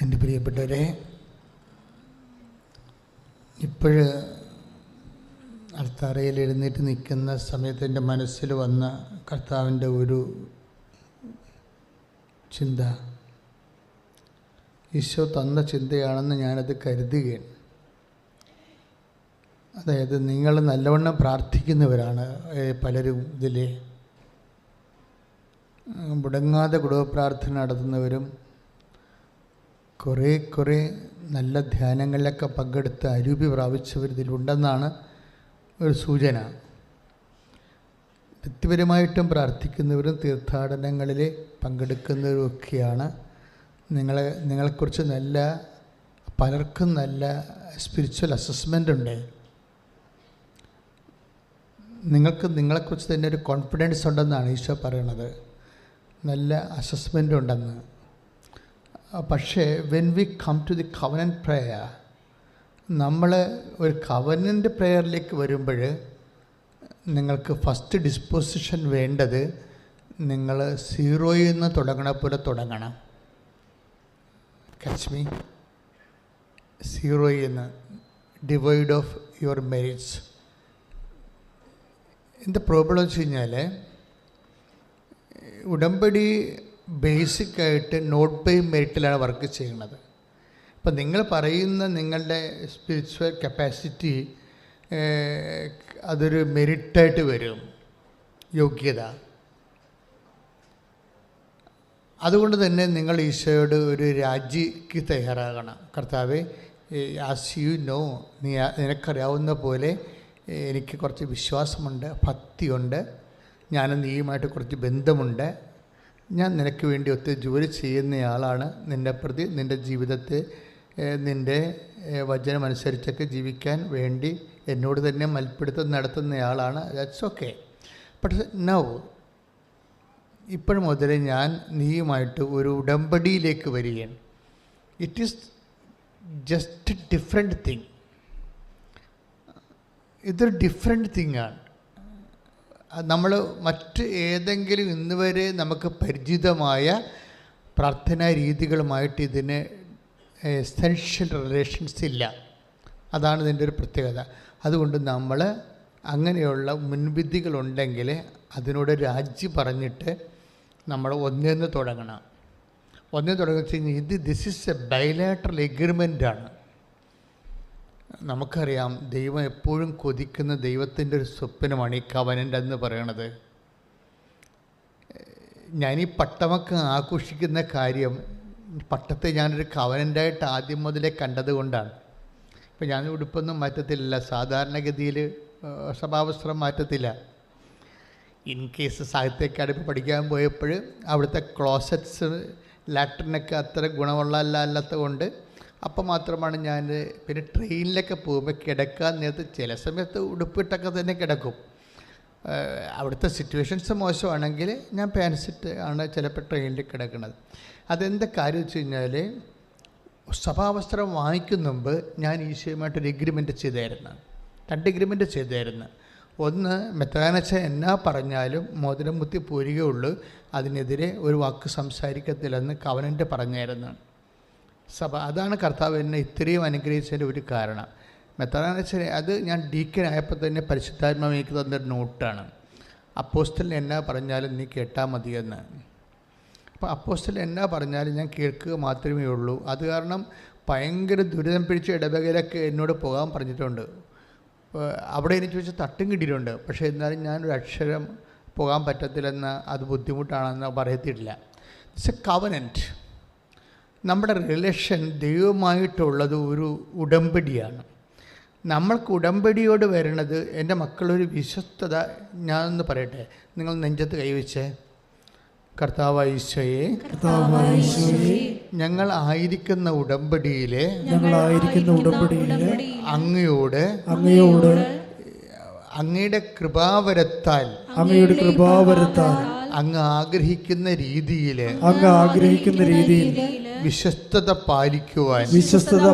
എൻ്റെ പ്രിയപ്പെട്ടവരെ, ഇപ്പോഴ് അൾത്താരയിൽ എഴുന്നേറ്റ് നിൽക്കുന്ന സമയത്ത് എൻ്റെ മനസ്സിൽ വന്ന കർത്താവിൻ്റെ ഒരു ചിന്ത, ഈശോ തന്ന ചിന്തയാണെന്ന് ഞാനത് കരുതുകയാണ്. അതായത് നിങ്ങൾ നല്ലവണ്ണം പ്രാർത്ഥിക്കുന്നവരാണ് പലരും. ഇതിൽ മുടങ്ങാതെ കുടുംബപ്രാർത്ഥന നടത്തുന്നവരും കുറേ നല്ല ധ്യാനങ്ങളിലൊക്കെ പങ്കെടുത്ത് അരൂപി പ്രാപിച്ചവരിതിലുണ്ടെന്നാണ് ഒരു സൂചന. വ്യക്തിപരമായിട്ടും പ്രാർത്ഥിക്കുന്നവരും തീർത്ഥാടനങ്ങളിൽ പങ്കെടുക്കുന്നവരുമൊക്കെയാണ്. നിങ്ങളെക്കുറിച്ച് പലർക്കും നല്ല സ്പിരിച്വൽ അസസ്മെൻ്റ് ഉണ്ട്. നിങ്ങളെക്കുറിച്ച് തന്നെ ഒരു കോൺഫിഡൻസ് ഉണ്ടെന്നാണ് ഈശോ പറയണത്. നല്ല അസസ്മെൻ്റ് ഉണ്ടെന്ന്. പക്ഷേ when we come to the covenant prayer, നമ്മൾ ഒരു കവനൻറ്റ് പ്രേയറിലേക്ക് വരുമ്പോൾ നിങ്ങൾക്ക് ഫസ്റ്റ് ഡിസ്പോസിഷൻ വേണ്ടത് നിങ്ങൾ സീറോയിൽ നിന്ന് തുടങ്ങണ പോലെ തുടങ്ങണം. catch me, സീറോയിൽ നിന്ന്, ഡിവൈഡ് ഓഫ് യുവർ മെറിറ്റ്സ്. എന്താ പ്രോബ്ലം വെച്ച് കഴിഞ്ഞാൽ, ഉടമ്പടി ബേസിക്കായിട്ട് നോട്ട് ബൈ മെറിറ്റിലാണ് വർക്ക് ചെയ്യുന്നത്. ഇപ്പം നിങ്ങൾ പറയുന്ന നിങ്ങളുടെ സ്പിരിച്വൽ കപ്പാസിറ്റി അതൊരു മെറിറ്റായിട്ട് വരും, യോഗ്യത. അതുകൊണ്ട് തന്നെ നിങ്ങൾ ഈശോയോട് ഒരു രാജിക്ക് തയ്യാറാകണം. കർത്താവേ, ആസ് യു നോ, നിനക്കറിയാവുന്ന പോലെ എനിക്ക് കുറച്ച് വിശ്വാസമുണ്ട്, ഭക്തിയുണ്ട്, ഞാൻ നീയുമായിട്ട് കുറച്ച് ബന്ധമുണ്ട്, ഞാൻ നിനക്ക് വേണ്ടി ഒത്തിരി ജോലി ചെയ്യുന്നയാളാണ്, നിൻ്റെ പ്രതി നിൻ്റെ ജീവിതത്തെ നിൻ്റെ വചനമനുസരിച്ചൊക്കെ ജീവിക്കാൻ വേണ്ടി എന്നോട് തന്നെ മൽപ്പിടുത്തം നടത്തുന്നയാളാണ്. That's okay. പക്ഷേ നൗ, ഇപ്പോഴും മുതലേ ഞാൻ നീയുമായിട്ട് ഒരു ഉടമ്പടിയിലേക്ക് വരികയാണ്. It is just different thing. ഇതൊരു ഡിഫറെൻ്റ് തിങ്ങാണ്. നമ്മൾ മറ്റ് ഏതെങ്കിലും ഇന്ന് വരെ നമുക്ക് പരിചിതമായ പ്രാർത്ഥനാ രീതികളുമായിട്ട് ഇതിന് എസെൻഷ്യൽ റിലേഷൻസ് ഇല്ല. അതാണ് ഇതിൻ്റെ ഒരു പ്രത്യേകത. അതുകൊണ്ട് നമ്മൾ അങ്ങനെയുള്ള മുൻവിധികളുണ്ടെങ്കിൽ അതിനോട് രാജി പറഞ്ഞിട്ട് നമ്മൾ ഒന്നേന്ന് തുടങ്ങണം. വെച്ച് കഴിഞ്ഞാൽ ദിസ് ഈസ് എ ബൈലാറ്ററൽ എഗ്രിമെൻ്റാണ്. നമുക്കറിയാം, ദൈവം എപ്പോഴും കൊതിക്കുന്ന ദൈവത്തിൻ്റെ ഒരു സ്വപ്നമാണ് ഈ കവനൻ്റ് എന്ന് പറയണത്. ഞാനീ പട്ടമൊക്കെ ആഘോഷിക്കുന്ന കാര്യം, പട്ടത്തെ ഞാനൊരു കവനൻ്റായിട്ട് ആദ്യം മുതലേ കണ്ടത് കൊണ്ടാണ്. ഇപ്പം ഞാൻ ഉടുപ്പൊന്നും മാറ്റത്തില്ല, സാധാരണഗതിയിൽ സ്വഭാവസ്ത്രം മാറ്റത്തില്ല. ഇൻ കേസ് സാഹിത്യ അക്കാദമി പഠിക്കാൻ പോയപ്പോൾ അവിടുത്തെ ക്ലോസറ്റ്സ് ലാട്രിനൊക്കെ അത്ര ഗുണമുള്ളതല്ലാത്ത കൊണ്ട് അപ്പം മാത്രമാണ് ഞാൻ. പിന്നെ ട്രെയിനിലൊക്കെ പോകുമ്പോൾ കിടക്കാൻ നേരത്ത് ചില സമയത്ത് ഉടുപ്പിട്ടൊക്കെ തന്നെ കിടക്കും. അവിടുത്തെ സിറ്റുവേഷൻസ് മോശമാണെങ്കിൽ ഞാൻ പാൻസിട്ട് ആണ് ചിലപ്പോൾ ട്രെയിനിൽ കിടക്കുന്നത്. അതെന്താ കാര്യം വെച്ച് കഴിഞ്ഞാൽ, സഭാവസ്ത്രം വാങ്ങിക്കുന്ന മുമ്പ് ഞാൻ ഈശോയുമായിട്ടൊരു എഗ്രിമെൻറ്റ് ചെയ്തായിരുന്നു. 2 എഗ്രിമെൻറ്റ് ചെയ്തായിരുന്നു. ഒന്ന്, മെത്രാനച്ഛൻ എന്നാ പറഞ്ഞാലും മോതിരം മുത്തി പോരുകയുള്ളൂ, അതിനെതിരെ ഒരു വാക്ക് സംസാരിക്കത്തില്ലെന്ന് കവനൻ്റ് പറഞ്ഞായിരുന്നു സഭ. അതാണ് കർത്താവ് എന്നെ ഇത്രയും അനുഗ്രഹിച്ചതിൻ്റെ ഒരു കാരണം. മെത്രാനച്ഛൻ, അത് ഞാൻ ഡീക്കനായപ്പോൾ തന്നെ പരിശുദ്ധാത്മാവ് എനിക്ക് തന്നൊരു നോട്ടാണ്. അപ്പോസ്തലൻ എന്നാ പറഞ്ഞാലും നീ കേട്ടാൽ മതിയെന്ന്. അപ്പോൾ അപ്പോസ്തലൻ എന്നാ പറഞ്ഞാലും ഞാൻ കേൾക്കുക മാത്രമേ ഉള്ളൂ. അത് കാരണം ഭയങ്കര ദുരിതം പിടിച്ച ഇടവകയിലൊക്കെ എന്നോട് പോകാൻ പറഞ്ഞിട്ടുണ്ട്. അവിടെ എനിക്ക് വെച്ച് തട്ടും കിട്ടിയിട്ടുണ്ട്. പക്ഷേ എന്നാലും ഞാനൊരു അക്ഷരം പോകാൻ പറ്റത്തില്ലെന്ന്, അത് ബുദ്ധിമുട്ടാണെന്ന് പറയത്തില്ല. It's A covenant. നമ്മുടെ റിലേഷൻ ദൈവമായിട്ടുള്ളത് ഒരു ഉടമ്പടിയാണ്. നമ്മൾക്ക് ഉടമ്പടിയോട് വരണത്, എൻ്റെ മക്കളൊരു വിശ്വസ്തത. ഞാനൊന്ന് പറയട്ടെ, നിങ്ങൾ നെഞ്ചത്ത് കൈവച്ചേ. കർത്താവായ ഈശോയെ, ഞങ്ങൾ ആയിരിക്കുന്ന ഉടമ്പടിയിലെ അങ്ങയോട് അങ്ങയുടെ കൃപാവരത്താൽ അങ്ങ് ആഗ്രഹിക്കുന്ന രീതിയിൽ വിശ്വസ്തത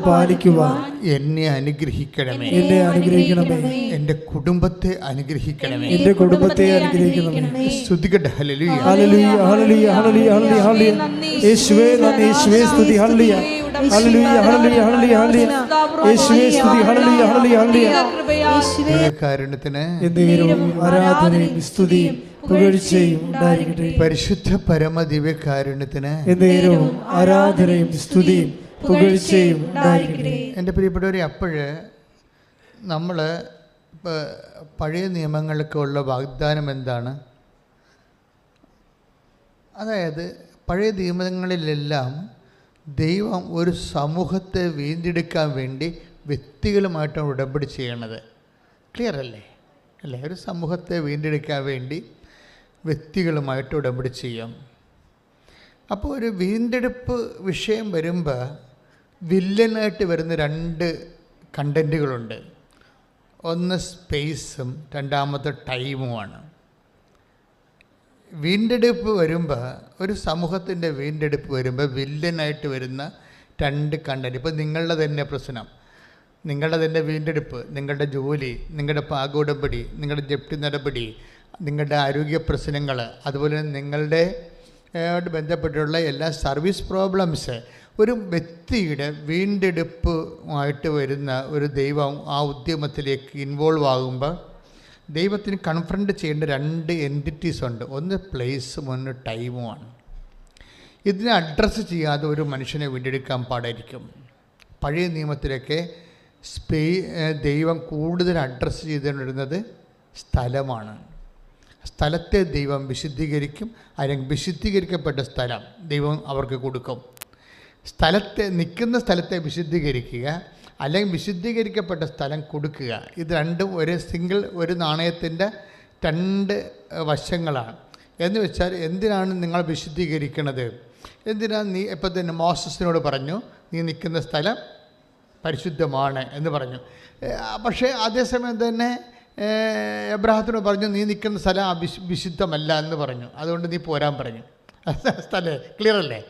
പാലിക്കുവാൻ എന്നെ അനുഗ്രഹിക്കണമേ. എൻ്റെ കുടുംബത്തെ അനുഗ്രഹിക്കണമേ. സ്തുതിക്കട്ടെ. ഹല്ലേലൂയ, ഹല്ലേലൂയ, ഹല്ലേലൂയ, ഹല്ലേലൂയ, ഹല്ലേലൂയ. യേശുവേ നന്ദി, യേശുവേ സ്തുതി. ഹല്ലേലൂയ, ഹല്ലേലൂയ, ഹല്ലേലൂയ, ഹല്ലേലൂയ, ഹല്ലേലൂയ. യേശുവേ സ്തുതി. ഹല്ലേലൂയ, ഹല്ലേലൂയ, ഹല്ലേലൂയ. കാരണത്തിന് ആരാധനയും സ്തുതിയും പുകഴ്ചയും ഉണ്ടായിരിക്കട്ടെ. പരിശുദ്ധ പരമദിവ്യകാരുണ്യത്തിന് ആരാധനയും സ്തുതിയും പുകഴ്ചയും ഉണ്ടായിരിക്കട്ടെ. എൻ്റെ പ്രിയപ്പെട്ടവരെ, അപ്പോഴ് നമ്മൾ പഴയ നിയമങ്ങൾക്ക് ഉള്ള വാഗ്ദാനം എന്താണ്? അതായത് പഴയ നിയമങ്ങളിലെല്ലാം ദൈവം ഒരു സമൂഹത്തെ വീണ്ടെടുക്കാൻ വേണ്ടി വ്യക്തികളുമായിട്ടാണ് ഉടമ്പടി ചെയ്യണത്. ക്ലിയർ അല്ലേ? ഒരു സമൂഹത്തെ വീണ്ടെടുക്കാൻ വേണ്ടി വ്യക്തികളുമായിട്ട് ഉടമ്പടി ചെയ്യാം. അപ്പോൾ ഒരു വീണ്ടെടുപ്പ് വിഷയം വരുമ്പോൾ വില്ലനായിട്ട് വരുന്ന 2 കണ്ടൻറ്റുകളുണ്ട്. ഒന്ന് സ്പേസും രണ്ടാമത്തെ ടൈമുമാണ്. വീണ്ടെടുപ്പ് വരുമ്പോൾ, ഒരു സമൂഹത്തിൻ്റെ വീണ്ടെടുപ്പ് വരുമ്പോൾ വില്ലനായിട്ട് വരുന്ന 2 കണ്ടൻറ്റ്. ഇപ്പോൾ നിങ്ങളുടെ തന്നെ പ്രശ്നം, നിങ്ങളുടെ തന്നെ വീണ്ടെടുപ്പ്, നിങ്ങളുടെ ജോലി, നിങ്ങളുടെ പാകോടമ്പടി, നിങ്ങളുടെ ജപ്തി നടപടി, നിങ്ങളുടെ ആരോഗ്യ പ്രശ്നങ്ങൾ, അതുപോലെ നിങ്ങളുടെ ബന്ധപ്പെട്ടുള്ള എല്ലാ സർവീസ് പ്രോബ്ലംസ്, ഒരു വ്യക്തിയുടെ വീണ്ടെടുപ്പുമായിട്ട് വരുന്ന ഒരു ദൈവം ആ ഉദ്യമത്തിലേക്ക് ഇൻവോൾവ് ആകുമ്പോൾ ദൈവത്തിന് കൺഫ്രണ്ട് ചെയ്യേണ്ട 2 എൻറ്റിറ്റീസ് ഉണ്ട്. ഒന്ന് പ്ലേസും ഒന്ന് ടൈമുമാണ്. ഇതിനെ അഡ്രസ്സ് ചെയ്യാതെ ഒരു മനുഷ്യനെ വീണ്ടെടുക്കാൻ പാടായിരിക്കും. പഴയ നിയമത്തിലൊക്കെ ദൈവം കൂടുതൽ അഡ്രസ്സ് ചെയ്തുകൊണ്ടിരുന്നത് സ്ഥലമാണ്. സ്ഥലത്തെ ദൈവം വിശുദ്ധീകരിക്കും. അല്ലെങ്കിൽ വിശുദ്ധീകരിക്കപ്പെട്ട സ്ഥലം ദൈവം അവർക്ക് കൊടുക്കും. നിൽക്കുന്ന സ്ഥലത്തെ വിശുദ്ധീകരിക്കുക, അല്ലെങ്കിൽ വിശുദ്ധീകരിക്കപ്പെട്ട സ്ഥലം കൊടുക്കുക. ഇത് രണ്ടും ഒരു നാണയത്തിൻ്റെ 2 വശങ്ങളാണ്. എന്ന് വെച്ചാൽ, എന്തിനാണ് നിങ്ങൾ വിശുദ്ധീകരിക്കുന്നത്? എന്തിനാണ് ഇപ്പം തന്നെ മോസസിനോട് പറഞ്ഞു, നീ നിൽക്കുന്ന സ്ഥലം പരിശുദ്ധമാണ് എന്ന് പറഞ്ഞു. പക്ഷേ അതേസമയം തന്നെ എബ്രാഹത്തിനോട് പറഞ്ഞു, നീ നിൽക്കുന്ന സ്ഥലം വിശുദ്ധമല്ല എന്ന് പറഞ്ഞു. അതുകൊണ്ട് നീ പോരാൻ പറഞ്ഞു. സ്ഥലം ക്ലിയർ അല്ലേ?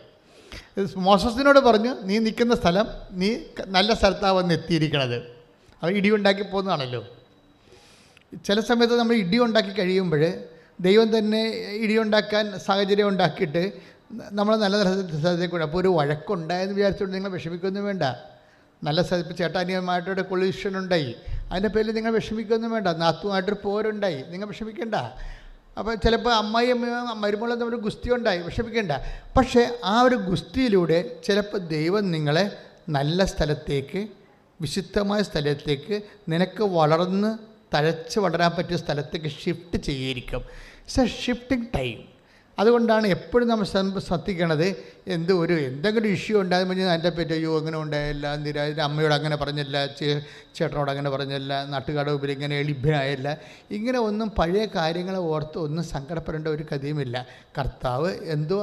മോസസിനോട് പറഞ്ഞു, നീ നിൽക്കുന്ന സ്ഥലം നീ നല്ല സ്ഥലത്താണ് വന്ന് എത്തിയിരിക്കണത്. അവർ ഇടിയുണ്ടാക്കി പോകുന്നതാണല്ലോ. ചില സമയത്ത് നമ്മൾ ഇടിയുണ്ടാക്കി കഴിയുമ്പോൾ ദൈവം തന്നെ ഇടിയുണ്ടാക്കാൻ സാഹചര്യം ഉണ്ടാക്കിയിട്ട് നമ്മൾ നല്ല സ്ഥലത്തേക്ക്. അപ്പോൾ ഒരു വഴക്കുണ്ടായെന്ന് വിചാരിച്ചുകൊണ്ട് നിങ്ങൾ വിഷമിക്കൊന്നും വേണ്ട. നല്ല സ്ഥലത്ത് ചേട്ടാനിയുമായിട്ടൊരു കൊളീഷൻ ഉണ്ടായി, അതിൻ്റെ പേരിൽ നിങ്ങൾ വിഷമിക്കൊന്നും വേണ്ട. നാത്തുമായിട്ടൊരു പോരുണ്ടായി, നിങ്ങൾ വിഷമിക്കേണ്ട. അപ്പോൾ ചിലപ്പോൾ അമ്മായിയും മരുമോളും തമ്മിൽ ഗുസ്തി ഉണ്ടായി, വിഷമിക്കേണ്ട. പക്ഷേ ആ ഒരു ഗുസ്തിയിലൂടെ ചിലപ്പോൾ ദൈവം നിങ്ങളെ നല്ല സ്ഥലത്തേക്ക്, വിശുദ്ധമായ സ്ഥലത്തേക്ക്, നിനക്ക് വളർന്ന് തഴച്ച് വളരാൻ പറ്റിയ സ്ഥലത്തേക്ക് ഷിഫ്റ്റ് ചെയ്തിരിക്കും. It's A shifting time. അതുകൊണ്ടാണ് എപ്പോഴും നമ്മൾ ശ്രദ്ധിക്കണത്, എന്തെങ്കിലും ഇഷ്യൂ ഉണ്ടാകുമ്പോൾ അതിൻ്റെ പറ്റി അയ്യോ അങ്ങനെ ഉണ്ടായില്ല, അമ്മയോട് അങ്ങനെ പറഞ്ഞില്ല, ചേട്ടനോട് അങ്ങനെ പറഞ്ഞില്ല, നാട്ടുകാരുടെ മുമ്പിൽ ഇങ്ങനെ എളിഭ്യനായില്ല, ഇങ്ങനെ ഒന്നും പഴയ കാര്യങ്ങളെ ഓർത്ത് ഒന്നും സങ്കടപ്പെടേണ്ട ഒരു കഥയുമില്ല. കർത്താവ് എന്തോ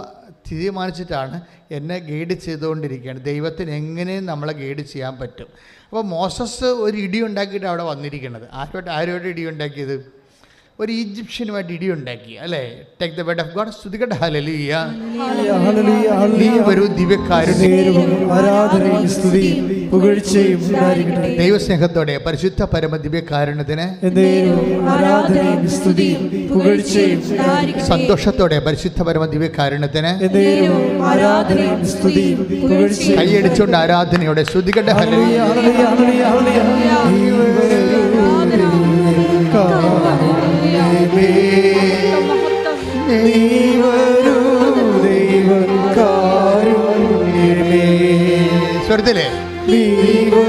തീരുമാനിച്ചിട്ടാണ് എന്നെ ഗൈഡ് ചെയ്തുകൊണ്ടിരിക്കുകയാണ്. ദൈവത്തിന് എങ്ങനെയും നമ്മളെ ഗൈഡ് ചെയ്യാൻ പറ്റും. അപ്പോൾ മോസസ് ഒരു ഇടി ഉണ്ടാക്കിയിട്ട് അവിടെ വന്നിരിക്കുന്നത്. ആരോട് ഇടി ഉണ്ടാക്കിയത്? ഒരു ഈജിപ്ഷ്യനുമായിട്ട് ഇടിയുണ്ടാക്കി അല്ലേ? Take the word of God. സ്തുതിക്കട്ടെ. ഹല്ലേലൂയ, ഹല്ലേലൂയ, ഹല്ലേലൂയ. ഒരു ദിവ്യകാരുണ്യവും ആരാധനയും സ്തുതിയും പുകഴ്ചയും ഉണ്ടായിരിക്കട്ടെ. ദൈവസ്നേഹത്തോടെ പരിശുദ്ധ പരമ ദിവ്യകാരുണ്യത്തിന് ആരാധനയും സ്തുതിയും പുകഴ്ചയും ഉണ്ടായിരിക്കട്ടെ. സന്തോഷത്തോടെ പരിശുദ്ധ പരമ ദിവ്യകാരുണ്യത്തിന് ആരാധനയും സ്തുതിയും പുകഴ്ചയും. കൈയടിച്ചുകൊണ്ട് ആരാധനയോടെ സ്തുതിക്കട്ടെ. ഹല്ലേലൂയ, ഹല്ലേലൂയ, ഹല്ലേലൂയ, ഹല്ലേലൂയ. സ്വരത്തിലെ ജീവിതം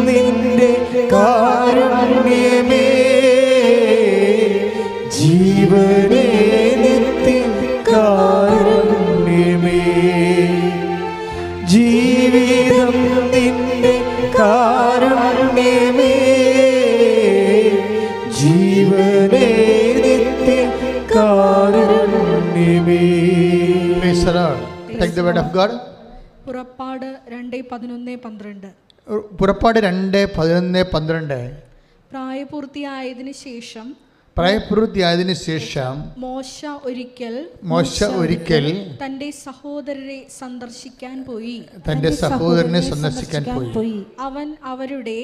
നിന്റെ കാരുണ്യമേ, ജീവനേ കാരുണ്യമേ, ജീവിതം നിന്റെ കാരുണ്യമേ, ജീവനേ നിത്യ കാരുണ്യമേ. Praise the Lord. Take the word of God. പുറപ്പാട് 2:11-12. പുറപ്പാട് 2:11-12. പ്രായപൂർത്തിയായതിനു ശേഷം മോശ ഒരിക്കൽ തന്റെ സഹോദരനെ സന്ദർശിക്കാൻ പോയി. അവൻ അവരുടെ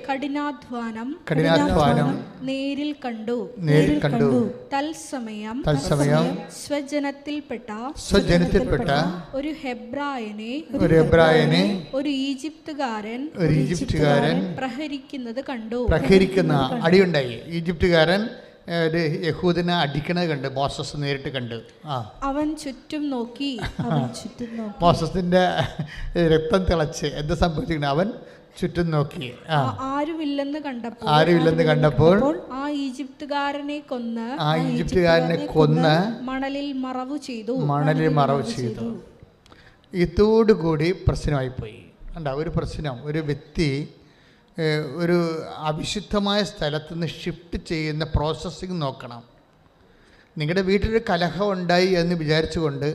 കഠിനാധ്വാനം നേരിൽ കണ്ടു. തത്സമയം സ്വജനത്തിൽപ്പെട്ട ഒരു ഹെബ്രായനെ ഒരു ഈജിപ്തുകാരൻ പ്രഹരിക്കുന്നത് കണ്ടു. അടിയുണ്ടായി. ഈജിപ്തുകാരൻ യഹൂദിനെ അടിക്കണത് കണ്ട് മോസസ് നേരിട്ട് കണ്ട്. അവൻ ചുറ്റും നോക്കി. മോസസിന്റെ രക്തം തിളച്ച് എന്താ സംഭവിച്ചിരിക്കുന്നത്? അവൻ ചുറ്റും നോക്കി. ആരുമില്ലെന്ന് കണ്ടപ്പോൾ ആ ഈജിപ്തുകാരനെ കൊന്ന് മണലിൽ മറവ് ചെയ്തു. ഇതോടുകൂടി പ്രശ്നമായിപ്പോയി. ഒരു പ്രശ്നം, ഒരു വ്യക്തി ഒരു അവിശുദ്ധമായ സ്ഥലത്ത് നിന്ന് ഷിഫ്റ്റ് ചെയ്യുന്ന പ്രോസസ്സിങ് നോക്കണം. നിങ്ങളുടെ വീട്ടിലൊരു കലഹം ഉണ്ടായി എന്ന് വിചാരിച്ചുകൊണ്ട്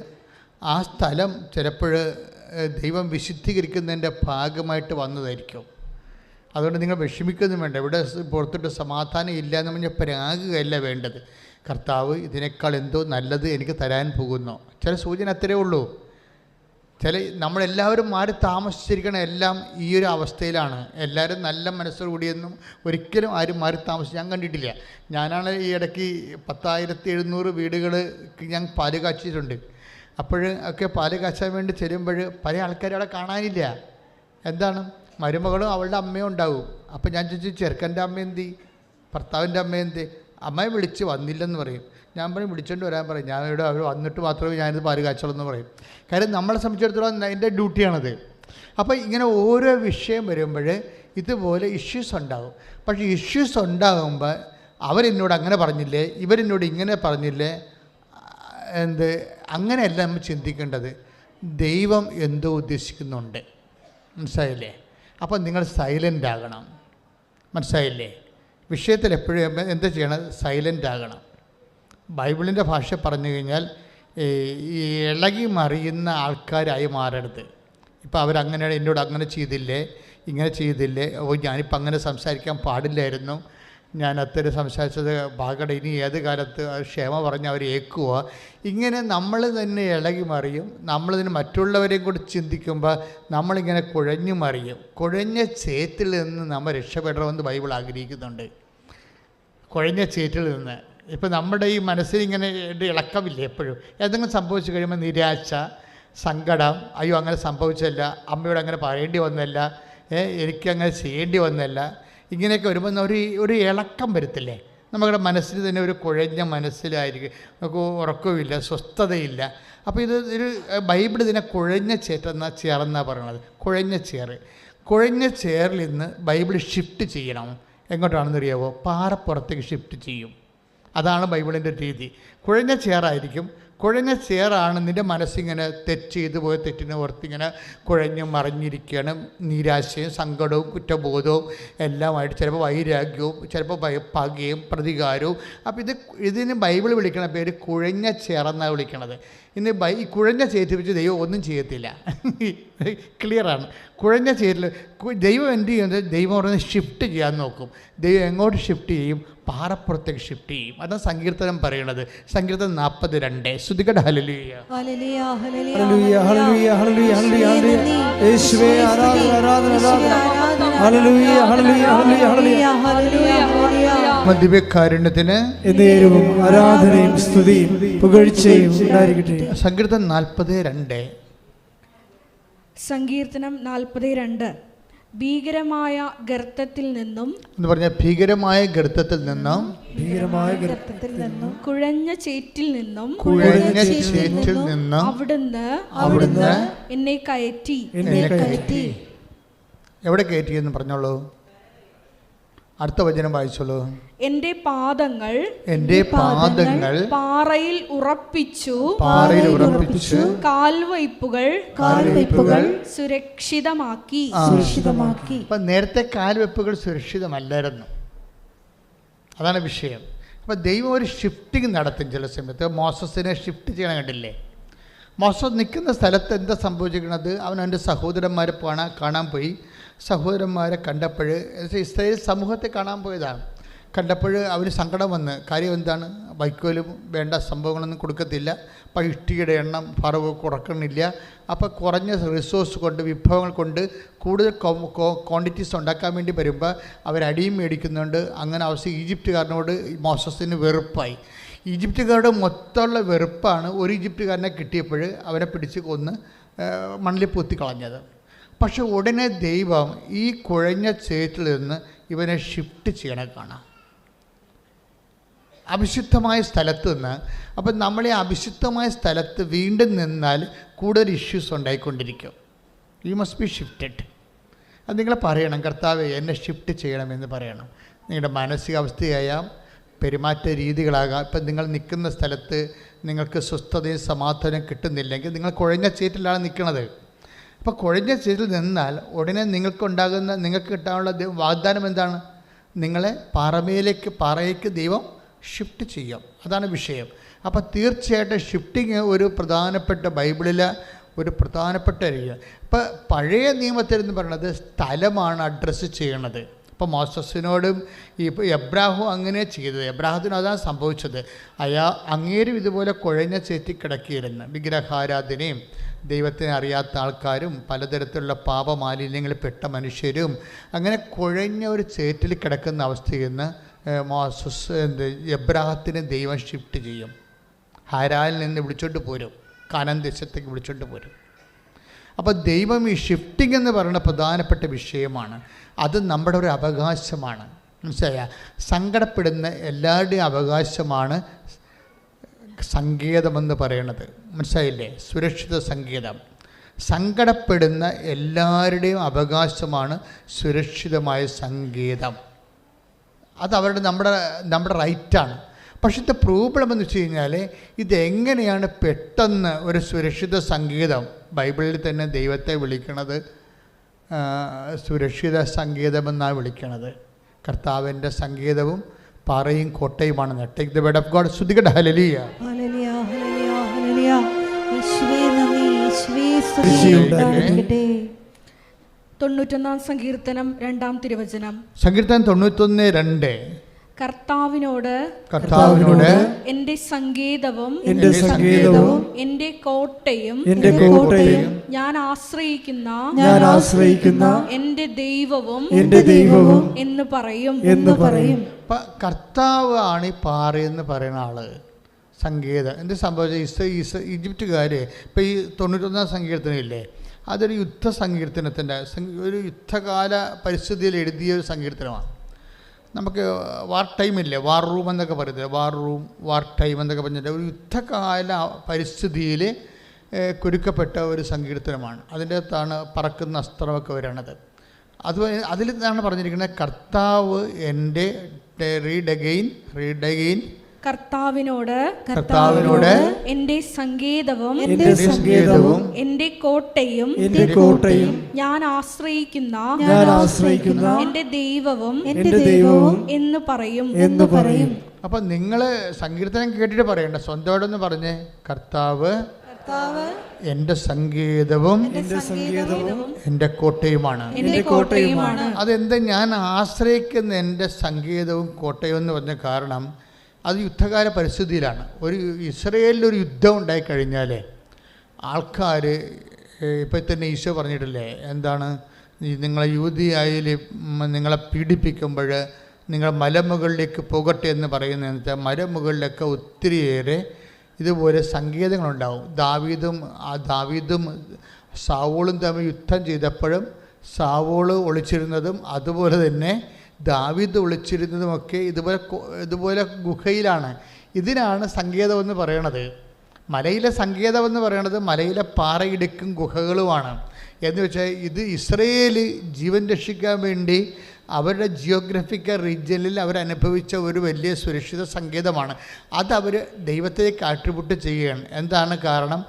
ആ സ്ഥലം ചിലപ്പോൾ ദൈവം വിശുദ്ധീകരിക്കുന്നതിൻ്റെ ഭാഗമായിട്ട് വന്നതായിരിക്കും. അതുകൊണ്ട് നിങ്ങൾ വിഷമിക്കൊന്നും വേണ്ട. ഇവിടെ പുറത്തോട്ട് സമാധാനം ഇല്ല എന്ന് പറഞ്ഞാൽ പരാകുകയല്ല വേണ്ടത്. കർത്താവ് ഇതിനേക്കാൾ എന്തോ നല്ലത് എനിക്ക് തരാൻ പോകുന്നു. ചില സൂചന അത്രയേ ഉള്ളൂ. നമ്മളെല്ലാവരും മാറി താമസിച്ചിരിക്കണം. എല്ലാം ഈ ഒരു അവസ്ഥയിലാണ്. എല്ലാവരും നല്ല മനസ്സോടുകൂടിയൊന്നും ഒരിക്കലും ആരും മാറി താമസിച്ച് ഞാൻ കണ്ടിട്ടില്ല. ഞാനാണ് ഈ ഇടയ്ക്ക് 10,700 വീടുകൾ ഞാൻ പാല് കാച്ചിട്ടുണ്ട്. ഒക്കെ പാല് കാച്ചാൻ വേണ്ടി ചെല്ലുമ്പോൾ പല ആൾക്കാരും അവിടെ കാണാനില്ല. എന്താണ്? മരുമകളും അവളുടെ അമ്മയും ഉണ്ടാവും. അപ്പോൾ ഞാൻ ചോദിച്ചു, ചെറുക്കൻ്റെ അമ്മ എന്തി, ഭർത്താവിൻ്റെ അമ്മ എന്തി? അമ്മയെ വിളിച്ച് വന്നില്ലെന്ന് പറയും. ഞാൻ പറയും വിളിച്ചുകൊണ്ട് വരാൻ പറയും. ഞാനിവിടെ അവർ വന്നിട്ട് മാത്രമേ ഞാനിത് പാല് കാച്ചുള്ളൂ എന്ന് പറയും. കാര്യം നമ്മളെ സംബന്ധിച്ചിടത്തോളം എൻ്റെ ഡ്യൂട്ടിയാണത്. അപ്പോൾ ഇങ്ങനെ ഓരോ വിഷയം വരുമ്പോൾ ഇതുപോലെ ഇഷ്യൂസ് ഉണ്ടാകും. പക്ഷേ ഇഷ്യൂസ് ഉണ്ടാകുമ്പോൾ അവരെന്നോട് അങ്ങനെ പറഞ്ഞില്ലേ, ഇവരെന്നോട് ഇങ്ങനെ പറഞ്ഞില്ലേ, അങ്ങനെയല്ല നമ്മൾ ചിന്തിക്കേണ്ടത്. ദൈവം എന്തോ ഉദ്ദേശിക്കുന്നുണ്ട്. മനസ്സിലായില്ലേ? അപ്പോൾ നിങ്ങൾ സൈലൻ്റ് ആകണം. മനസ്സിലായില്ലേ? വിഷയത്തിൽ എപ്പോഴും എന്താ ചെയ്യണം? സൈലൻ്റ് ആകണം. ബൈബിളിൻ്റെ ഭാഷ പറഞ്ഞു കഴിഞ്ഞാൽ ഈ ഇളകി മറിയുന്ന ആൾക്കാരായി മാറരുത്. ഇപ്പോൾ അവരങ്ങനെയാണ്, എന്നോട് അങ്ങനെ ചെയ്തില്ലേ, ഇങ്ങനെ ചെയ്തില്ലേ, ഞാനിപ്പോൾ അങ്ങനെ സംസാരിക്കാൻ പാടില്ലായിരുന്നു, ഞാൻ അത്തരം സംസാരിച്ചത് ഭാഗട, ഇനി ഏത് കാലത്ത് ക്ഷമ പറഞ്ഞ് അവർ ഏക്കുക. ഇങ്ങനെ നമ്മൾ തന്നെ ഇളകി മറിയും. നമ്മളിതിന് മറ്റുള്ളവരെയും കൂടി ചിന്തിക്കുമ്പോൾ നമ്മളിങ്ങനെ കുഴഞ്ഞു മറിയും. കുഴഞ്ഞ ചേറ്റിൽ നിന്ന് നമ്മൾ രക്ഷപ്പെടണമെന്ന് ബൈബിൾ ആഗ്രഹിക്കുന്നുണ്ട്. കുഴഞ്ഞ ചേറ്റിൽ നിന്ന്. ഇപ്പം നമ്മുടെ ഈ മനസ്സിലിങ്ങനെ ഇളക്കമില്ലേ എപ്പോഴും? എന്തെങ്കിലും സംഭവിച്ചു കഴിയുമ്പോൾ നിരാശ, സങ്കടം, അയ്യോ അങ്ങനെ സംഭവിച്ചല്ല, അമ്മയോട് അങ്ങനെ പറയേണ്ടി വന്നല്ല, എനിക്കങ്ങനെ ചെയ്യേണ്ടി വന്നല്ല, ഇങ്ങനെയൊക്കെ വരുമ്പോൾ ഒരു ഇളക്കം വരത്തില്ലേ? നമ്മുടെ മനസ്സിൽ തന്നെ ഒരു കുഴഞ്ഞ മനസ്സിലായിരിക്കും. നമുക്ക് ഉറക്കമില്ല, സ്വസ്ഥതയില്ല. അപ്പോൾ ഒരു ബൈബിൾ ഇതിനെ കുഴഞ്ഞ ചേറെന്നാണ് പറയണത്. കുഴഞ്ഞ ചേറിൽ നിന്ന് ബൈബിൾ ഷിഫ്റ്റ് ചെയ്യണം. എങ്ങോട്ടാണെന്നറിയാവോ? പാറപ്പുറത്തേക്ക് ഷിഫ്റ്റ് ചെയ്യും. അതാണ് ബൈബിളിൻ്റെ രീതി. കുഴഞ്ഞ ചേറായിരിക്കും. കുഴഞ്ഞ ചേറാണ് നിൻ്റെ മനസ്സിങ്ങനെ ചെയ്തു പോയ തെറ്റിനെ ഓർത്തിങ്ങനെ കുഴഞ്ഞു മറിഞ്ഞിരിക്കുകയാണ്. നിരാശയും സങ്കടവും കുറ്റബോധവും എല്ലാമായിട്ട്, ചിലപ്പോൾ വൈരാഗ്യവും, ചിലപ്പോൾ പകയും പ്രതികാരവും. അപ്പോൾ ഇതിന് ബൈബിൾ വിളിക്കണ പേര് കുഴഞ്ഞ ചേറെന്നാണ് വിളിക്കണത്. ഇന്ന് ഈ കുഴഞ്ഞ ചേറ്റ് വെച്ച് ദൈവം ഒന്നും ചെയ്യത്തില്ല. ക്ലിയറാണ്. കുഴഞ്ഞ ചേറ്റിൽ ദൈവം എന്ത് ചെയ്യുന്നത്? ദൈവം പറഞ്ഞ് ഷിഫ്റ്റ് ചെയ്യാൻ നോക്കും. ദൈവം എങ്ങോട്ട് ഷിഫ്റ്റ് ചെയ്യും? പാറപ്പുറത്തേക്ക് ഷിഫ്റ്റ് ചെയ്യും. അതാണ് സങ്കീർത്തനം പറയണത്. സങ്കീർത്തനം 42. ശ്രുതികട ഹല്ലേലൂയ. ദിവ്യകാരുണ്യത്തിന് ആരാധനയും സ്തുതിയും പുകഴ്ചയും ഉണ്ടായിരിക്കട്ടെ. സങ്കീർത്തനം 42. സങ്കീർത്തനം 42. ഭീകരമായ ഗർത്തത്തിൽ നിന്നും എന്ന് പറഞ്ഞ ഭീകരമായ ഗർത്തത്തിൽ നിന്നും കുഴഞ്ഞ ചേറ്റിൽ നിന്നും അവിടുന്ന് എന്നെ കയറ്റി. എവിടെ കയറ്റി എന്ന് പറഞ്ഞോളൂ. അടുത്ത വചനം വായിച്ചോളൂ. എന്റെ പാദങ്ങൾ പാറയിൽ ഉറപ്പിച്ചു. കാൽവയ്പ്പുകൾ സുരക്ഷിതമാക്കി. അപ്പം നേരത്തെ കാൽവയ്പ്പുകൾ സുരക്ഷിതമല്ലായിരുന്നു. അതാണ് വിഷയം. അപ്പം ദൈവം ഒരു ഷിഫ്റ്റിംഗ് നടത്തും. ചില സമയത്ത് മോസസിനെ ഷിഫ്റ്റ് ചെയ്യണം കണ്ടില്ലേ? മോശം നിൽക്കുന്ന സ്ഥലത്ത് എന്താ സംഭവിച്ചിരിക്കുന്നത്? അവൻ അവൻ്റെ സഹോദരന്മാരെ കാണാൻ പോയി. സഹോദരന്മാരെ കണ്ടപ്പോൾ, ഇസ്രായേൽ സമൂഹത്തെ കാണാൻ പോയതാണ്. കണ്ടപ്പോൾ അവന് സങ്കടം വന്ന്. കാര്യം എന്താണ്? വൈക്കോലും വേണ്ട സംഭവങ്ങളൊന്നും കൊടുക്കത്തില്ല, അപ്പോൾ ഇഷ്ടികയുടെ എണ്ണം ഫറവ് കുറക്കണില്ല. അപ്പോൾ കുറഞ്ഞ റിസോഴ്സ് കൊണ്ട്, വിഭവങ്ങൾ കൊണ്ട് കൂടുതൽ ക്വാണ്ടിറ്റീസ് ഉണ്ടാക്കാൻ വേണ്ടി വരുമ്പോൾ അവരടിയും മേടിക്കുന്നുണ്ട്. അങ്ങനെ അവസ്ഥ ഈജിപ്തുകാരനോട് മോസസിന് വെറുപ്പായി. ഈജിപ്തുകാരുടെ മൊത്തമുള്ള വെറുപ്പാണ് ഒരു ഈജിപ്തുകാരനെ കിട്ടിയപ്പോൾ അവനെ പിടിച്ച് കൊന്ന് മണ്ണിൽ പൊത്തി കളഞ്ഞത്. പക്ഷെ ഉടനെ ദൈവം ഈ കുഴഞ്ഞ ചേറ്റിൽ നിന്ന് ഇവനെ ഷിഫ്റ്റ് ചെയ്യണേ കാണാം, അവിശുദ്ധമായ സ്ഥലത്ത് നിന്ന്. അപ്പം നമ്മളെ അവിശുദ്ധമായ സ്ഥലത്ത് വീണ്ടും നിന്നാൽ കൂടുതൽ ഇഷ്യൂസ് ഉണ്ടായിക്കൊണ്ടിരിക്കും. You must be shifted. അത് നിങ്ങൾ പറയണം, കർത്താവേ എന്നെ ഷിഫ്റ്റ് ചെയ്യണമെന്ന് പറയണം. നിങ്ങളുടെ മാനസികാവസ്ഥയായാം, പെരുമാറ്റ രീതികളാകാം. ഇപ്പം നിങ്ങൾ നിൽക്കുന്ന സ്ഥലത്ത് നിങ്ങൾക്ക് സ്വസ്ഥതയും സമാധാനം കിട്ടുന്നില്ലെങ്കിൽ നിങ്ങൾ കുഴഞ്ഞ ചേറ്റിലാണ് നിൽക്കുന്നത്. അപ്പോൾ കുഴഞ്ഞ ചേറ്റിൽ നിന്നാൽ ഉടനെ നിങ്ങൾക്ക് കിട്ടാനുള്ള വാഗ്ദാനം എന്താണ്? നിങ്ങളെ പാറയ്ക്ക് ദൈവം ഷിഫ്റ്റ് ചെയ്യും. അതാണ് വിഷയം. അപ്പോൾ തീർച്ചയായിട്ടും ഷിഫ്റ്റിങ് ഒരു പ്രധാനപ്പെട്ട ബൈബിളിലെ ഒരു പ്രധാനപ്പെട്ട രീതി. ഇപ്പോൾ പഴയ നിയമത്തിൽ എന്ന് പറയുന്നത് സ്ഥലമാണ് അഡ്രസ്സ് ചെയ്യണത്. ഇപ്പോൾ മോസസിനോടും ഇപ്പോൾ എബ്രാഹും അങ്ങനെ ചെയ്തത്. എബ്രാഹത്തിനും അതാണ് സംഭവിച്ചത്. അങ്ങേരും ഇതുപോലെ കുഴഞ്ഞ ചേറ്റി കിടക്കിയിരുന്നു. വിഗ്രഹാരാധനയും ദൈവത്തിനെ അറിയാത്ത ആൾക്കാരും പലതരത്തിലുള്ള പാപമാലിന്യങ്ങളിൽ പെട്ട മനുഷ്യരും അങ്ങനെ കുഴഞ്ഞ ഒരു ചേറ്റിൽ കിടക്കുന്ന അവസ്ഥയിൽ നിന്ന് എബ്രാഹത്തിനെ ദൈവം ഷിഫ്റ്റ് ചെയ്യും. ഹാരാനിൽ നിന്ന് വിളിച്ചോണ്ട് പോരും, കാനാൻ ദേശത്തേക്ക് വിളിച്ചോണ്ട് പോരും. അപ്പോൾ ദൈവം ഈ ഷിഫ്റ്റിംഗ് എന്ന് പറയുന്ന പ്രധാനപ്പെട്ട വിഷയമാണ്. അത് നമ്മുടെ ഒരു അവകാശമാണ്. മനസ്സിലായ? സങ്കടപ്പെടുന്ന എല്ലാവരുടെയും അവകാശമാണ് സങ്കേതമെന്ന് പറയണത്. മനസ്സിലായില്ലേ? സുരക്ഷിത സങ്കേതം. സങ്കടപ്പെടുന്ന എല്ലാവരുടെയും അവകാശമാണ് സുരക്ഷിതമായ സങ്കേതം. അത് നമ്മുടെ റൈറ്റാണ്. പക്ഷേ ഇത് പ്രോബ്ലം എന്ന് വെച്ച് കഴിഞ്ഞാൽ ഇതെങ്ങനെയാണ് പെട്ടെന്ന് ഒരു സുരക്ഷിത സങ്കേതം? ബൈബിളിൽ തന്നെ ദൈവത്തെ വിളിക്കണത് സുരക്ഷിത സങ്കേതമെന്നാണ് വിളിക്കണത്. കർത്താവിൻ്റെ സങ്കേതവും പാറയും കോട്ടയുമാണ്. Take the word of God. സ്തുതിക്കട്ടെ. ഹല്ലേലൂയ, ഹല്ലേലൂയ, ഹല്ലേലൂയ, ഹല്ലേലൂയ. യേശുവേ നന്ദി, യേശുവേ സ്തുതി. 91 സങ്കീർത്തനം 2 തിരുവചനം. സങ്കീർത്തനം 91:2. കർത്താവിനോട് എന്റെ സങ്കേതവും എന്റെ കോട്ടയും ഞാൻ ആശ്രയിക്കുന്ന എന്റെ ദൈവവും എന്ന് പറയും. കർത്താവ് ആണ് ഈ പാറയെന്ന് പറയുന്ന ആള്, സങ്കേതം. എന്ത് സംഭവിച്ച ഈജിപ്തുകാര് ഇപ്പം ഈ 91 സങ്കീർത്തനമില്ലേ, അതൊരു യുദ്ധ സങ്കീർത്തനത്തിൻ്റെ ഒരു യുദ്ധകാല പരിസ്ഥിതിയിൽ എഴുതിയ ഒരു സങ്കീർത്തനമാണ്. നമുക്ക് വാർ ടൈമില്ലേ, വാർ റൂം എന്നൊക്കെ പറയുന്നത്, വാർ ടൈം എന്നൊക്കെ പറഞ്ഞിട്ട് ഒരു യുദ്ധകാല പരിസ്ഥിതിയിൽ കുരുക്കപ്പെട്ട ഒരു സങ്കീർത്തനമാണ്. അതിൻ്റെ അകത്താണ് പറക്കുന്ന അസ്ത്രമൊക്കെ വരണത്. അതിൽ നിന്നാണ് പറഞ്ഞിരിക്കുന്നത്, കർത്താവ് എൻ്റെ റീഡ് അഗെയിൻ കർത്താവിനോട് എന്റെ സങ്കേതവും എന്റെ കോട്ടയും ഞാൻ ആശ്രയിക്കുന്ന എന്റെ ദൈവവും എന്ന് പറയും. അപ്പൊ നിങ്ങള് സങ്കീർത്തനം കേട്ടിട്ട് പറയണ്ട, സ്വന്തമായിട്ടൊന്ന് പറഞ്ഞേ, കർത്താവ് എന്റെ സങ്കേതവും എന്റെ കോട്ടയുമാണ്. അതെന്താ ഞാൻ ആശ്രയിക്കുന്ന എൻ്റെ സങ്കേതവും കോട്ടയും എന്ന് പറഞ്ഞ കാരണം അത് യുദ്ധകാല പരിസ്ഥിതിയിലാണ്. ഒരു ഇസ്രയേലിലൊരു യുദ്ധം ഉണ്ടായിക്കഴിഞ്ഞാൽ ആൾക്കാർ ഇപ്പം തന്നെ ഈശോ പറഞ്ഞിട്ടില്ലേ, എന്താണ്, നിങ്ങളെ യൂദയായിൽ നിങ്ങളെ പീഡിപ്പിക്കുമ്പോൾ നിങ്ങൾ മലമുകളിലേക്ക് പോകട്ടെ എന്ന് പറയുന്നത്. മലമുകളിലൊക്കെ ഒത്തിരിയേറെ ഇതുപോലെ സങ്കേതങ്ങളുണ്ടാവും. ദാവീദും സാവോളും തമ്മിൽ യുദ്ധം ചെയ്തപ്പോഴും സാവോള് ഒളിച്ചിരുന്നതും അതുപോലെ തന്നെ ദാവീദ് ഒളിച്ചിരുന്നതുമൊക്കെ ഇതുപോലെ ഗുഹയിലാണ്. ഇതിനാണ് സങ്കേതമെന്ന് പറയണത്. മലയിലെ സങ്കേതമെന്ന് പറയണത് മലയിലെ പാറയിടുക്കും ഗുഹകളുമാണ്. എന്ന് വെച്ചാൽ ഇത് ഇസ്രയേൽ ജീവൻ രക്ഷിക്കാൻ വേണ്ടി അവരുടെ ജിയോഗ്രഫിക്കൽ റീജിയനിൽ അവരനുഭവിച്ച ഒരു വലിയ സുരക്ഷിത സങ്കേതമാണ്. അതവർ ദൈവത്തേക്ക് ആട്രിബ്യൂട്ട് ചെയ്യുകയാണ്. എന്താണ് കാരണം?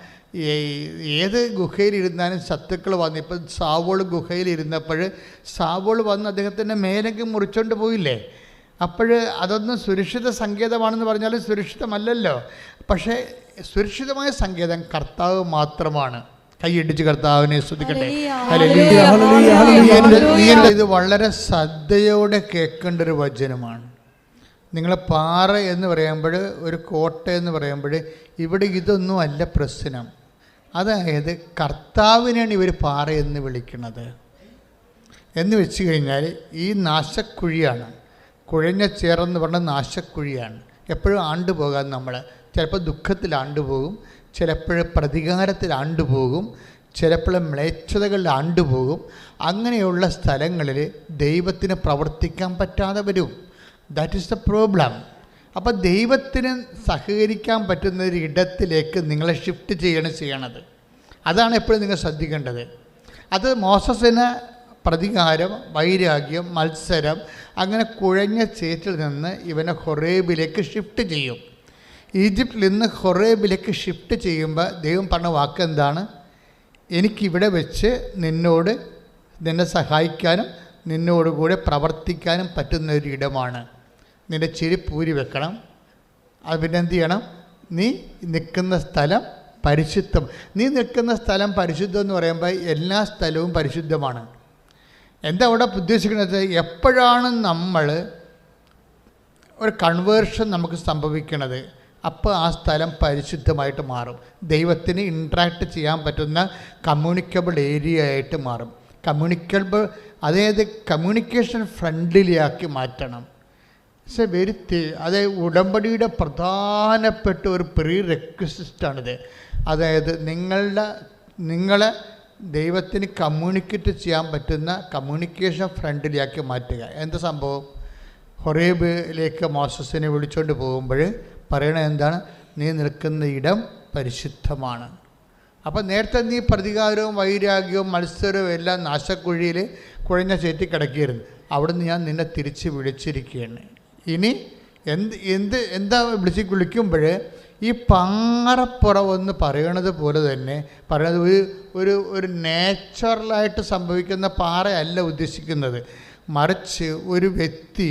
ഏത് ഗുഹയിലിരുന്നാലും ശത്രുക്കൾ വന്ന്, ഇപ്പം സാവോൾ ഗുഹയിലിരുന്നപ്പോൾ സാവോൾ വന്ന് അദ്ദേഹത്തിൻ്റെ മേലേക്ക് മുറിച്ചോണ്ട് പോയില്ലേ? അപ്പോൾ അതൊന്നും സുരക്ഷിത സങ്കേതമാണെന്ന് പറഞ്ഞാൽ സുരക്ഷിതമല്ലല്ലോ. പക്ഷേ സുരക്ഷിതമായ സങ്കേതം കർത്താവ് മാത്രമാണ്. കൈയിടിച്ച് കർത്താവിനെ സ്തുതിക്കട്ടെ. ഇത് വളരെ ശ്രദ്ധയോടെ കേൾക്കേണ്ട ഒരു വചനമാണ്. നിങ്ങൾ പാറ എന്ന് പറയുമ്പോൾ, ഒരു കോട്ട എന്ന് പറയുമ്പോൾ ഇവിടെ ഇതൊന്നും അല്ല പ്രശ്നം. അതായത് കർത്താവിനാണ് ഇവർ പാറ എന്ന് വിളിക്കുന്നത്. എന്ന് വെച്ച് കഴിഞ്ഞാൽ ഈ നാശക്കുഴിയാണ്, കുഴഞ്ഞ ചേറെന്ന് പറഞ്ഞ നാശക്കുഴിയാണ്. എപ്പോഴും ആണ്ടുപോകാൻ നമ്മൾ ചിലപ്പോൾ ദുഃഖത്തിൽ ആണ്ടുപോകും, ചിലപ്പോൾ പ്രതികാരത്തിൽ ആണ്ടുപോകും, ചിലപ്പോൾ മ്ലേച്ഛതകളിൽ ആണ്ടുപോകും. അങ്ങനെയുള്ള സ്ഥലങ്ങളിൽ ദൈവത്തിന് പ്രവർത്തിക്കാൻ പറ്റാതെ വരും. That is the problem. അപ്പോൾ ദൈവത്തിന് സഹകരിക്കാൻ പറ്റുന്ന ഒരു ഇടത്തിലേക്ക് നിങ്ങളെ ഷിഫ്റ്റ് ചെയ്യണത്. അതാണ് എപ്പോഴും നിങ്ങൾ ശ്രദ്ധിക്കേണ്ടത്. അത് മോസസിന് പ്രതികാരം, വൈരാഗ്യം, മത്സരം, അങ്ങനെ കുഴഞ്ഞ ചേറ്റിൽ നിന്ന് ഇവനെ ഹൊറേബിലേക്ക് ഷിഫ്റ്റ് ചെയ്യും. ഈജിപ്തിൽ നിന്ന് ഹൊറേബിലേക്ക് ഷിഫ്റ്റ് ചെയ്യുമ്പോൾ ദൈവം പറഞ്ഞ വാക്ക് എന്താണ്? എനിക്കിവിടെ വെച്ച് നിന്നെ സഹായിക്കാനും നിന്നോട് കൂടെ പ്രവർത്തിക്കാനും പറ്റുന്ന ഒരു ഇടമാണ്. നിൻ്റെ ചെരുപ്പൂരി വെക്കണം. അത് പിന്നെ എന്ത് ചെയ്യണം? നീ നിൽക്കുന്ന സ്ഥലം പരിശുദ്ധം. നീ നിൽക്കുന്ന സ്ഥലം പരിശുദ്ധം എന്ന് പറയുമ്പോൾ എല്ലാ സ്ഥലവും പരിശുദ്ധമാണ്. എന്താ അവിടെ ഉദ്ദേശിക്കുന്നത്? എപ്പോഴാണ് നമ്മൾ ഒരു കൺവേർഷൻ നമുക്ക് സംഭവിക്കുന്നത്, അപ്പോൾ ആ സ്ഥലം പരിശുദ്ധമായിട്ട് മാറും. ദൈവത്തിന് ഇൻട്രാക്ട് ചെയ്യാൻ പറ്റുന്ന കമ്മ്യൂണിക്കബിൾ ഏരിയ ആയിട്ട് മാറും. അതായത് കമ്മ്യൂണിക്കേഷൻ ഫ്രണ്ട്ലിയാക്കി മാറ്റണം. അതായത് ഉടമ്പടിയുടെ പ്രധാനപ്പെട്ട ഒരു പ്രീ റെക്വിസിറ്റാണിത്. അതായത് നിങ്ങളെ ദൈവത്തിന് കമ്മ്യൂണിക്കേറ്റ് ചെയ്യാൻ പറ്റുന്ന കമ്മ്യൂണിക്കേഷൻ ഫ്രണ്ട്ലിയാക്കി മാറ്റുക. എന്താ സംഭവം? ഹൊറേബിലേക്ക് മോസസിനെ വിളിച്ചുകൊണ്ട് പോകുമ്പോൾ പറയണത് എന്താണ്? നീ നിൽക്കുന്ന ഇടം പരിശുദ്ധമാണ്. അപ്പം നേരത്തെ നീ പ്രതികാരവും വൈരാഗ്യവും മത്സരവും എല്ലാം നാശക്കുഴിയിൽ കുഴഞ്ഞ ചേറ്റി കിടക്കുകയായിരുന്നു. അവിടുന്ന് ഞാൻ നിന്നെ തിരിച്ച് വിളിച്ചിരിക്കുകയാണ്. ഇനി എന്താ വിളിക്കുമ്പോൾ ഈ പാറപ്പുറമെന്ന് പറയണത് പോലെ തന്നെ പറയണത് ഒരു നാച്ചുറലായിട്ട് സംഭവിക്കുന്ന പാറയല്ല ഉദ്ദേശിക്കുന്നത്. മറിച്ച് ഒരു വ്യക്തി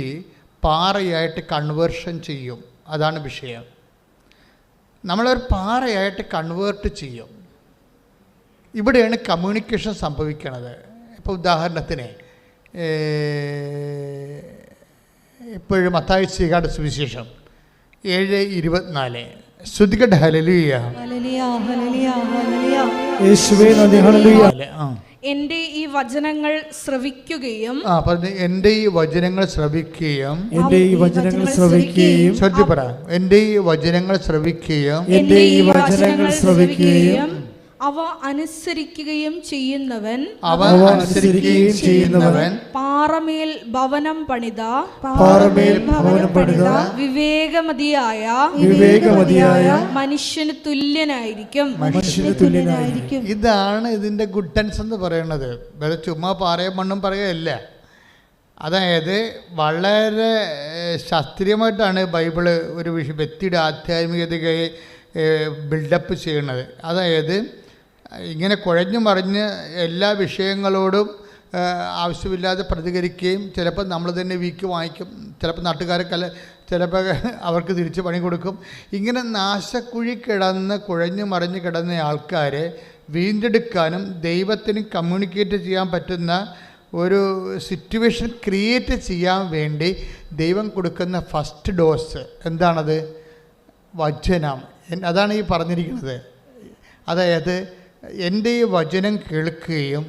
പാറയായിട്ട് കൺവേർഷൻ ചെയ്യും. അതാണ് വിഷയം. നമ്മളൊരു പാറയായിട്ട് കൺവേർട്ട് ചെയ്യും. ഇവിടെയാണ് കമ്മ്യൂണിക്കേഷൻ സംഭവിക്കുന്നത്. ഇപ്പോൾ ഉദാഹരണത്തിന് ഇപ്പോഴും മത്തായി ശ്രീകാട് സുവിശേഷം 7:24 ശ്രുതികട്ടെ. ഹല്ലേലൂയ, യേശുവേ നന്ദി, ഹല്ലേലൂയ. എന്റെ ഈ വചനങ്ങൾ ശ്രവിക്കുകയും എന്റെ ഈ വചനങ്ങൾ ശ്രവിക്കുകയും എന്റെ ഈ വചനങ്ങൾ ശ്രവിക്കുകയും പറ എന്റെ ഈ വചനങ്ങൾ ശ്രവിക്കുകയും എന്റെ ഈ വചനങ്ങൾ ശ്രവിക്കുകയും അവ അനുസരിക്കുകയും ചെയ്യുന്നവൻ പാറമേൽ ഭവനം പണിത വിവേകമതിയായ മനുഷ്യന് തുല്യനായിരിക്കും. ഇതാണ് ഇതിന്റെ ഗുഡൻസ് എന്ന് പറയുന്നത്. വേറെ ചുമ്മാ പാറയും മണ്ണും പറയുകയല്ല. അതായത് വളരെ ശാസ്ത്രീയമായിട്ടാണ് ബൈബിള് ഒരു വ്യക്തിയുടെ ആധ്യാത്മികതയെ ബിൽഡപ്പ് ചെയ്യുന്നത്. അതായത് ഇങ്ങനെ കുഴഞ്ഞു മറിഞ്ഞ് എല്ലാ വിഷയങ്ങളോടും ആവശ്യമില്ലാതെ പ്രതികരിക്കുകയും ചിലപ്പോൾ നമ്മൾ തന്നെ വീക്ക് വാങ്ങിക്കും, ചിലപ്പോൾ നാട്ടുകാരെ ചിലപ്പോൾ അവർക്ക് തിരിച്ച് പണി കൊടുക്കും. ഇങ്ങനെ നാശക്കുഴി കുഴഞ്ഞു മറിഞ്ഞ് കിടന്ന ആൾക്കാരെ വീണ്ടെടുക്കാനും ദൈവത്തിന് കമ്മ്യൂണിക്കേറ്റ് ചെയ്യാൻ പറ്റുന്ന ഒരു സിറ്റുവേഷൻ ക്രിയേറ്റ് ചെയ്യാൻ വേണ്ടി ദൈവം കൊടുക്കുന്ന ഫസ്റ്റ് ഡോസ് എന്താണത്? വചനം. അതാണ് ഈ പറഞ്ഞിരിക്കുന്നത്. അതായത് എൻ്റെ ഈ വചനം കേൾക്കുകയും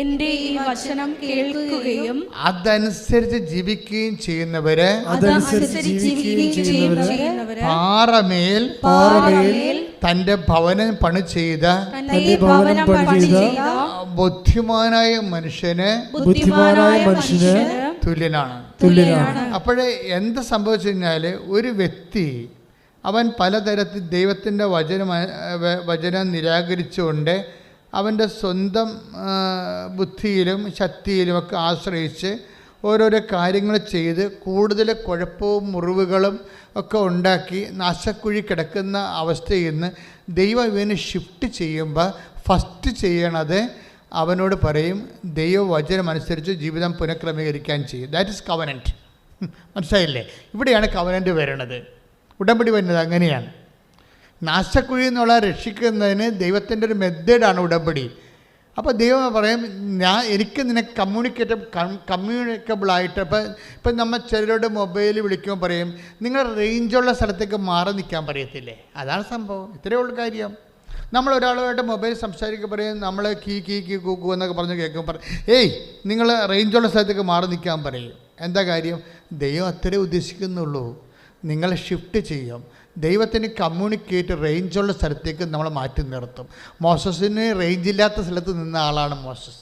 എൻ്റെ ഈ വചനം കേൾക്കുകയും അതനുസരിച്ച് ജീവിക്കുകയും ചെയ്യുന്നവര് പാറമേൽ തൻ്റെ ഭവനം പണി ചെയ്ത ബുദ്ധിമാനായ മനുഷ്യന് തുല്യനാണ്. അപ്പോഴേ എന്ത് സംഭവിച്ചു കഴിഞ്ഞാൽ ഒരു വ്യക്തി അവൻ പലതരത്തിൽ ദൈവത്തിൻ്റെ വചനം നിരാകരിച്ചുകൊണ്ട് അവൻ്റെ സ്വന്തം ബുദ്ധിയിലും ശക്തിയിലുമൊക്കെ ആശ്രയിച്ച് ഓരോരോ കാര്യങ്ങൾ ചെയ്ത് കൂടുതൽ കുഴപ്പവും മുറിവുകളും ഒക്കെ ഉണ്ടാക്കി നാശക്കുഴി കിടക്കുന്ന അവസ്ഥയിൽ നിന്ന് ദൈവം ഇവന് ഷിഫ്റ്റ് ചെയ്യുമ്പോൾ ഫസ്റ്റ് ചെയ്യണത് അവനോട് പറയും ദൈവവചനം അനുസരിച്ച് ജീവിതം പുനഃക്രമീകരിക്കാൻ ചെയ്യും. That is covenant. മനസ്സിലായില്ലേ? ഇവിടെയാണ് കവനൻറ്റ് വരണത്. ഉടമ്പടി വരുന്നത് അങ്ങനെയാണ്. നാശക്കുഴിയിൽ നിന്നുള്ള രക്ഷിക്കുന്നതിന് ദൈവത്തിൻ്റെ ഒരു മെത്തേഡാണ് ഉടമ്പടി. അപ്പോൾ ദൈവം പറയും, എനിക്ക് നിനക്ക് കമ്മ്യൂണിക്കബിളായിട്ട്. ഇപ്പം നമ്മൾ ചിലരോട് മൊബൈൽ വിളിക്കുമ്പോൾ പറയും, നിങ്ങൾ റേഞ്ചുള്ള സ്ഥലത്തേക്ക് മാറി നിൽക്കാൻ പറയത്തില്ലേ? അതാണ് സംഭവം. ഇത്രയേ ഉള്ളൂ കാര്യം. നമ്മൾ ഒരാളുമായിട്ട് മൊബൈൽ സംസാരിക്കുക പറയും, നമ്മൾ കീ കൂക്കു എന്നൊക്കെ പറഞ്ഞ് കേൾക്കുമ്പോൾ പറയും, ഏയ് നിങ്ങൾ റേഞ്ചുള്ള സ്ഥലത്തേക്ക് മാറി നിൽക്കാൻ പറയും. എന്താ കാര്യം? ദൈവം അത്രേ ഉദ്ദേശിക്കുന്നുള്ളൂ. നിങ്ങൾ ഷിഫ്റ്റ് ചെയ്യും. ദൈവത്തിന് കമ്മ്യൂണിക്കേറ്റ് റേഞ്ചുള്ള സ്ഥലത്തേക്ക് നമ്മൾ മാറ്റി നിർത്തും. മോസസിന് റേഞ്ചില്ലാത്ത സ്ഥലത്ത് നിന്ന ആളാണ് മോസസ്.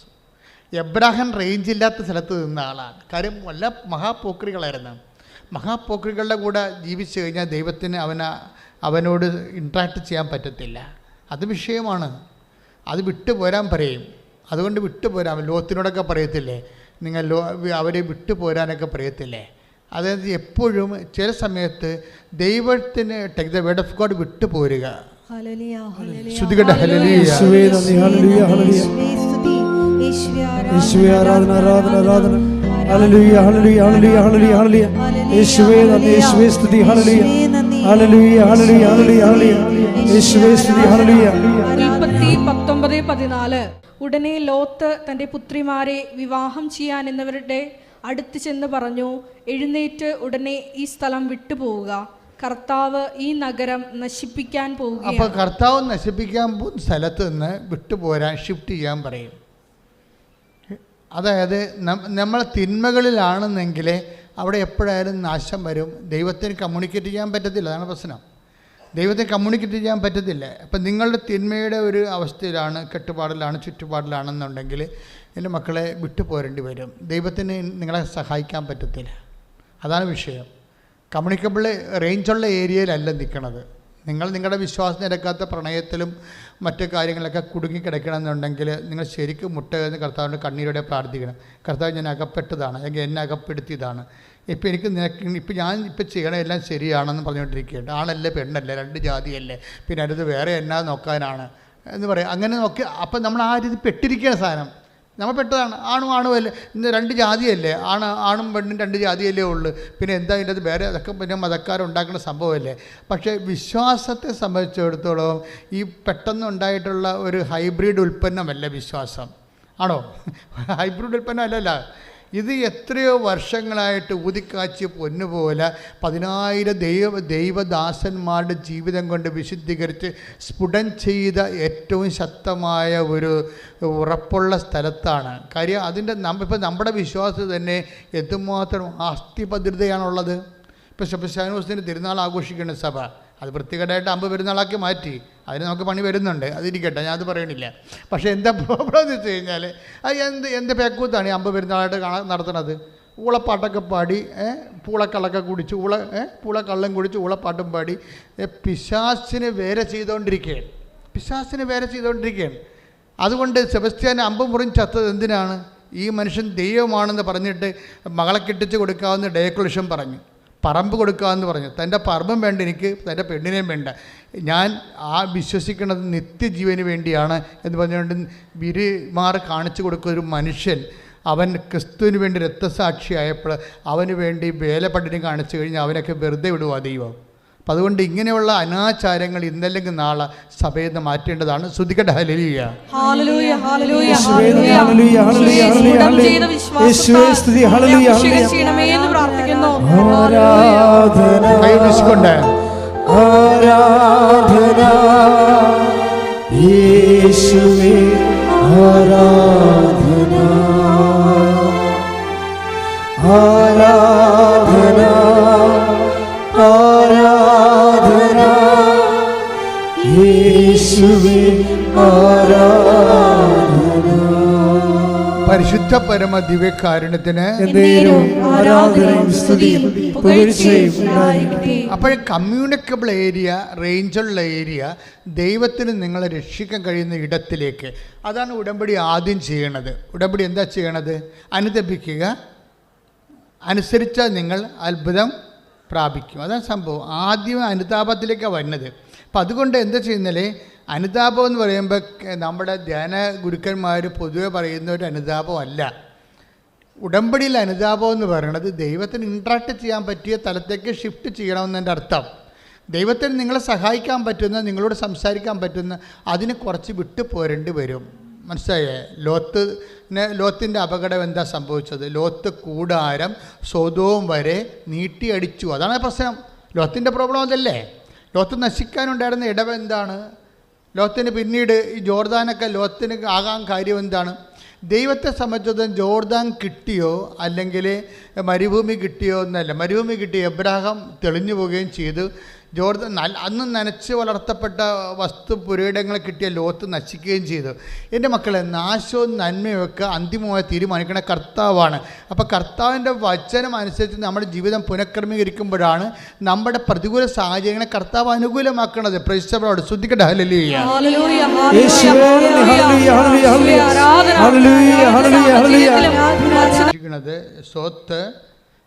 എബ്രാഹിം റേഞ്ചില്ലാത്ത സ്ഥലത്ത് നിന്ന ആളാണ്. കാര്യം വല്ല മഹാപോക്രികളായിരുന്നു. മഹാപോക്രികളുടെ കൂടെ ജീവിച്ചു കഴിഞ്ഞാൽ ദൈവത്തിന് അവനോട് ഇൻട്രാക്ട് ചെയ്യാൻ പറ്റത്തില്ല. അത് വിഷയമാണ്. അത് വിട്ടുപോരാൻ പറയും. അതുകൊണ്ട് വിട്ടുപോരാൻ ലോത്തിനോടൊക്കെ പറയത്തില്ലേ, നിങ്ങൾ അവരെ വിട്ടുപോരാനൊക്കെ പറയത്തില്ലേ? അതായത് എപ്പോഴും ചില സമയത്ത് ദൈവത്തിന് take the word of God വിട്ടുപോരുക. ശ്രുതികട ഹല്ലേലൂയ, യേശുവേ നന്ദി, ഹല്ലേലൂയ, ഹല്ലേലൂയ, യേശുവേ ആരാധന, ആരാധന, ആരാധന, ഹല്ലേലൂയ, ഹല്ലേലൂയ, ഹല്ലേലൂയ, ഹല്ലേലൂയ, ഹല്ലേലൂയ, യേശുവേ നന്ദി, യേശുവേ സ്തുതി, ഹല്ലേലൂയ, ഹല്ലേലൂയ, ഹല്ലേലൂയ, ഹല്ലേലൂയ, ഹല്ലേലൂയ, യേശുവേ സ്തുതി, ഹല്ലേലൂയ. ഉൽപ്പത്തി 19:14 ഉടനെ ലോത്ത് തൻ്റെ പുത്രിമാരെ വിവാഹം ചെയ്യാനെന്നവരുടെ അടുത്ത് ചെന്ന് പറഞ്ഞു, എഴുന്നേറ്റ് ഉടനെ ഈ സ്ഥലം വിട്ടുപോവുക, കർത്താവ് ഈ നഗരം നശിപ്പിക്കാൻ പോവുക. അപ്പോൾ കർത്താവ് നശിപ്പിക്കാൻ പോകുന്ന സ്ഥലത്ത് നിന്ന് വിട്ടുപോരാൻ, ഷിഫ്റ്റ് ചെയ്യാൻ പറയും. അതായത് നമ്മൾ തിന്മകളിലാണെന്നെങ്കിൽ അവിടെ എപ്പോഴായാലും നാശം വരും. ദൈവത്തിന് കമ്മ്യൂണിക്കേറ്റ് ചെയ്യാൻ പറ്റത്തില്ല. അതാണ് പ്രശ്നം. ദൈവത്തെ കമ്മ്യൂണിക്കേറ്റ് ചെയ്യാൻ പറ്റത്തില്ല. അപ്പം നിങ്ങളുടെ തിന്മയുടെ ഒരു അവസ്ഥയിലാണ്, കെട്ടുപാടിലാണ്, ചുറ്റുപാടിലാണെന്നുണ്ടെങ്കിൽ എൻ്റെ മക്കളെ വിട്ടുപോരേണ്ടി വരും. ദൈവത്തിന് നിങ്ങളെ സഹായിക്കാൻ പറ്റത്തില്ല. അതാണ് വിഷയം. കമ്മ്യൂണിക്കബിൾ റേഞ്ചുള്ള ഏരിയയിലല്ല നിൽക്കണത്. നിങ്ങൾ നിങ്ങളുടെ വിശ്വാസം നിരക്കാത്ത പ്രണയത്തിലും മറ്റു കാര്യങ്ങളൊക്കെ കുടുങ്ങിക്കിടക്കണമെന്നുണ്ടെങ്കിൽ നിങ്ങൾ ശരിക്കും മുട്ടുകയെന്ന് കർത്താവിൻ്റെ കണ്ണീരോടെ പ്രാർത്ഥിക്കണം. കർത്താവ്, ഞാൻ അകപ്പെട്ടതാണ്, അല്ലെങ്കിൽ എന്നെ അകപ്പെടുത്തിയതാണ്. ഇപ്പം എനിക്ക് ഞാൻ ചെയ്യണ എല്ലാം ശരിയാണെന്ന് പറഞ്ഞുകൊണ്ടിരിക്കുകയുണ്ട്. ആണല്ലേ പെണ്ണല്ലേ, രണ്ട് ജാതിയല്ലേ, പിന്നെ അടുത്ത് വേറെ എന്നാ നോക്കാനാണ് എന്ന് പറയാം. അങ്ങനെ നോക്കി അപ്പം നമ്മൾ ആ രീതി പെട്ടിരിക്കുന്ന സാധനം. നമ്മൾ പെട്ടതാണ്. ആണുമല്ലേ, ഇന്ന് രണ്ട് ജാതിയല്ലേ, ആണും പെണ്ണും രണ്ട് ജാതിയല്ലേ ഉള്ളൂ, പിന്നെ എന്താ ഇതിൻ്റെ അത് വേറെ, അതൊക്കെ പിന്നെ മതക്കാരുണ്ടാക്കുന്ന സംഭവമല്ലേ. പക്ഷേ വിശ്വാസത്തെ സംബന്ധിച്ചിടത്തോളം ഈ പെട്ടെന്നുണ്ടായിട്ടുള്ള ഒരു ഹൈബ്രിഡ് ഉൽപ്പന്നമല്ല വിശ്വാസം. ആണോ? ഹൈബ്രിഡ് ഉൽപ്പന്നം അല്ലല്ല. ഇത് എത്രയോ വർഷങ്ങളായിട്ട് ഊതിക്കാച്ചിയ പൊന്നുപോലെ 10,000 ദൈവദാസന്മാരുടെ ജീവിതം കൊണ്ട് വിശുദ്ധീകരിച്ച് സ്ഫുടം ചെയ്ത ഏറ്റവും ശക്തമായ ഒരു ഉറപ്പുള്ള സ്ഥലത്താണ്. കാര്യം അതിൻ്റെ ഇപ്പം നമ്മുടെ വിശ്വാസത്തിൽ തന്നെ എന്തുമാത്രം ആസ്തിഭദ്രതയാണുള്ളത്. ഇപ്പോൾ ശബശാനോസിന് തിരുനാൾ ആഘോഷിക്കുന്ന സഭ, അത് വൃത്തികേടായിട്ട് 50 പെരുന്നാളാക്കി മാറ്റി. അതിന് നമുക്ക് പണി വരുന്നുണ്ട്, അതിരിക്കട്ടെ, ഞാനത് പറയണില്ല. പക്ഷേ എന്താ പ്രോബ്ലം എന്ന് വെച്ച് കഴിഞ്ഞാൽ അത് എന്ത് പേക്കൂത്താണ് ഈ 50 പെരുന്നാളായിട്ട് നടത്തുന്നത്? ഊളപ്പാട്ടൊക്കെ പാടി, പൂളക്കള്ളൊക്കെ കുടിച്ച്, പൂളക്കള്ളം കുടിച്ച് ഊളപ്പാട്ടും പാടി പിശാസിനെ വേല ചെയ്തുകൊണ്ടിരിക്കുകയാണ്. അതുകൊണ്ട് സെബസ്ത്യാൻ 50 മുറിഞ്ഞ് ചത്തത് എന്തിനാണ്? ഈ മനുഷ്യൻ ദൈവമാണെന്ന് പറഞ്ഞിട്ട് മകളെ കെട്ടിച്ച് കൊടുക്കാവുന്ന ഡെക്കറേഷൻ പറഞ്ഞു, പറമ്പ് കൊടുക്കാമെന്ന് പറഞ്ഞു. തൻ്റെ പറമ്പും വേണ്ട എനിക്ക്, തൻ്റെ പെണ്ണിനെയും വേണ്ട, ഞാൻ വിശ്വസിക്കുന്നത് നിത്യജീവന് വേണ്ടിയാണ് എന്ന് പറഞ്ഞുകൊണ്ട് വിരുമാർ കാണിച്ചു കൊടുക്കുന്ന ഒരു മനുഷ്യൻ, അവൻ ക്രിസ്തുവിന് വേണ്ടി രക്തസാക്ഷിയായപ്പോൾ അവന് വേണ്ടി വേലപ്പട്ടിനെ കാണിച്ചു കഴിഞ്ഞാൽ അവനൊക്കെ വെറുതെ വിടുക ദൈവം. അപ്പം അതുകൊണ്ട് ഇങ്ങനെയുള്ള അനാചാരങ്ങൾ ഇന്നല്ലെങ്കിൽ നാളെ സഭയിൽ നിന്ന് മാറ്റേണ്ടതാണ്. ശ്രുതികട ഹല്ലേലൂയ, ഹല്ലേലൂയ, ഹല്ലേലൂയ, ഹല്ലേലൂയ, ഹല്ലേലൂയ, ഹല്ലേലൂയ, യേശുവേ സ്തുതി, ഹല്ലേലൂയ, ഹല്ലേലൂയ, പ്രാർത്ഥിക്കുന്നു. ആരാധന, കൈവീശിക്കൊണ്ട് ആരാധന, യേശുവേ ആരാധന, ആരാധന, ആരാധന, യേശുവേ ആരാധന. പരിശുദ്ധ പരമ ദിവ്യകാരുണ്യത്തിന് ആരാധനയും സ്തുതിയും പുകഴ്ചയും ഉണ്ടായിരിക്കട്ടെ. അപ്പോൾ കമ്മ്യൂണിക്കബിൾ ഏരിയ, റേഞ്ചുള്ള ഏരിയ, ദൈവത്തിന് നിങ്ങളെ രക്ഷിക്കാൻ കഴിയുന്ന ഇടത്തിലേക്ക്, അതാണ് ഉടമ്പടി ആദ്യം ചെയ്യണത്. ഉടമ്പടി എന്താ ചെയ്യണത്? അനുതപിക്കുക, അനുസരിച്ചാൽ നിങ്ങൾ അത്ഭുതം പ്രാപിക്കും. അതാണ് സംഭവം. ആദ്യം അനുതാപത്തിലേക്കാണ് വരുന്നത്. അപ്പം അതുകൊണ്ട് എന്താ ചെയ്യുന്നത്? അനുതാപം എന്ന് പറയുമ്പോൾ നമ്മുടെ ധ്യാന ഗുരുക്കന്മാർ പൊതുവെ പറയുന്ന ഒരു അനുതാപമല്ല. ഉടമ്പടിയിൽ അനുതാപം എന്ന് പറയുന്നത് ദൈവത്തിന് ഇൻട്രാക്ട് ചെയ്യാൻ പറ്റിയ തലത്തേക്ക് ഷിഫ്റ്റ് ചെയ്യണമെന്നതിൻ്റെ അർത്ഥം. ദൈവത്തിന് നിങ്ങളെ സഹായിക്കാൻ പറ്റുന്ന, നിങ്ങളോട് സംസാരിക്കാൻ പറ്റുന്ന, അതിന് കുറച്ച് വിട്ടു പോരേണ്ടി വരും. മനസ്സിലായേ? ലോത്തിൻ്റെ അപകടം എന്താ സംഭവിച്ചത്? ലോത്ത് കൂടാരം സൊദോം വരെ നീട്ടിയടിച്ചു. അതാണ് പ്രശ്നം. ലോത്തിൻ്റെ പ്രോബ്ലം അതല്ലേ? ലോത്ത് നശിക്കാനുണ്ടായിരുന്ന ഇടവ് എന്താണ്? ലോത്തിന് പിന്നീട് ഈ ജോർദാനൊക്കെ ലോത്തിന് ആകാൻ കാര്യം എന്താണ്? ദൈവത്തെ സംബന്ധിച്ചിടത്തോളം ജോർദാൻ കിട്ടിയോ അല്ലെങ്കിൽ മരുഭൂമി കിട്ടിയോ എന്നല്ല. മരുഭൂമി കിട്ടി, എബ്രാഹാം തെളിഞ്ഞു പോവുകയും ചെയ്തു. ജോർദാൻ അന്ന് നനച്ച് വളർത്തപ്പെട്ട പുരയിടങ്ങൾ കിട്ടിയ ലോത്ത് നശിക്കുകയും ചെയ്തു. എൻ്റെ മക്കളെ, നാശവും നന്മയൊക്കെ അന്തിമമായി തീരുമാനിക്കുന്ന കർത്താവാണ്. അപ്പോൾ കർത്താവിൻ്റെ വചനം അനുസരിച്ച് നമ്മുടെ ജീവിതം പുനഃക്രമീകരിക്കുമ്പോഴാണ് നമ്മുടെ പ്രതികൂല സാഹചര്യങ്ങളെ കർത്താവ് അനുകൂലമാക്കുന്നത്. പ്രൈസ്തവരോട് ശ്രദ്ധിക്കട്ടെ. ഹല്ലേലൂയ.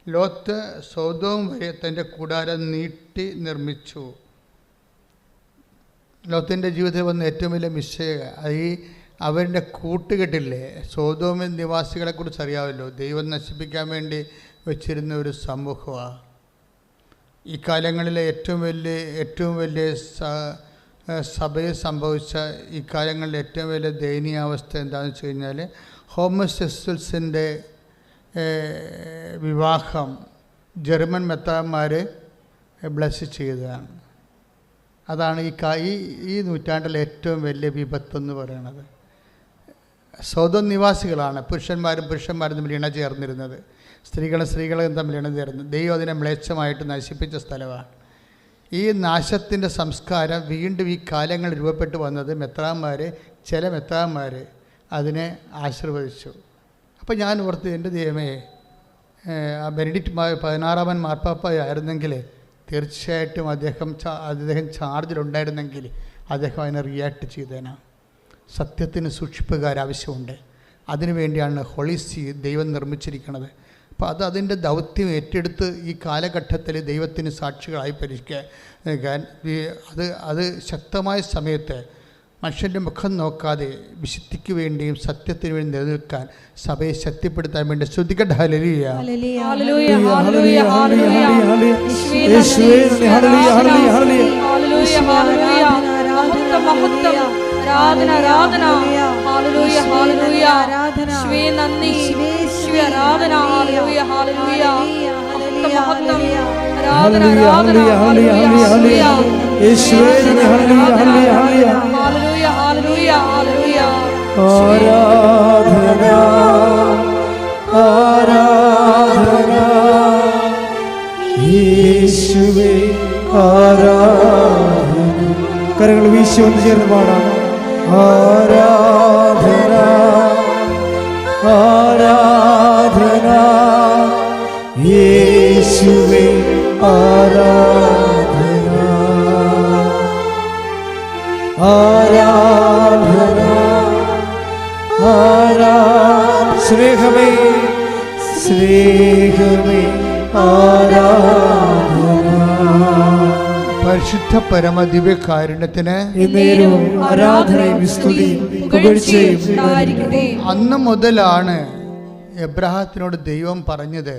ലോത്ത് സൊദോം വരെ തൻ്റെ കൂടാരം നീട്ടി നിർമ്മിച്ചു. ലോത്തിൻ്റെ ജീവിതത്തിൽ വന്ന ഏറ്റവും വലിയ മിസ്റ്റേക്ക് അവരുടെ കൂട്ടുകെട്ടില്ലേ. സൊദോമിൻ നിവാസികളെക്കുറിച്ച് അറിയാമല്ലോ. ദൈവം നശിപ്പിക്കാൻ വേണ്ടി വെച്ചിരുന്ന ഒരു സമൂഹമാണ്. ഈ കാലങ്ങളിലെ ഏറ്റവും വലിയ സഭയിൽ സംഭവിച്ച ഈ കാലങ്ങളിലെ ഏറ്റവും വലിയ ദയനീയാവസ്ഥ എന്താണെന്ന് വെച്ച് കഴിഞ്ഞാൽ, ഹോമോസെക്സ്വൽസിൻ്റെ വിവാഹം ജർമ്മൻ മെത്രാന്മാർ ബ്ലസ് ചെയ്തതാണ്. അതാണ് ഈ നൂറ്റാണ്ടിലെ ഏറ്റവും വലിയ വിപത്തെന്ന് പറയുന്നത്. സൊദോം നിവാസികളാണ് പുരുഷന്മാരും തമ്മിൽ ഇണ ചേർന്നിരുന്നത്, സ്ത്രീകളും തമ്മിൽ ഇണ ചേർന്ന്. ദൈവം അതിനെ മ്ലേച്ഛമായിട്ട് നശിപ്പിച്ച സ്ഥലമാണ്. ഈ നാശത്തിൻ്റെ സംസ്കാരം വീണ്ടും ഈ കാലങ്ങളിൽ രൂപപ്പെട്ടു വന്നത് ചില മെത്രാന്മാർ അതിനെ ആശീർവദിച്ചു. അപ്പോൾ ഞാൻ ഓർത്ത്, എൻ്റെ ദൈവമേ, ബെനഡിക്റ്റ് 16 മാർപ്പാപ്പയായിരുന്നെങ്കിൽ തീർച്ചയായിട്ടും അദ്ദേഹം ചാർജിലുണ്ടായിരുന്നെങ്കിൽ അദ്ദേഹം അതിനെ റിയാക്ട് ചെയ്തേനാ. സത്യത്തിന് സൂക്ഷിപ്പുകാരാവശ്യമുണ്ട്. അതിനുവേണ്ടിയാണ് ഹോളി സീ ദൈവം നിർമ്മിച്ചിരിക്കുന്നത്. അപ്പോൾ അതിൻ്റെ ദൗത്യം ഏറ്റെടുത്ത് ഈ കാലഘട്ടത്തിൽ ദൈവത്തിന് സാക്ഷികളായി പരിഷ്കരിക്കാൻ അത് ശക്തമായ സമയത്ത് മനുഷ്യൻ്റെ മുഖം നോക്കാതെ വിശുദ്ധിക്ക് വേണ്ടിയും സത്യത്തിന് വേണ്ടി നിലനിൽക്കാൻ സഭയെ ശക്തിപ്പെടുത്താൻ വേണ്ടി ശ്രദ്ധിക്കട്ടെ. ഹല്ലേലൂയ. കരങ്ങൾ വീശി ഒന്ന് ചേർന്ന് പാടാം. ആരാധന ആരാധന യേശുവേ ആരാധന ആരാധന സ്നേഹമേ ആരാധന. പരിശുദ്ധ പരമദിവ്യകാരുണ്യത്തിന് ആരാധനയും സ്തുതിയും പുകഴ്ചയും ഉണ്ടായിരിക്കട്ടെ. അന്ന് മുതലാണ് എബ്രാഹത്തിനോട് ദൈവം പറഞ്ഞത്,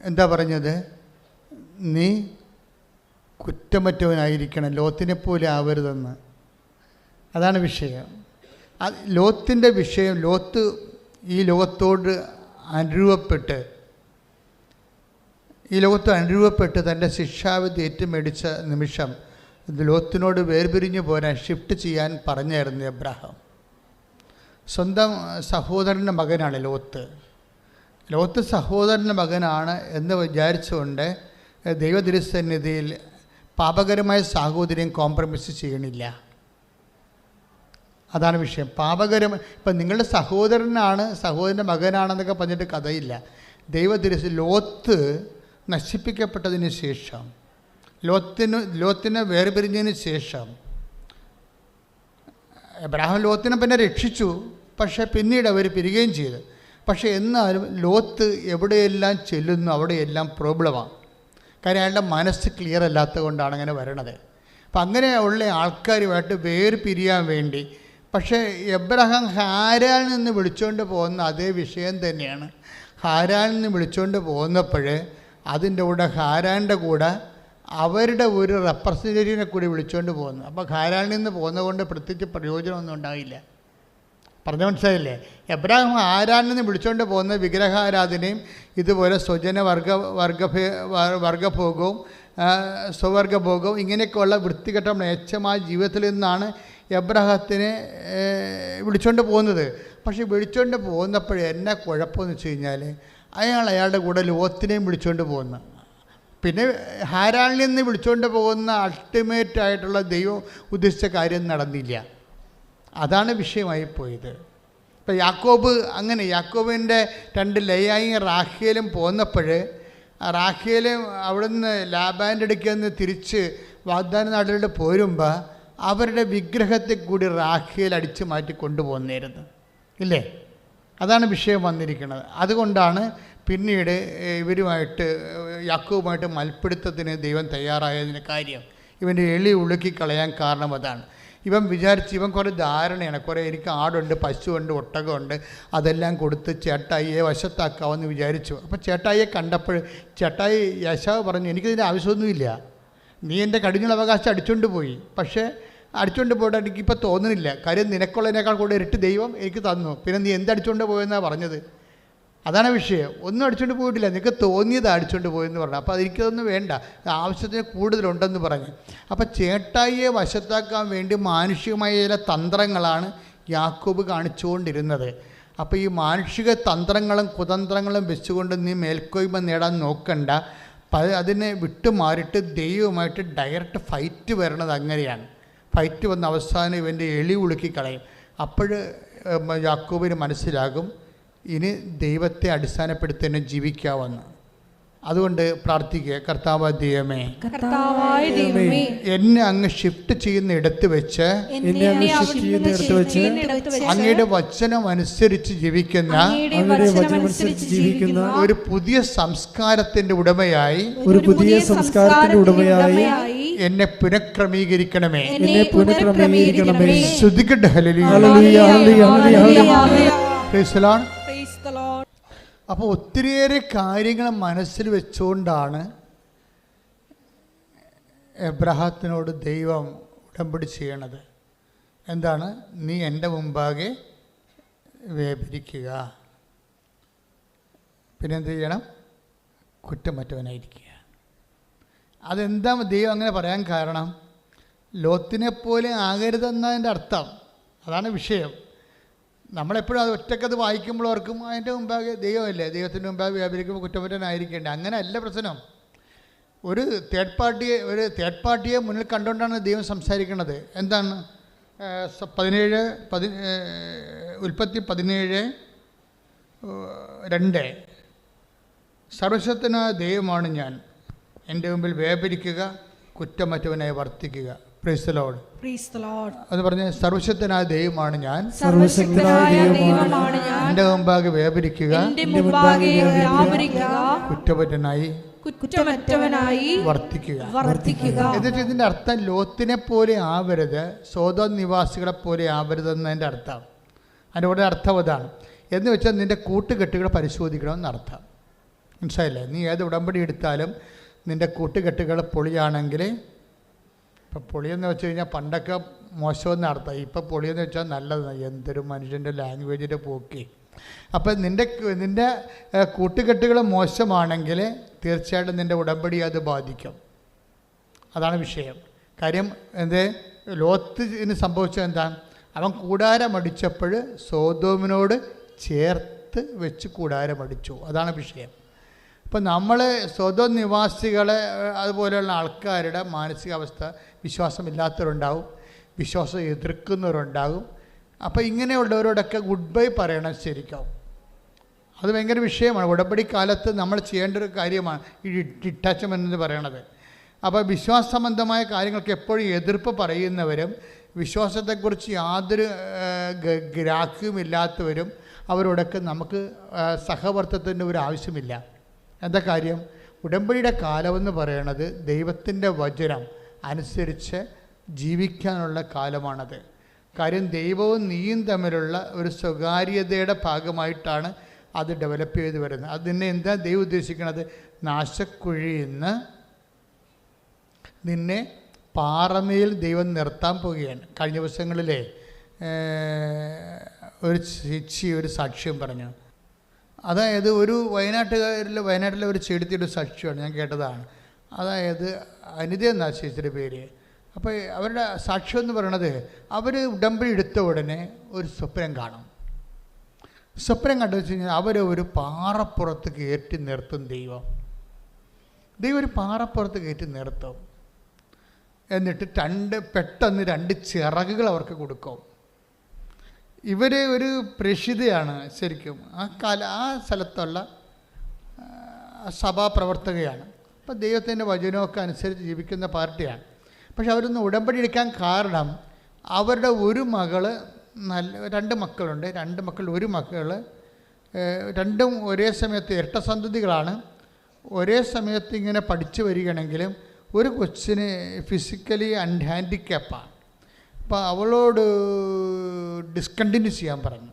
എന്താ പറഞ്ഞത്? നീ കുറ്റമറ്റവനായിരിക്കണം, ലോത്തിനെ പോലെ ആവരുതെന്ന്. അതാണ് വിഷയം. ലോത്തിൻ്റെ വിഷയം, ലോത്ത് ഈ ലോകത്തോട് അനുരൂപപ്പെട്ട് തൻ്റെ ശിക്ഷാവിധി ഏറ്റുമേടിച്ച നിമിഷം ലോത്തിനോട് വേർപിരിഞ്ഞു പോരാൻ ഷിഫ്റ്റ് ചെയ്യാൻ പറഞ്ഞായിരുന്നു എബ്രാഹാം. സ്വന്തം സഹോദരൻ്റെ മകനാണ് ലോത്ത് സഹോദരൻ്റെ മകനാണ് എന്ന് വിചാരിച്ചുകൊണ്ട് ദൈവതിരുസന്നിധിയിൽ പാപകരമായ സാഹോദര്യം കോംപ്രമൈസ് ചെയ്യണില്ല. അതാണ് വിഷയം. ഇപ്പം നിങ്ങളുടെ സഹോദരൻ്റെ മകനാണെന്നൊക്കെ പറഞ്ഞിട്ട് കഥയില്ല. ലോത്ത് നശിപ്പിക്കപ്പെട്ടതിന് ശേഷം, ലോത്തിനെ വേർപിരിഞ്ഞതിന് ശേഷം എബ്രാഹാം ലോത്തിനെ പിന്നെ രക്ഷിച്ചു. പക്ഷേ പിന്നീട് അവർ പിരിയുകയും ചെയ്തു. പക്ഷേ എന്നാലും ലോത്ത് എവിടെയെല്ലാം ചെല്ലുന്നു അവിടെയെല്ലാം പ്രോബ്ലമാണ്. കാര്യം അയാളുടെ മനസ്സ് ക്ലിയർ അല്ലാത്തത് കൊണ്ടാണ് അങ്ങനെ വരണത്. അപ്പം അങ്ങനെയുള്ള ആൾക്കാരുമായിട്ട് വേർപിരിയാൻ വേണ്ടി, പക്ഷേ എബ്രഹാം ഹാരാനിൽ നിന്ന് വിളിച്ചുകൊണ്ട് പോകുന്ന അതേ വിഷയം തന്നെയാണ്. ഹാരാനിൽ നിന്ന് വിളിച്ചുകൊണ്ട് പോകുന്നപ്പോൾ അതിൻ്റെ കൂടെ ഹാരാൻ്റെ കൂടെ അവരുടെ ഒരു റെപ്രസെൻറ്റേറ്റീവിനെ കൂടി വിളിച്ചുകൊണ്ട് പോകുന്നു. അപ്പോൾ ഹാരാനിൽ നിന്ന് പോകുന്നതുകൊണ്ട് പ്രത്യേകിച്ച് പ്രയോജനമൊന്നും ഉണ്ടായില്ല. പറഞ്ഞ മനസ്സിലായില്ലേ? എബ്രാഹിം ഹാരാനിൽ നിന്ന് വിളിച്ചുകൊണ്ട് പോകുന്ന വിഗ്രഹാരാധനയും ഇതുപോലെ സ്വജന വർഗഭോഗവും സ്വവർഗഭോഗവും ഇങ്ങനെയൊക്കെയുള്ള വൃത്തികെട്ട മ്ലേച്ഛമായ ജീവിതത്തിൽ നിന്നാണ് എബ്രാഹത്തിനെ വിളിച്ചുകൊണ്ട് പോകുന്നത്. പക്ഷേ വിളിച്ചുകൊണ്ട് പോകുന്നപ്പോഴേ എന്നാ കുഴപ്പമെന്ന് വെച്ച് കഴിഞ്ഞാൽ അയാളുടെ കൂടെ ലോത്തിനെയും വിളിച്ചുകൊണ്ട് പോകുന്നു. പിന്നെ ഹാരാനിൽ നിന്ന് വിളിച്ചുകൊണ്ട് പോകുന്ന അൾട്ടിമേറ്റ് ആയിട്ടുള്ള ദൈവം ഉദ്ദേശിച്ച കാര്യം നടന്നില്ല. അതാണ് വിഷയമായി പോയത്. ഇപ്പം യാക്കോബിൻ്റെ 2 ലേയായും റാഖേലും പോന്നപ്പോൾ റാഖേലും അവിടുന്ന് ലാബാൻ്റെ അടുക്കൽ നിന്ന് തിരിച്ച് വാഗ്ദാന നാട്ടിലോട്ട് പോരുമ്പോൾ അവരുടെ വിഗ്രഹത്തെ കൂടി റാഖേൽ അടിച്ചു മാറ്റി കൊണ്ടുപോകുന്നായിരുന്നു, ഇല്ലേ? അതാണ് വിഷയം വന്നിരിക്കുന്നത്. അതുകൊണ്ടാണ് പിന്നീട് ഇവരുമായിട്ട് യാക്കോബുമായിട്ട് മൽപ്പിടുത്തത്തിന് ദൈവം തയ്യാറായതിന് കാര്യം. ഇവൻ്റെ എളി ഉളുക്കി കളയാൻ കാരണം അതാണ്. ഇവൻ കുറേ ധാരണയാണ്, കുറേ എനിക്ക് ആടുണ്ട്, പശുവുണ്ട്, ഒട്ടകമുണ്ട്, അതെല്ലാം കൊടുത്ത് ചേട്ടായിയെ വശത്താക്കാമെന്ന് വിചാരിച്ചു. അപ്പോൾ ചേട്ടായിയെ കണ്ടപ്പോൾ ചേട്ടായി യേശാവ് പറഞ്ഞു, എനിക്കിതിൻ്റെ ആവശ്യമൊന്നുമില്ല, നീ എൻ്റെ കടിഞ്ഞുള്ള അവകാശം അടിച്ചുകൊണ്ട് പോയി. പക്ഷേ അടിച്ചുകൊണ്ട് പോയിട്ട് എനിക്കിപ്പോൾ തോന്നുന്നില്ല, കാര്യം നിനക്കുള്ളതിനേക്കാൾ കൂടെ ഇരട്ടി ദൈവം എനിക്ക് തന്നു, പിന്നെ നീ എന്തടിച്ചുകൊണ്ട് പോയെന്നാണ് പറഞ്ഞത്. അതാണ് വിഷയം. ഒന്നും അടിച്ചുകൊണ്ട് പോയിട്ടില്ല, നിനക്ക് തോന്നിയത് അടിച്ചുകൊണ്ട് പോയെന്ന് പറഞ്ഞു. അപ്പോൾ അതെനിക്കതൊന്നും വേണ്ട, ആവശ്യത്തിന് കൂടുതലുണ്ടെന്ന് പറഞ്ഞു. അപ്പോൾ ചേട്ടായിയെ വശത്താക്കാൻ വേണ്ടി മാനുഷികമായ ചില തന്ത്രങ്ങളാണ് യാക്കോബ് കാണിച്ചുകൊണ്ടിരുന്നത്. അപ്പോൾ ഈ മാനുഷിക തന്ത്രങ്ങളും കുതന്ത്രങ്ങളും വെച്ചുകൊണ്ട് നീ മേൽക്കോയ്മ നേടാൻ നോക്കണ്ട, അതിനെ വിട്ടുമാറിയിട്ട് ദൈവവുമായിട്ട് ഡയറക്റ്റ് ഫൈറ്റ് വരണത് അങ്ങനെയാണ്. ഫൈറ്റ് വന്ന അവസാനം ഇവൻ്റെ എളി ഉളുക്കി കളയും. അപ്പോൾ യാക്കോബിന് മനസ്സിലാകും ഇനി ദൈവത്തെ അടിസ്ഥാനപ്പെടുത്തി തന്നെ ജീവിക്കാമെന്ന്. അതുകൊണ്ട് പ്രാർത്ഥിക്കുക, കർത്താവായ ദൈവമേ, എന്നെ അങ്ങ് ഷിഫ്റ്റ് ചെയ്യുന്ന ഇടത്ത് വെച്ച് അങ്ങയുടെ വചനം അനുസരിച്ച് ജീവിക്കുന്ന ഒരു പുതിയ സംസ്കാരത്തിന്റെ ഉടമയായി എന്നെ പുനഃക്രമീകരിക്കണമേ. ശ്രുതിക്കട്ടെ ഹല്ലേലൂയ. അപ്പോൾ ഒത്തിരിയേറെ കാര്യങ്ങൾ മനസ്സിൽ വെച്ചുകൊണ്ടാണ് എബ്രാഹത്തിനോട് ദൈവം ഉടമ്പടി ചെയ്യണത്. എന്താണ്? നീ എൻ്റെ മുമ്പാകെ വ്യഭിരിക്കുക, പിന്നെന്ത് ചെയ്യണം? കുറ്റമറ്റവനായിരിക്കുക. അതെന്താ ദൈവം അങ്ങനെ പറയാൻ കാരണം? ലോത്തിനെപ്പോലെ ആകരുതെന്നതിൻ്റെ അർത്ഥം. അതാണ് വിഷയം. നമ്മളെപ്പോഴും അത് ഒറ്റക്കത് വായിക്കുമ്പോൾ ഓർക്കും അതിൻ്റെ മുമ്പാകെ ദൈവമല്ലേ, ദൈവത്തിൻ്റെ മുമ്പാകെ വ്യാപരിക്കുമ്പോൾ കുറ്റമറ്റനായിരിക്കേണ്ടത്. അങ്ങനെയല്ല പ്രശ്നം. ഒരു തേർഡ് പാർട്ടിയെ മുന്നിൽ കണ്ടുകൊണ്ടാണ് ദൈവം സംസാരിക്കുന്നത്. എന്താണ്? 17:2 സർവശക്തനായ ദൈവമാണ് ഞാൻ, എൻ്റെ മുമ്പിൽ വ്യാപരിക്കുക, കുറ്റമറ്റവനായി വർത്തിക്കുക. Praise the lord. അത് പറഞ്ഞ് സർവശക്തനായ ദൈവമാണ് ഞാൻ, എൻ്റെ മുമ്പാകെ വ്യാപരിക്കുക, കുറ്റമറ്റവനായി വർത്തിക്കുക. എന്നിട്ട് ഇതിൻ്റെ അർത്ഥം ലോത്തിനെ പോലെ ആവരുത്, സോദോം നിവാസികളെ പോലെ ആവരുതെന്നതിൻ്റെ അർത്ഥം. അതിൻ്റെ കൂടെ അർത്ഥം അതാണ്. എന്ന് വെച്ചാൽ നിൻ്റെ കൂട്ടുകെട്ടുകളെ പരിശോധിക്കണമെന്ന് അർത്ഥം. മനസ്സിലായില്ലേ? നീ ഏത് ഉടമ്പടി എടുത്താലും നിൻ്റെ കൂട്ടുകെട്ടുകൾ പൊളിയാണെങ്കിൽ, ഇപ്പം പൊളിയെന്ന് വെച്ച് കഴിഞ്ഞാൽ പണ്ടൊക്കെ മോശമെന്ന് അർത്ഥം, ഇപ്പം പൊളിയെന്ന് വെച്ചാൽ നല്ലതാണ്. എന്തൊരു മനുഷ്യൻ്റെ ലാംഗ്വേജിൻ്റെ പോക്കി. അപ്പം നിൻ്റെ കൂട്ടുകെട്ടുകൾ മോശമാണെങ്കിൽ തീർച്ചയായിട്ടും നിൻ്റെ ഉടമ്പടി അത് ബാധിക്കും. അതാണ് വിഷയം. കാര്യം ലോത്തിന് സംഭവിച്ചത് എന്താണ്? അവൻ കൂടാരമടിച്ചപ്പോൾ സോദോമിനോട് ചേർത്ത് വെച്ച് കൂടാരമടിച്ചു. അതാണ് വിഷയം. ഇപ്പം നമ്മൾ സോദോം നിവാസികളെ അതുപോലെയുള്ള ആൾക്കാരുടെ മാനസികാവസ്ഥ, വിശ്വാസമില്ലാത്തവരുണ്ടാവും, വിശ്വാസം എതിർക്കുന്നവരുണ്ടാകും. അപ്പോൾ ഇങ്ങനെയുള്ളവരോടൊക്കെ ഗുഡ് ബൈ പറയണം ശരിക്കും. അത് ഭയങ്കര വിഷയമാണ്. ഉടമ്പടി കാലത്ത് നമ്മൾ ചെയ്യേണ്ട ഒരു കാര്യമാണ് ഈ ഡിറ്റാച്ച്മെൻ്റ് എന്ന് പറയണത്. അപ്പോൾ വിശ്വാസ സംബന്ധമായ കാര്യങ്ങൾക്ക് എപ്പോഴും എതിർപ്പ് പറയുന്നവരും വിശ്വാസത്തെക്കുറിച്ച് യാതൊരു ഗ്രാഹ്യമില്ലാത്തവരും അവരോടൊക്കെ നമുക്ക് സഹവർത്തത്തിൻ്റെ ഒരു ആവശ്യമില്ല. എന്താ കാര്യം? ഉടമ്പടിയുടെ കാലമെന്ന് പറയണത് ദൈവത്തിൻ്റെ വചനം അനുസരിച്ച് ജീവിക്കാനുള്ള കാലമാണത്. കാര്യം ദൈവവും നീയും തമ്മിലുള്ള ഒരു സ്വകാര്യതയുടെ ഭാഗമായിട്ടാണ് അത് ഡെവലപ്പ് ചെയ്ത് വരുന്നത്. അതിനെ എന്താ ദൈവം ഉദ്ദേശിക്കുന്നത്? നാശക്കുഴിയിൽ നിന്ന് നിന്നെ പാറമേൽ ദൈവം നിർത്താൻ പോവുകയാണ്. കഴിഞ്ഞ ദിവസങ്ങളിലെ ഒരു ചേച്ചി ഒരു സാക്ഷ്യം പറഞ്ഞു. അതായത് ഒരു വയനാട്ടിലെ ഒരു ചെടുത്തിയുടെ സാക്ഷ്യമാണ്, ഞാൻ കേട്ടതാണ്. അതായത് അനിത എന്നാ ചേച്ചിയുടെ പേര്. അപ്പോൾ അവരുടെ സാക്ഷ്യം എന്ന് പറയണത്, അവർ ഉടമ്പടി എടുത്ത ഉടനെ ഒരു സ്വപ്നം കാണും. സ്വപ്നം കണ്ടു വെച്ച് കഴിഞ്ഞാൽ അവരെ ഒരു പാറപ്പുറത്ത് കയറ്റി നിർത്തും ദൈവം ഒരു പാറപ്പുറത്ത് കയറ്റി നിർത്തും. എന്നിട്ട് പെട്ടെന്ന് 2 ചിറകുകൾ അവർക്ക് കൊടുക്കും. ഇവർ ഒരു പ്രേക്ഷിതയാണ് ശരിക്കും, ആ സ്ഥലത്തുള്ള സഭാപ്രവർത്തകയാണ്. അപ്പോൾ ദൈവത്തിൻ്റെ വചനമൊക്കെ അനുസരിച്ച് ജീവിക്കുന്ന പാർട്ടിയാണ്. പക്ഷെ അവരൊന്ന് ഉടമ്പടി എടുക്കാൻ കാരണം അവരുടെ ഒരു മകള് 2 മക്കളുണ്ട്. 2 മക്കൾ, ഒരു മകൾ, രണ്ടും ഒരേ സമയത്ത് ഇരട്ടസന്തതികളാണ്. ഒരേ സമയത്ത് ഇങ്ങനെ പഠിച്ചു വരികയാണെങ്കിലും ഒരു കൊച്ചിന് ഫിസിക്കലി ഹാൻഡിക്യാപ്പാണ്. അപ്പോൾ അവളോട് ഡിസ്കണ്ടിന്യൂ ചെയ്യാൻ പറഞ്ഞു.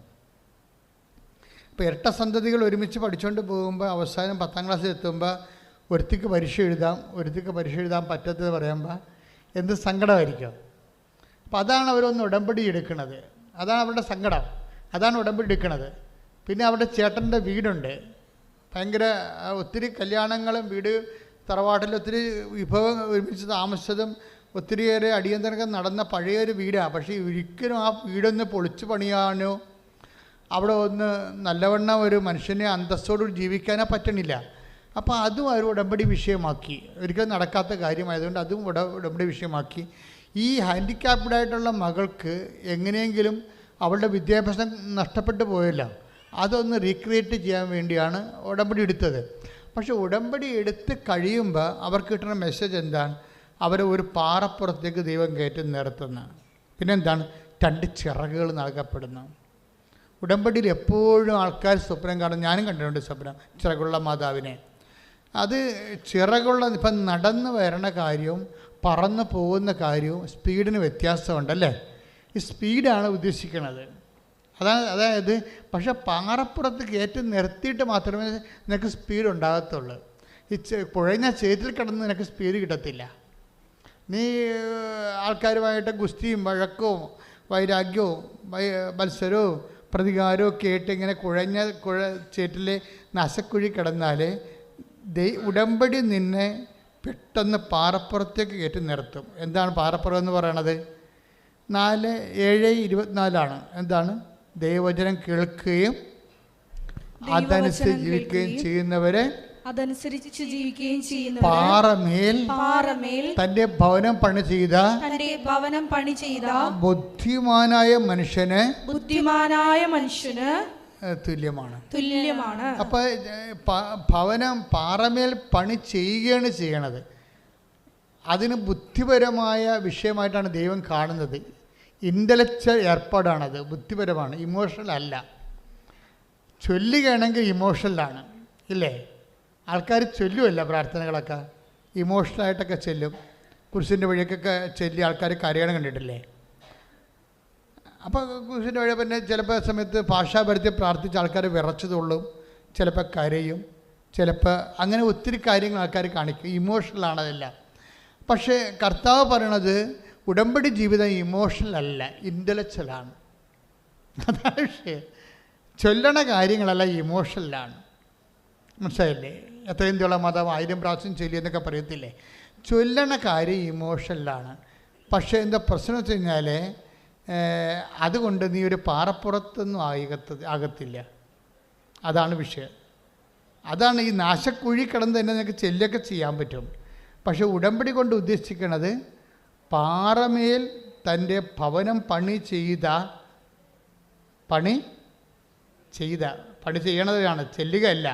അപ്പോൾ ഇരട്ടസന്തതികൾ ഒരുമിച്ച് പഠിച്ചുകൊണ്ട് പോകുമ്പോൾ അവസാനം 10ാം ക്ലാസ്സിൽ എത്തുമ്പോൾ ഒരുത്തിക്ക് പരീക്ഷ എഴുതാൻ പറ്റാത്തത് പറയുമ്പോൾ എന്ത് സങ്കടമായിരിക്കും. അപ്പോൾ അതാണ് അവരൊന്ന് ഉടമ്പടി എടുക്കുന്നത്. അതാണ് അവരുടെ സങ്കടം, അതാണ് ഉടമ്പടി എടുക്കുന്നത്. പിന്നെ അവരുടെ ചേട്ടൻ്റെ വീടുണ്ട്, ഭയങ്കര ഒത്തിരി കല്യാണങ്ങളും തറവാട്ടിൽ ഒത്തിരി വിഭവം ഒരുമിച്ച് താമസിച്ചതും ഒത്തിരിയേറെ അടിയന്തരങ്ങൾ നടന്ന പഴയൊരു വീടാണ്. പക്ഷേ ഒരിക്കലും ആ വീടൊന്ന് പൊളിച്ചു പണിയാനോ അവിടെ ഒന്ന് നല്ലവണ്ണം ഒരു മനുഷ്യനെ അന്തസ്സോട് ജീവിക്കാനോ പറ്റണില്ല. അപ്പോൾ അതും അവർ ഉടമ്പടി വിഷയമാക്കി. ഒരിക്കലും നടക്കാത്ത കാര്യമായതുകൊണ്ട് അതും ഉടമ്പടി വിഷയമാക്കി. ഈ ഹാൻഡിക്യാപ്ഡായിട്ടുള്ള മകൾക്ക് എങ്ങനെയെങ്കിലും അവളുടെ വിദ്യാഭ്യാസം നഷ്ടപ്പെട്ടു പോയല്ലോ, അതൊന്ന് റീക്രിയേറ്റ് ചെയ്യാൻ വേണ്ടിയാണ് ഉടമ്പടി എടുത്തത്. പക്ഷെ ഉടമ്പടി എടുത്ത് കഴിയുമ്പോൾ അവർക്ക് കിട്ടുന്ന മെസ്സേജ് എന്താണ്? അവരെ ഒരു പാറപ്പുറത്തേക്ക് ദൈവം കയറ്റി നിർത്തുന്ന. പിന്നെന്താണ്? 2 ചിറകുകൾ നൽകപ്പെടുന്നു. ഉടമ്പടിയിൽ എപ്പോഴും ആൾക്കാർ സ്വപ്നം കാണും. ഞാനും കണ്ടിട്ടുണ്ട് സ്വപ്നം, ചിറകുള്ള മാതാവിനെ. അത് ചിറകുള്ള, ഇപ്പം നടന്നു വരണ കാര്യവും പറന്നു പോകുന്ന കാര്യവും സ്പീഡിന് വ്യത്യാസമുണ്ടല്ലേ? ഈ സ്പീഡാണ് ഉദ്ദേശിക്കുന്നത്. അതായത് പക്ഷെ പാറപ്പുറത്ത് കയറ്റി നിർത്തിയിട്ട് മാത്രമേ നിനക്ക് സ്പീഡ് ഉണ്ടാകത്തുള്ളൂ. ഈ പുഴഞ്ഞ ചേറ്റിൽ കിടന്ന് നിനക്ക് സ്പീഡ് കിട്ടത്തില്ല. നീ ആൾക്കാരുമായിട്ട് ഗുസ്തിയും വഴക്കവും വൈരാഗ്യവും മത്സരവും പ്രതികാരവും ഒക്കെ ആയിട്ട് ഇങ്ങനെ ചേറ്റിൽ നശക്കുഴി കിടന്നാൽ ഉടമ്പടി നിന്നെ പെട്ടെന്ന് പാറപ്പുറത്തേക്ക് കയറ്റി നിർത്തും. എന്താണ് പാറപ്പുറം എന്ന് പറയണത്? 4:7-24 എന്താണ്? ദൈവവചനം കേൾക്കുകയും അതനുസരിച്ച് ജീവിക്കുകയും ചെയ്യുന്നവരെ അതനുസരിച്ച് ജീവിക്കുകയും ചെയ്യുന്ന പാറമേൽ തന്റെ ഭവനം പണി ചെയ്ത ബുദ്ധിമാനായ മനുഷ്യന് തുല്യമാണ്. അപ്പൊ ഭവനം പാറമേൽ പണി ചെയ്യുകയാണ് ചെയ്യണത്. അതിന് ബുദ്ധിപരമായ വിഷയമായിട്ടാണ് ദൈവം കാണുന്നത്. ഇൻ്റലക്ച്വൽ ഏർപ്പാടാണത്, ബുദ്ധിപരമാണ്, ഇമോഷണൽ അല്ല. ചൊല്ലുകയാണെങ്കിൽ ഇമോഷണലാണ്, ഇല്ലേ? ആൾക്കാർ ചൊല്ലുമല്ല പ്രാർത്ഥനകളൊക്കെ, ഇമോഷണലായിട്ടൊക്കെ ചെല്ലും. കുരിശിൻ്റെ വഴിയൊക്കെ ചൊല്ലി ആൾക്കാർ കരയണം കണ്ടിട്ടില്ലേ? അപ്പോൾ കുരിശിൻ്റെ വഴി പിന്നെ ചിലപ്പോൾ സമയത്ത് ഭാഷാപരത്തിൽ പ്രാർത്ഥിച്ച് ആൾക്കാർ വിറച്ചതുള്ളും, ചിലപ്പോൾ കരയും, ചിലപ്പോൾ അങ്ങനെ ഒത്തിരി കാര്യങ്ങൾ ആൾക്കാർ കാണിക്കും. ഇമോഷണലാണ് അതെല്ലാം. പക്ഷേ കർത്താവ് പറയണത് ഉടമ്പടി ജീവിതം ഇമോഷണൽ അല്ല, ഇൻ്റലക്ച്വലാണ്. അതാണ് വിഷയം. ചൊല്ലണ കാര്യങ്ങളല്ല, ഇമോഷണലാണ്. മനസ്സിലായില്ലേ? എത്രയും തീയുള്ള മതം 1000 പ്രാവശ്യം ചൊല്ലിയെന്നൊക്കെ പറയത്തില്ലേ? ചൊല്ലണ കാര്യം ഇമോഷണലാണ്. പക്ഷേ എന്താ പ്രശ്നം വെച്ച് കഴിഞ്ഞാൽ അതുകൊണ്ട് നീ ഒരു പാറപ്പുറത്തൊന്നും ആകത്തില്ല. അതാണ് വിഷയം. അതാണ് ഈ നാശക്കുഴി കിടന്ന് തന്നെ നിനക്ക് ചെല്ലൊക്കെ ചെയ്യാൻ പറ്റും. പക്ഷെ ഉടമ്പടി കൊണ്ട് ഉദ്ദേശിക്കുന്നത് പാറമേൽ തൻ്റെ ഭവനം പണി ചെയ്യണതാണ്, ചെല്ലുകയല്ല.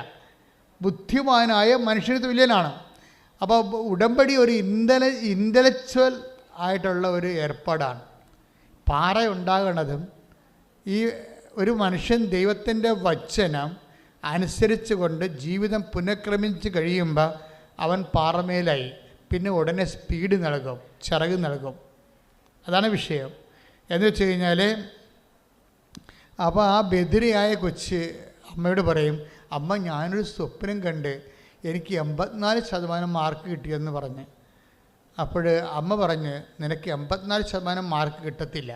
ബുദ്ധിമാനായ മനുഷ്യന് തുല്യനാണ്. അപ്പോൾ ഉടമ്പടി ഒരു ഇൻ്റലക്ച്വൽ ആയിട്ടുള്ള ഒരു ഏർപ്പാടാണ്. പാറ ഉണ്ടാകണതും ഈ ഒരു മനുഷ്യൻ ദൈവത്തിൻ്റെ വചനം അനുസരിച്ച് കൊണ്ട് ജീവിതം പുനഃക്രമിച്ച് കഴിയുമ്പോൾ അവൻ പാറമേലായി. പിന്നെ ഉടനെ സ്പീഡ് നൽകും, ചിറക് നൽകും. അതാണ് വിഷയം. എന്ന് വെച്ച് കഴിഞ്ഞാൽ അപ്പോൾ ആ ബദിരിയായ കൊച്ച് അമ്മയോട് പറയും, അമ്മ ഞാനൊരു സ്വപ്നം കണ്ട് എനിക്ക് 84% മാർക്ക് കിട്ടിയെന്ന് പറഞ്ഞ്. അപ്പോൾ അമ്മ പറഞ്ഞ് നിനക്ക് 84% മാർക്ക് കിട്ടത്തില്ല,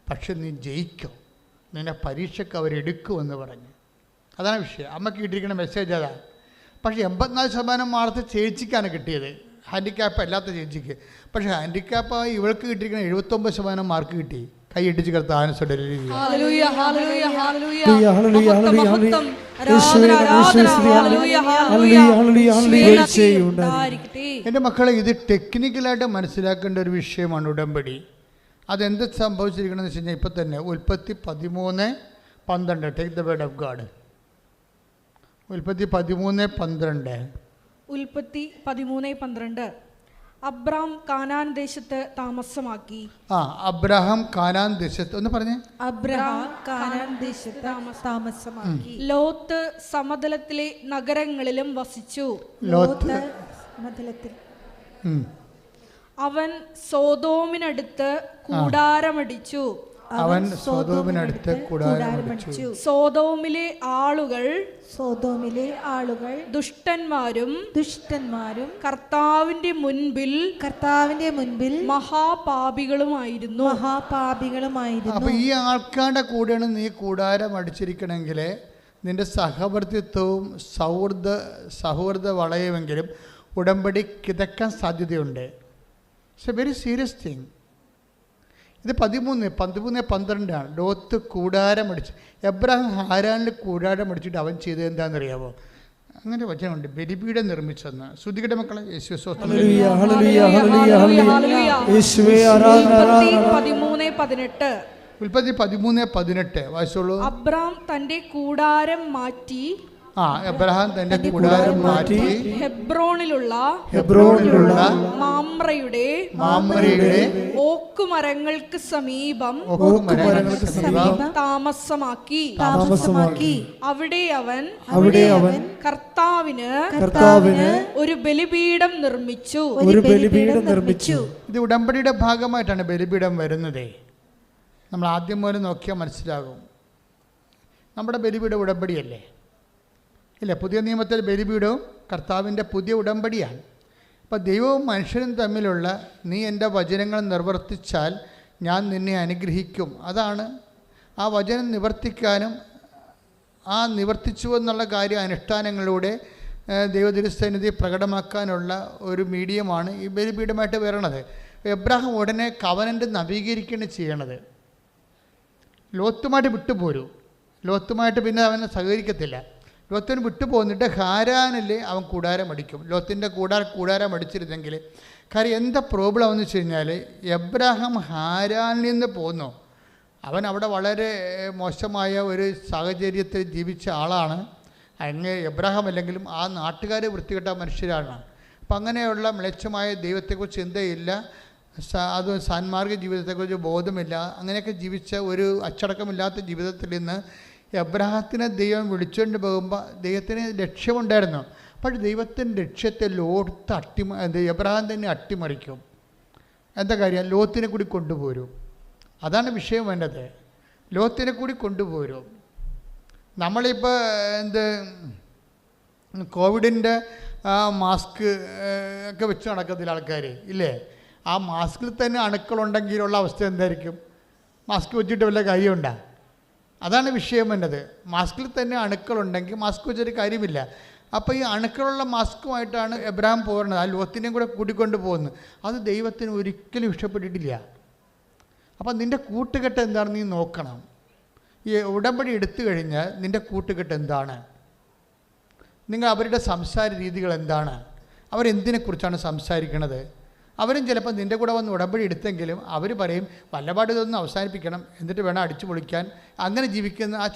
പക്ഷെ നീ ജയിക്കും, നിന്നെ പരീക്ഷയ്ക്ക് അവരെടുക്കുമെന്ന് പറഞ്ഞു. അതാണ് വിഷയം. അമ്മയ്ക്ക് കിട്ടിയിരിക്കുന്ന മെസ്സേജ് അതാണ്. പക്ഷേ 84% മാർക്ക് ചേച്ചിക്കാണ് കിട്ടിയത്, ഹാൻഡിക്യാപ്പ് അല്ലാത്ത ചേച്ചിക്ക്. പക്ഷേ ഹാൻഡിക്യാപ്പായി ഇവൾക്ക് കിട്ടിയിരിക്കുന്ന 79% മാർക്ക് കിട്ടി. കൈ ഇടിച്ച് കർത്താവിനെ എൻ്റെ മക്കളെ, ഇത് ടെക്നിക്കലായിട്ട് മനസ്സിലാക്കേണ്ട ഒരു വിഷയമാണ് ഉടമ്പടി. അതെന്ത് സംഭവിച്ചിരിക്കണമെന്ന് വെച്ച് കഴിഞ്ഞാൽ ഇപ്പം തന്നെ ഉൽപ്പത്തി 13:12 take the word of God. ഉൽപ്പത്തി 13:12. ഉൽപ്പത്തി 13:12. അബ്രാം കാനാൻ ദേശത്ത് താമസമാക്കി. അബ്രഹാം കാനാൻ ദേശത്ത്, ഒന്ന് പറഞ്ഞേ. അബ്രഹാം കാനാൻ ദേശത്ത് താമസമാക്കി. ലോത്ത് സമതലത്തിലെ നഗരങ്ങളിലും വസിച്ചു. ലോത്ത് സമതലത്തിൽ. അവൻ സോതോമിനടുത്ത് കൂടാരമടിച്ചു. സോതോമിനടുത്ത് കൂടാരമടിച്ചു. സോതോമിലെ ആളുകൾ ദുഷ്ടന്മാരും കർത്താവിന്റെ മുൻപിൽ മഹാപാപികളുമായിരുന്നു. അപ്പൊ ഈ ആൾക്കാരുടെ കൂടെയാണ് നീ കൂടാരം അടിച്ചിരിക്കണമെങ്കിൽ നിന്റെ സഹവർത്തിത്വവും സൗഹൃദ വളയുമെങ്കിലും ഉടമ്പടി കിതക്കാൻ സാധ്യതയുണ്ട്. It's A very serious thing. ഇത് 13:12 ലോത്ത് കൂടാരമടിച്ച്. എബ്രഹാം ഹാരാനിൽ കൂടാരമടിച്ചിട്ട് അവൻ ചെയ്തത് എന്താണെന്നറിയാമോ? അങ്ങനെ വചനമുണ്ട്, ബലിപീഠം നിർമ്മിച്ചെന്ന്. ശ്രുതികയുടെ മക്കളെ, യേശുവേ സ്തോത്രം. 13:18. ഉൽപ്പത്തി 13:18 വായിച്ചോളൂ. അബ്രാം തന്റെ കൂടാരം മാറ്റി എബ്രഹാം തന്റെ കൂടാരം മാറ്റി ഹെബ്രോണിലുള്ള മാമ്രയുടെ ഓക്കുമരങ്ങൾക്ക് സമീപം താമസമാക്കി. അവിടെ അവൻ കർത്താവിന് ഒരു ബലിപീഠം നിർമ്മിച്ചു. ഇത് ഉടമ്പടിയുടെ ഭാഗമായിട്ടാണ് ബലിപീഠം വരുന്നത്. നമ്മൾ ആദ്യം മുതൽ നോക്കിയാൽ മനസ്സിലാകും. നമ്മുടെ ബലിപീഠം ഉടമ്പടിയല്ലേ? ഇല്ല, പുതിയ നിയമത്തിൽ ബലിപീഠവും കർത്താവിൻ്റെ പുതിയ ഉടമ്പടിയാണ്. അപ്പോൾ ദൈവവും മനുഷ്യനും തമ്മിലുള്ള നീ എൻ്റെ വചനങ്ങൾ നിർവർത്തിച്ചാൽ ഞാൻ നിന്നെ അനുഗ്രഹിക്കും. അതാണ് ആ വചനം നിവർത്തിക്കാനും ആ നിവർത്തിച്ചു എന്നുള്ള കാര്യം അനുഷ്ഠാനങ്ങളിലൂടെ ദൈവതിരുസന്നിധി പ്രകടമാക്കാനുള്ള ഒരു മീഡിയമാണ് ഈ ബലിപീഠമായിട്ട് വരണത്. എബ്രഹാം ഉടനെ കവനൻ്റ് നവീകരിക്കുകയാണ് ചെയ്യണത്. ലോത്തുമായിട്ട് വിട്ടുപോരൂ. ലോത്തുമായിട്ട് പിന്നെ അവനെ സഹകരിക്കത്തില്ല. ലോത്തിന് വിട്ടുപോന്നിട്ട് ഹാരാനിൽ അവൻ കൂടാരം അടിക്കും. ലോത്തിൻ്റെ കൂടാരം അടിച്ചിരുന്നെങ്കിൽ കാര്യം എന്താ പ്രോബ്ലം എന്ന് വെച്ച് കഴിഞ്ഞാൽ എബ്രഹാം ഹാരാനിൽ നിന്ന് പോന്നു. അവൻ അവിടെ വളരെ മോശമായ ഒരു സാഹചര്യത്തിൽ ജീവിച്ച ആളാണ്. അങ്ങനെ എബ്രഹാം അല്ലെങ്കിലും ആ നാട്ടുകാർ വൃത്തികെട്ട മനുഷ്യരാണ്. അപ്പം അങ്ങനെയുള്ള മ്ലേച്ഛമായ ദൈവത്തെക്കുറിച്ച് ചിന്തയില്ല, അത് സാൻമാർഗ ജീവിതത്തെക്കുറിച്ച് ബോധമില്ല. അങ്ങനെയൊക്കെ ജീവിച്ച ഒരു അച്ചടക്കമില്ലാത്ത ജീവിതത്തിൽ നിന്ന് എബ്രഹാത്തിനെ ദൈവം വിളിച്ചുകൊണ്ട് പോകുമ്പോൾ ദൈവത്തിന് ലക്ഷ്യമുണ്ടായിരുന്നു. പക്ഷേ ദൈവത്തിൻ്റെ ലക്ഷ്യത്തെ ലോത്ത് എബ്രഹാം തന്നെ അട്ടിമറിക്കും. എന്താ കാര്യം? ലോത്തിനെ കൂടി കൊണ്ടുപോരും. അതാണ് വിഷയം വേണ്ടത്. ലോത്തിനെ കൂടി കൊണ്ടുപോരും. നമ്മളിപ്പോൾ കോവിഡിൻ്റെ മാസ്ക് ഒക്കെ വെച്ച് നടക്കത്തില്ല ആൾക്കാർ ഇല്ലേ? ആ മാസ്കിൽ തന്നെ അണുക്കളുണ്ടെങ്കിലുള്ള അവസ്ഥ എന്തായിരിക്കും? മാസ്ക് വെച്ചിട്ട് വല്ല കാര്യമുണ്ടോ? അതാണ് വിഷയം വേണ്ടത്. മാസ്കിൽ തന്നെ അണുക്കളുണ്ടെങ്കിൽ മാസ്ക് വെച്ചൊരു കാര്യമില്ല. അപ്പോൾ ഈ അണുക്കളുള്ള മാസ്കുമായിട്ടാണ് എബ്രഹാം പോകുന്നത്. ആ ലോത്തിനെയും കൂടെ കൂട്ടിക്കൊണ്ട് പോകുന്നത്. അത് ദൈവത്തിന് ഒരിക്കലും ഇഷ്ടപ്പെട്ടിട്ടില്ല. അപ്പം നിൻ്റെ കൂട്ടുകെട്ട് എന്താണെന്ന് നീ നോക്കണം. ഈ ഉടമ്പടി എടുത്തു കഴിഞ്ഞാൽ നിൻ്റെ കൂട്ടുകെട്ട് എന്താണ്? നിങ്ങൾ അവരുടെ സംസാര രീതികൾ എന്താണ്? അവരെന്തിനെക്കുറിച്ചാണ് സംസാരിക്കണത്? അവരും ചിലപ്പോൾ നിൻ്റെ കൂടെ വന്ന് ഉടമ്പടി എടുത്തെങ്കിലും അവർ പറയും വല്ലപാട് ഇതൊന്നും അവസാനിപ്പിക്കണം, എന്നിട്ട് വേണം അടിച്ചു പൊളിക്കാൻ. അങ്ങനെ ജീവിക്കുന്ന ആ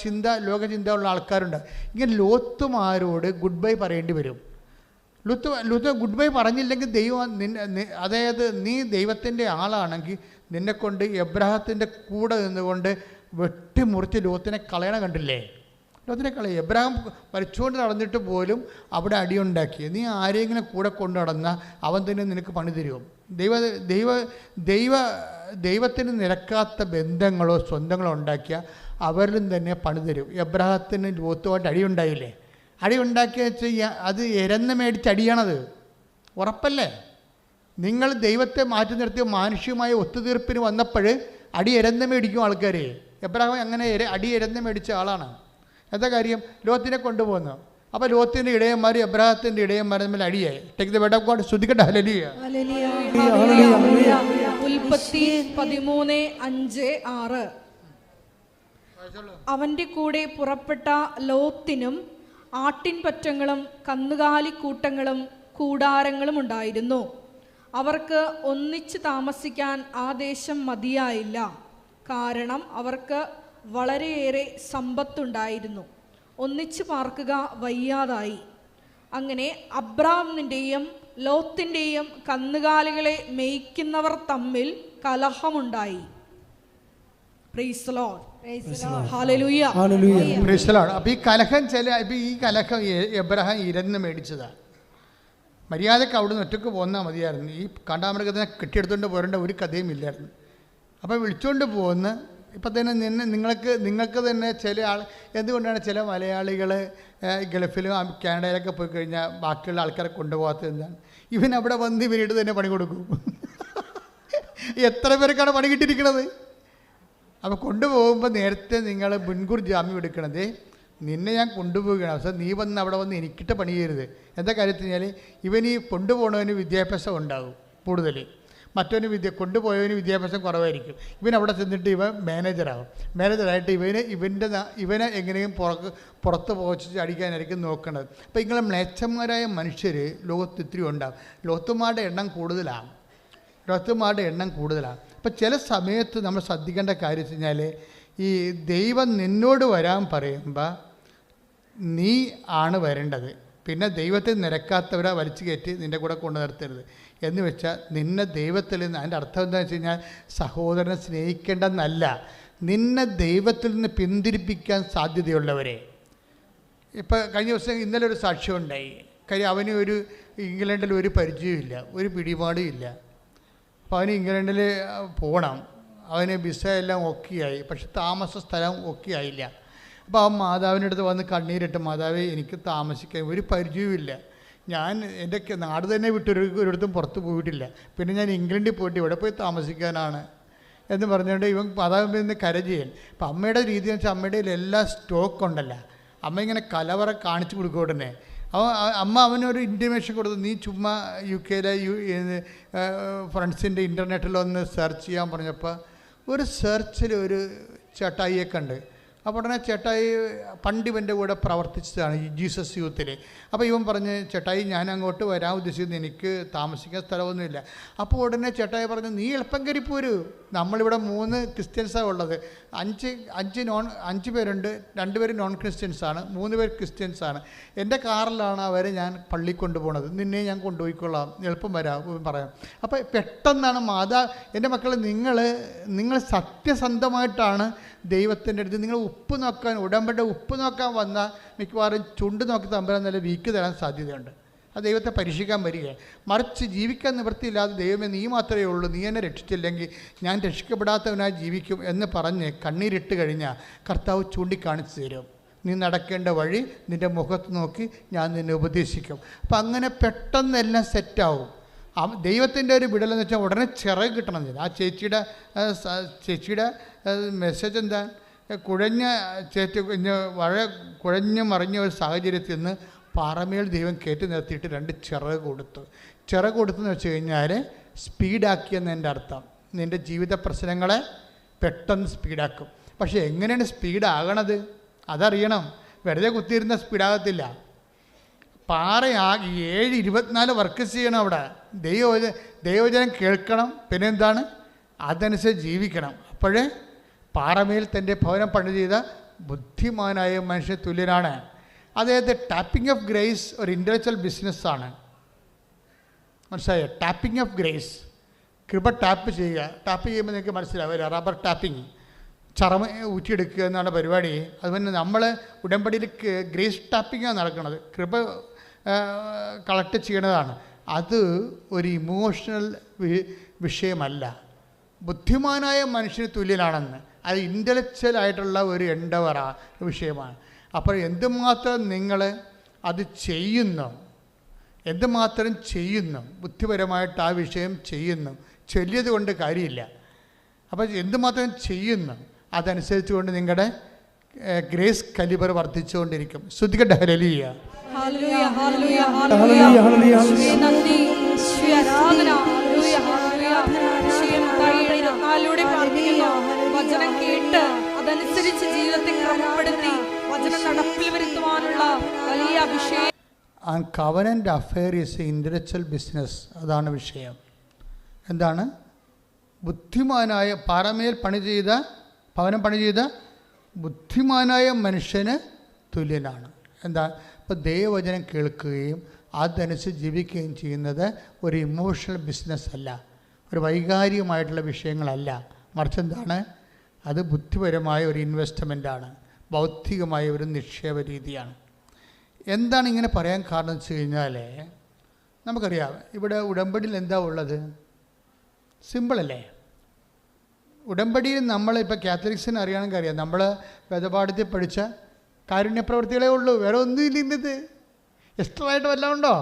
ലോകചിന്ത ഉള്ള ആൾക്കാരുണ്ട്. ഇങ്ങനെ ലോത്തുമാരോട് ഗുഡ് ബൈ പറയേണ്ടി വരും. ലോത്ത് ഗുഡ് ബൈ പറഞ്ഞില്ലെങ്കിൽ ദൈവം അതായത് നീ ദൈവത്തിൻ്റെ ആളാണെങ്കിൽ നിന്നെക്കൊണ്ട് എബ്രഹാത്തിൻ്റെ കൂടെ നിന്നുകൊണ്ട് വെട്ടിമുറിച്ച് ലോത്തിനെ കളയണ കണ്ടില്ലേ? ലോത്തിനെ കളയും. എബ്രഹാം വലിച്ചുകൊണ്ട് നടന്നിട്ട് പോലും അവിടെ അടിയുണ്ടാക്കി. നീ ആരെങ്കിലും കൂടെ കൊണ്ട് നടന്നാൽ അവൻ തന്നെ നിനക്ക് പണി തരും. ദൈവത്തിന് നിരക്കാത്ത ബന്ധങ്ങളോ സ്വന്തങ്ങളോ ഉണ്ടാക്കിയ അവരിലും തന്നെ പണി തരും. എബ്രഹാത്തിന് ലോത്തുമായിട്ട് അടിയുണ്ടായില്ലേ? അടിയുണ്ടാക്കിയ വെച്ച് അത് ഇരന്ന് മേടിച്ച് അടിയണത് ഉറപ്പല്ലേ? നിങ്ങൾ ദൈവത്തെ മാറ്റി നിർത്തി മാനുഷികമായ ഒത്തുതീർപ്പിന് വന്നപ്പോൾ അടി എരന്ന് മേടിക്കും ആൾക്കാർ. എബ്രഹാം അങ്ങനെ അടി എരന്ന് മേടിച്ച ആളാണ്. എന്താ കാര്യം? ലോത്തിനെ കൊണ്ടുപോകുന്നു. അപ്പോൾ ലോത്തിൻ്റെ ഇടയന്മാർ എബ്രഹാത്തിൻ്റെ ഇടയന്മാർ തമ്മിൽ അടിയായി. Take the word of God. ശ്രുതിക്കട്ടെ ഹല്ലേലൂയ. ഉൽപ്പത്തി 13:5-6. അവന്റെ കൂടെ പുറപ്പെട്ട ലോത്തിനും ആട്ടിൻപറ്റങ്ങളും കന്നുകാലിക്കൂട്ടങ്ങളും കൂടാരങ്ങളും ഉണ്ടായിരുന്നു. അവർക്ക് ഒന്നിച്ച് താമസിക്കാൻ ആ ദേശം മതിയായില്ല, കാരണം അവർക്ക് വളരെയേറെ സമ്പത്തുണ്ടായിരുന്നു. ഒന്നിച്ച് പാർക്കുക വയ്യാതായി. അങ്ങനെ അബ്രാമിൻ്റെയും ലോത്തിൻ്റെയും കന്നുകാലികളെ മേയ്ക്കുന്നവർ തമ്മിൽ കലഹമുണ്ടായി. Praise the lord. ഹല്ലേലൂയ. Praise the lord. അപ്പോൾ ഈ കലഹം ഈ കലഹം എബ്രഹാം ഇരന്ന് മേടിച്ചതാണ്. മര്യാദക്ക് അവിടുന്ന് ഒറ്റയ്ക്ക് പോന്നാൽ മതിയായിരുന്നു. ഈ കാണ്ടാമൃഗത്തിനെ കെട്ടിയെടുത്തുകൊണ്ട് പോരേണ്ട ഒരു കഥയും ഇല്ലായിരുന്നു. അപ്പോൾ വിളിച്ചുകൊണ്ട് പോകുന്ന ഇപ്പം തന്നെ നിങ്ങൾക്ക് തന്നെ ചില എന്തുകൊണ്ടാണ് ചില മലയാളികൾ ഗൾഫിലും കാനഡയിലൊക്കെ പോയി കഴിഞ്ഞാൽ ബാക്കിയുള്ള ആൾക്കാരെ കൊണ്ടുപോകാത്തത്? എന്താണ്? ഇവൻ അവിടെ വന്ന് ഇവരിട്ട് തന്നെ പണി കൊടുക്കും. എത്ര പേർക്കാണ് പണി കിട്ടിയിരിക്കുന്നത്? അപ്പോൾ കൊണ്ടുപോകുമ്പോൾ നേരത്തെ നിങ്ങൾ മുൻകൂർ ജാമ്യം എടുക്കണത്, നിന്നെ ഞാൻ കൊണ്ടുപോവുകയാണ്, പക്ഷേ നീ വന്ന് അവിടെ വന്ന് എനിക്കിട്ട് പണി ചെയ്യരുത്. എന്താ കാര്യത്തിൽ കഴിഞ്ഞാൽ ഇവൻ ഈ കൊണ്ടുപോകണവന് വിദ്യാഭ്യാസം ഉണ്ടാകും കൂടുതൽ, മറ്റവന് കൊണ്ടുപോയവന് വിദ്യാഭ്യാസം കുറവായിരിക്കും. ഇവൻ അവിടെ ചെന്നിട്ട് ഇവൻ മാനേജറാകും. മാനേജറായിട്ട് ഇവനെ എങ്ങനെയും പുറത്ത് പോച്ച് അടിക്കാനായിരിക്കും നോക്കേണ്ടത്. അപ്പോൾ ഇങ്ങനെ മ്ലേച്ഛന്മാരായ മനുഷ്യർ ലോകത്ത് ഇത്തിരി ഉണ്ടാകും. ലോകത്തുമാരുടെ എണ്ണം കൂടുതലാണ്. അപ്പോൾ ചില സമയത്ത് നമ്മൾ ശ്രദ്ധിക്കേണ്ട കാര്യം വെച്ച് കഴിഞ്ഞാൽ, ഈ ദൈവം നിന്നോട് വരാൻ പറയുമ്പോൾ നീ ആണ് വരേണ്ടത്. പിന്നെ ദൈവത്തെ നിരക്കാത്തവരെ വലിച്ചു കയറ്റി നിൻ്റെ കൂടെ കൊണ്ടു നിർത്തരുത്. എന്ന് വെച്ചാൽ നിന്നെ ദൈവത്തിൽ നിന്ന്, അതിൻ്റെ അർത്ഥം എന്താണെന്ന് വെച്ച് കഴിഞ്ഞാൽ സഹോദരനെ സ്നേഹിക്കേണ്ടെന്നല്ല, നിന്നെ ദൈവത്തിൽ നിന്ന് പിന്തിരിപ്പിക്കാൻ സാധ്യതയുള്ളവരെ. ഇപ്പോൾ കഴിഞ്ഞ ദിവസം ഇന്നലെ ഒരു സാക്ഷ്യം ഉണ്ടായി. കാര്യം അവന് ഇംഗ്ലണ്ടിൽ ഒരു പരിചയമില്ല, ഒരു പിടിപാടും ഇല്ല. അപ്പോൾ അവന് ഇംഗ്ലണ്ടിൽ പോകണം, അവന് വിസ എല്ലാം ഒക്കെയായി, പക്ഷെ താമസ സ്ഥലം ഒക്കെ ആയില്ല. അപ്പോൾ അവൻ മാതാവിൻ്റെ അടുത്ത് വന്ന് കണ്ണീരിട്ട്, മാതാവേ എനിക്ക് താമസിക്കാൻ ഒരു പരിചയവുമില്ല, ഞാൻ എൻ്റെ നാട് തന്നെ ഒരിടത്തും പുറത്ത് പോയിട്ടില്ല, പിന്നെ ഞാൻ ഇംഗ്ലണ്ടിൽ പോയിട്ട് ഇവിടെ പോയി താമസിക്കാനാണ് എന്ന് പറഞ്ഞുകൊണ്ട് ഇവൻ മാതാവിൽ നിന്ന് കരചെയ്യാൻ. അപ്പം അമ്മയുടെ രീതി എന്ന് വെച്ചാൽ അമ്മയുടെ എല്ലാ സ്റ്റോക്ക് ഉണ്ടല്ലോ, അമ്മ ഇങ്ങനെ കലവറ കാണിച്ചു കൊടുക്കുക. ഉടനെ അമ്മ അവനൊരു ഇൻറ്റിമേഷൻ കൊടുത്തു, നീ ചുമ്മാ UK ഫ്രണ്ട്സിൻ്റെ ഇൻ്റർനെറ്റിലൊന്ന് സെർച്ച് ചെയ്യാൻ പറഞ്ഞപ്പോൾ ഒരു സെർച്ചിൽ ഒരു ചേട്ടായിയെ കണ്ട്. അപ്പോൾ ഉടനെ ചേട്ടായി പണ്ട് ഇവൻ്റെ കൂടെ പ്രവർത്തിച്ചതാണ് ഈ ജീസസ് യൂത്തിൽ. അപ്പോൾ ഇവൻ പറഞ്ഞ്, ചേട്ടായി ഞാൻ അങ്ങോട്ട് വരാൻ ഉദ്ദേശിക്കുന്നു, എനിക്ക് താമസിക്കാൻ സ്ഥലമൊന്നുമില്ല. അപ്പോൾ ഉടനെ ചേട്ടായി പറഞ്ഞു, നീ എളുപ്പം കയറിപ്പോരൂ, നമ്മളിവിടെ 3 ക്രിസ്ത്യൻസാണ് ഉള്ളത്, 5 പേരുണ്ട്, 2 പേര് നോൺ ക്രിസ്ത്യൻസാണ്, 3 പേര് ക്രിസ്ത്യൻസാണ്. എൻ്റെ കാറിലാണ് അവരെ ഞാൻ പള്ളി കൊണ്ടുപോകുന്നത്, നിന്നെ ഞാൻ കൊണ്ടുപോയിക്കൊള്ളാം, എളുപ്പം വരാം പറയാം. അപ്പോൾ പെട്ടെന്നാണ് എൻ്റെ മക്കളെ, നിങ്ങൾ സത്യസന്ധമായിട്ടാണ് ദൈവത്തിൻ്റെ അടുത്ത് നിങ്ങൾ ഉടമ്പടി ഉപ്പ് നോക്കാൻ വന്നാൽ മിക്കവാറും ചുണ്ട് നോക്കി തമ്പരാൻ നല്ല വീക്ക് തരാൻ സാധ്യതയുണ്ട്. അത് ദൈവത്തെ പരീക്ഷിക്കാൻ വരിക. മറിച്ച് ജീവിക്കാൻ നിവൃത്തിയില്ലാതെ ദൈവമേ നീ മാത്രമേ ഉള്ളൂ, നീ എന്നെ രക്ഷിച്ചില്ലെങ്കിൽ ഞാൻ രക്ഷിക്കപ്പെടാത്തവനായി ജീവിക്കും എന്ന് പറഞ്ഞ് കണ്ണീരിട്ട് കഴിഞ്ഞാൽ കർത്താവ് ചൂണ്ടിക്കാണിച്ചു തരും. നീ നടക്കേണ്ട വഴി നിൻ്റെ മുഖത്ത് നോക്കി ഞാൻ നിന്നെ ഉപദേശിക്കും. അപ്പം അങ്ങനെ പെട്ടെന്ന് എല്ലാം സെറ്റാവും. ദൈവത്തിൻ്റെ ഒരു വിടലെന്ന് വെച്ചാൽ ഉടനെ ചിറക് കിട്ടണമെന്നില്ല. ആ ചേച്ചിയുടെ മെസ്സേജ് എന്താ, കുഴഞ്ഞ് മറിഞ്ഞ ഒരു സാഹചര്യത്തിൽ നിന്ന് പാറമേൽ ദൈവം കയറ്റി നിർത്തിയിട്ട് 2 ചിറക് കൊടുത്തെന്ന് വെച്ച് കഴിഞ്ഞാൽ സ്പീഡാക്കിയെന്ന് എൻ്റെ അർത്ഥം. നിൻ്റെ ജീവിത പ്രശ്നങ്ങളെ പെട്ടെന്ന് സ്പീഡാക്കും. പക്ഷേ എങ്ങനെയാണ് സ്പീഡാകണത് അതറിയണം. വെറുതെ കുത്തിയിരുന്ന സ്പീഡാകത്തില്ല. 7:24 വർക്ക് ചെയ്യണം. അവിടെ ദൈവവചനം കേൾക്കണം, പിന്നെ എന്താണ് അതനുസരിച്ച് ജീവിക്കണം. അപ്പോഴേ പാറമേൽ തൻ്റെ ഭവനം പണി ചെയ്ത ബുദ്ധിമാനായ മനുഷ്യ തുല്യനാണ്. അതായത് ടാപ്പിംഗ് ഓഫ് ഗ്രേസ് ഒരു ഇൻ്റലക്ച്വൽ ബിസിനസ്സാണ്. മനസ്സിലായോ? ടാപ്പിംഗ് ഓഫ് ഗ്രേസ്, കൃപ ടാപ്പ് ചെയ്യുക. ടാപ്പ് ചെയ്യുമ്പോൾ നിങ്ങൾക്ക് മനസ്സിലാവില്ല, റബ്ബർ ടാപ്പിംഗ്, ചറമ ഊറ്റിയെടുക്കുക എന്നാണ് പരിപാടി. അതുപോലെ നമ്മൾ ഉടമ്പടിയിൽ ഗ്രേസ് ടാപ്പിങ്ങാണ് നടക്കുന്നത്, കൃപ കളക്ട് ചെയ്യണതാണ്. അത് ഒരു ഇമോഷണൽ വിഷയമല്ല. ബുദ്ധിമാനായ മനുഷ്യന് തുല്യനാണെന്ന്, അത് ഇൻ്റലക്ച്വൽ ആയിട്ടുള്ള ഒരു വിഷയമാണ്. അപ്പോൾ എന്തുമാത്രം നിങ്ങൾ അത് ചെയ്യുന്നു എന്തുമാത്രം ചെയ്യുന്നു, ബുദ്ധിപരമായിട്ട് ആ വിഷയം ചെയ്യുന്നു, ചൊല്ലിയത് കൊണ്ട് കാര്യമില്ല. അപ്പോൾ എന്തുമാത്രം ചെയ്യുന്നു അതനുസരിച്ച് കൊണ്ട് നിങ്ങളുടെ ഗ്രേസ് കലിബർ വർദ്ധിച്ചുകൊണ്ടിരിക്കും. ശ്രുതികട്ടെ ഹല്ലേലൂയ. ഹല്ലേലൂയ, ഹല്ലേലൂയ, ഹല്ലേലൂയ, ഹല്ലേലൂയ. യേശുവേ നന്ദി, യേശുവേ ആരാധന. ഹല്ലേലൂയ, ഹല്ലേലൂയ. യേശുവേ നമുക്കായി 24 പ്രാർത്ഥിക്കുന്നു. വചനം കേട്ട് അതനുസരിച്ച് ജീവിതത്തെ ക്രമപ്പെടുത്തി വചനം നടപ്പിൽ വരുത്തുവാനുള്ള വലിയ അഭിഷേകം. And covenant affair is A intellectual business. അതാണ് വിഷയം. എന്താണ്? ബുദ്ധിമാനായ പാറമേൽ ഭവനം പണി ചെയ്ത ബുദ്ധിമാനായ മനുഷ്യന് തുല്യനാണ്. എന്താ? ഇപ്പോൾ ദൈവവചനം കേൾക്കുകയും അതനുസരിച്ച് ജീവിക്കുകയും ചെയ്യുന്നത് ഒരു ഇമോഷണൽ ബിസിനസ് അല്ല, ഒരു വൈകാരികമായിട്ടുള്ള വിഷയങ്ങളല്ല. മറിച്ച് എന്താണ്? അത് ബുദ്ധിപരമായ ഒരു ഇൻവെസ്റ്റ്മെൻറ്റാണ്, ബൗദ്ധികമായ ഒരു നിക്ഷേപ രീതിയാണ്. എന്താണ് ഇങ്ങനെ പറയാൻ കാരണം വെച്ച് കഴിഞ്ഞാൽ, നമുക്കറിയാം ഇവിടെ ഉടമ്പടിയിൽ എന്താ ഉള്ളത്? സിമ്പിളല്ലേ? ഉടമ്പടിയിൽ നമ്മളിപ്പോൾ കാത്തലിക്സിന് അറിയണമെങ്കിൽ അറിയാം, നമ്മൾ വേദപാഠത്തിൽ പഠിച്ച കാരുണ്യപ്രവൃത്തികളേ ഉള്ളൂ, വേറെ ഒന്നുമില്ല. ഇന്നത് എക്സ്ട്രാ ആയിട്ട് വല്ലതും ഉണ്ടോ?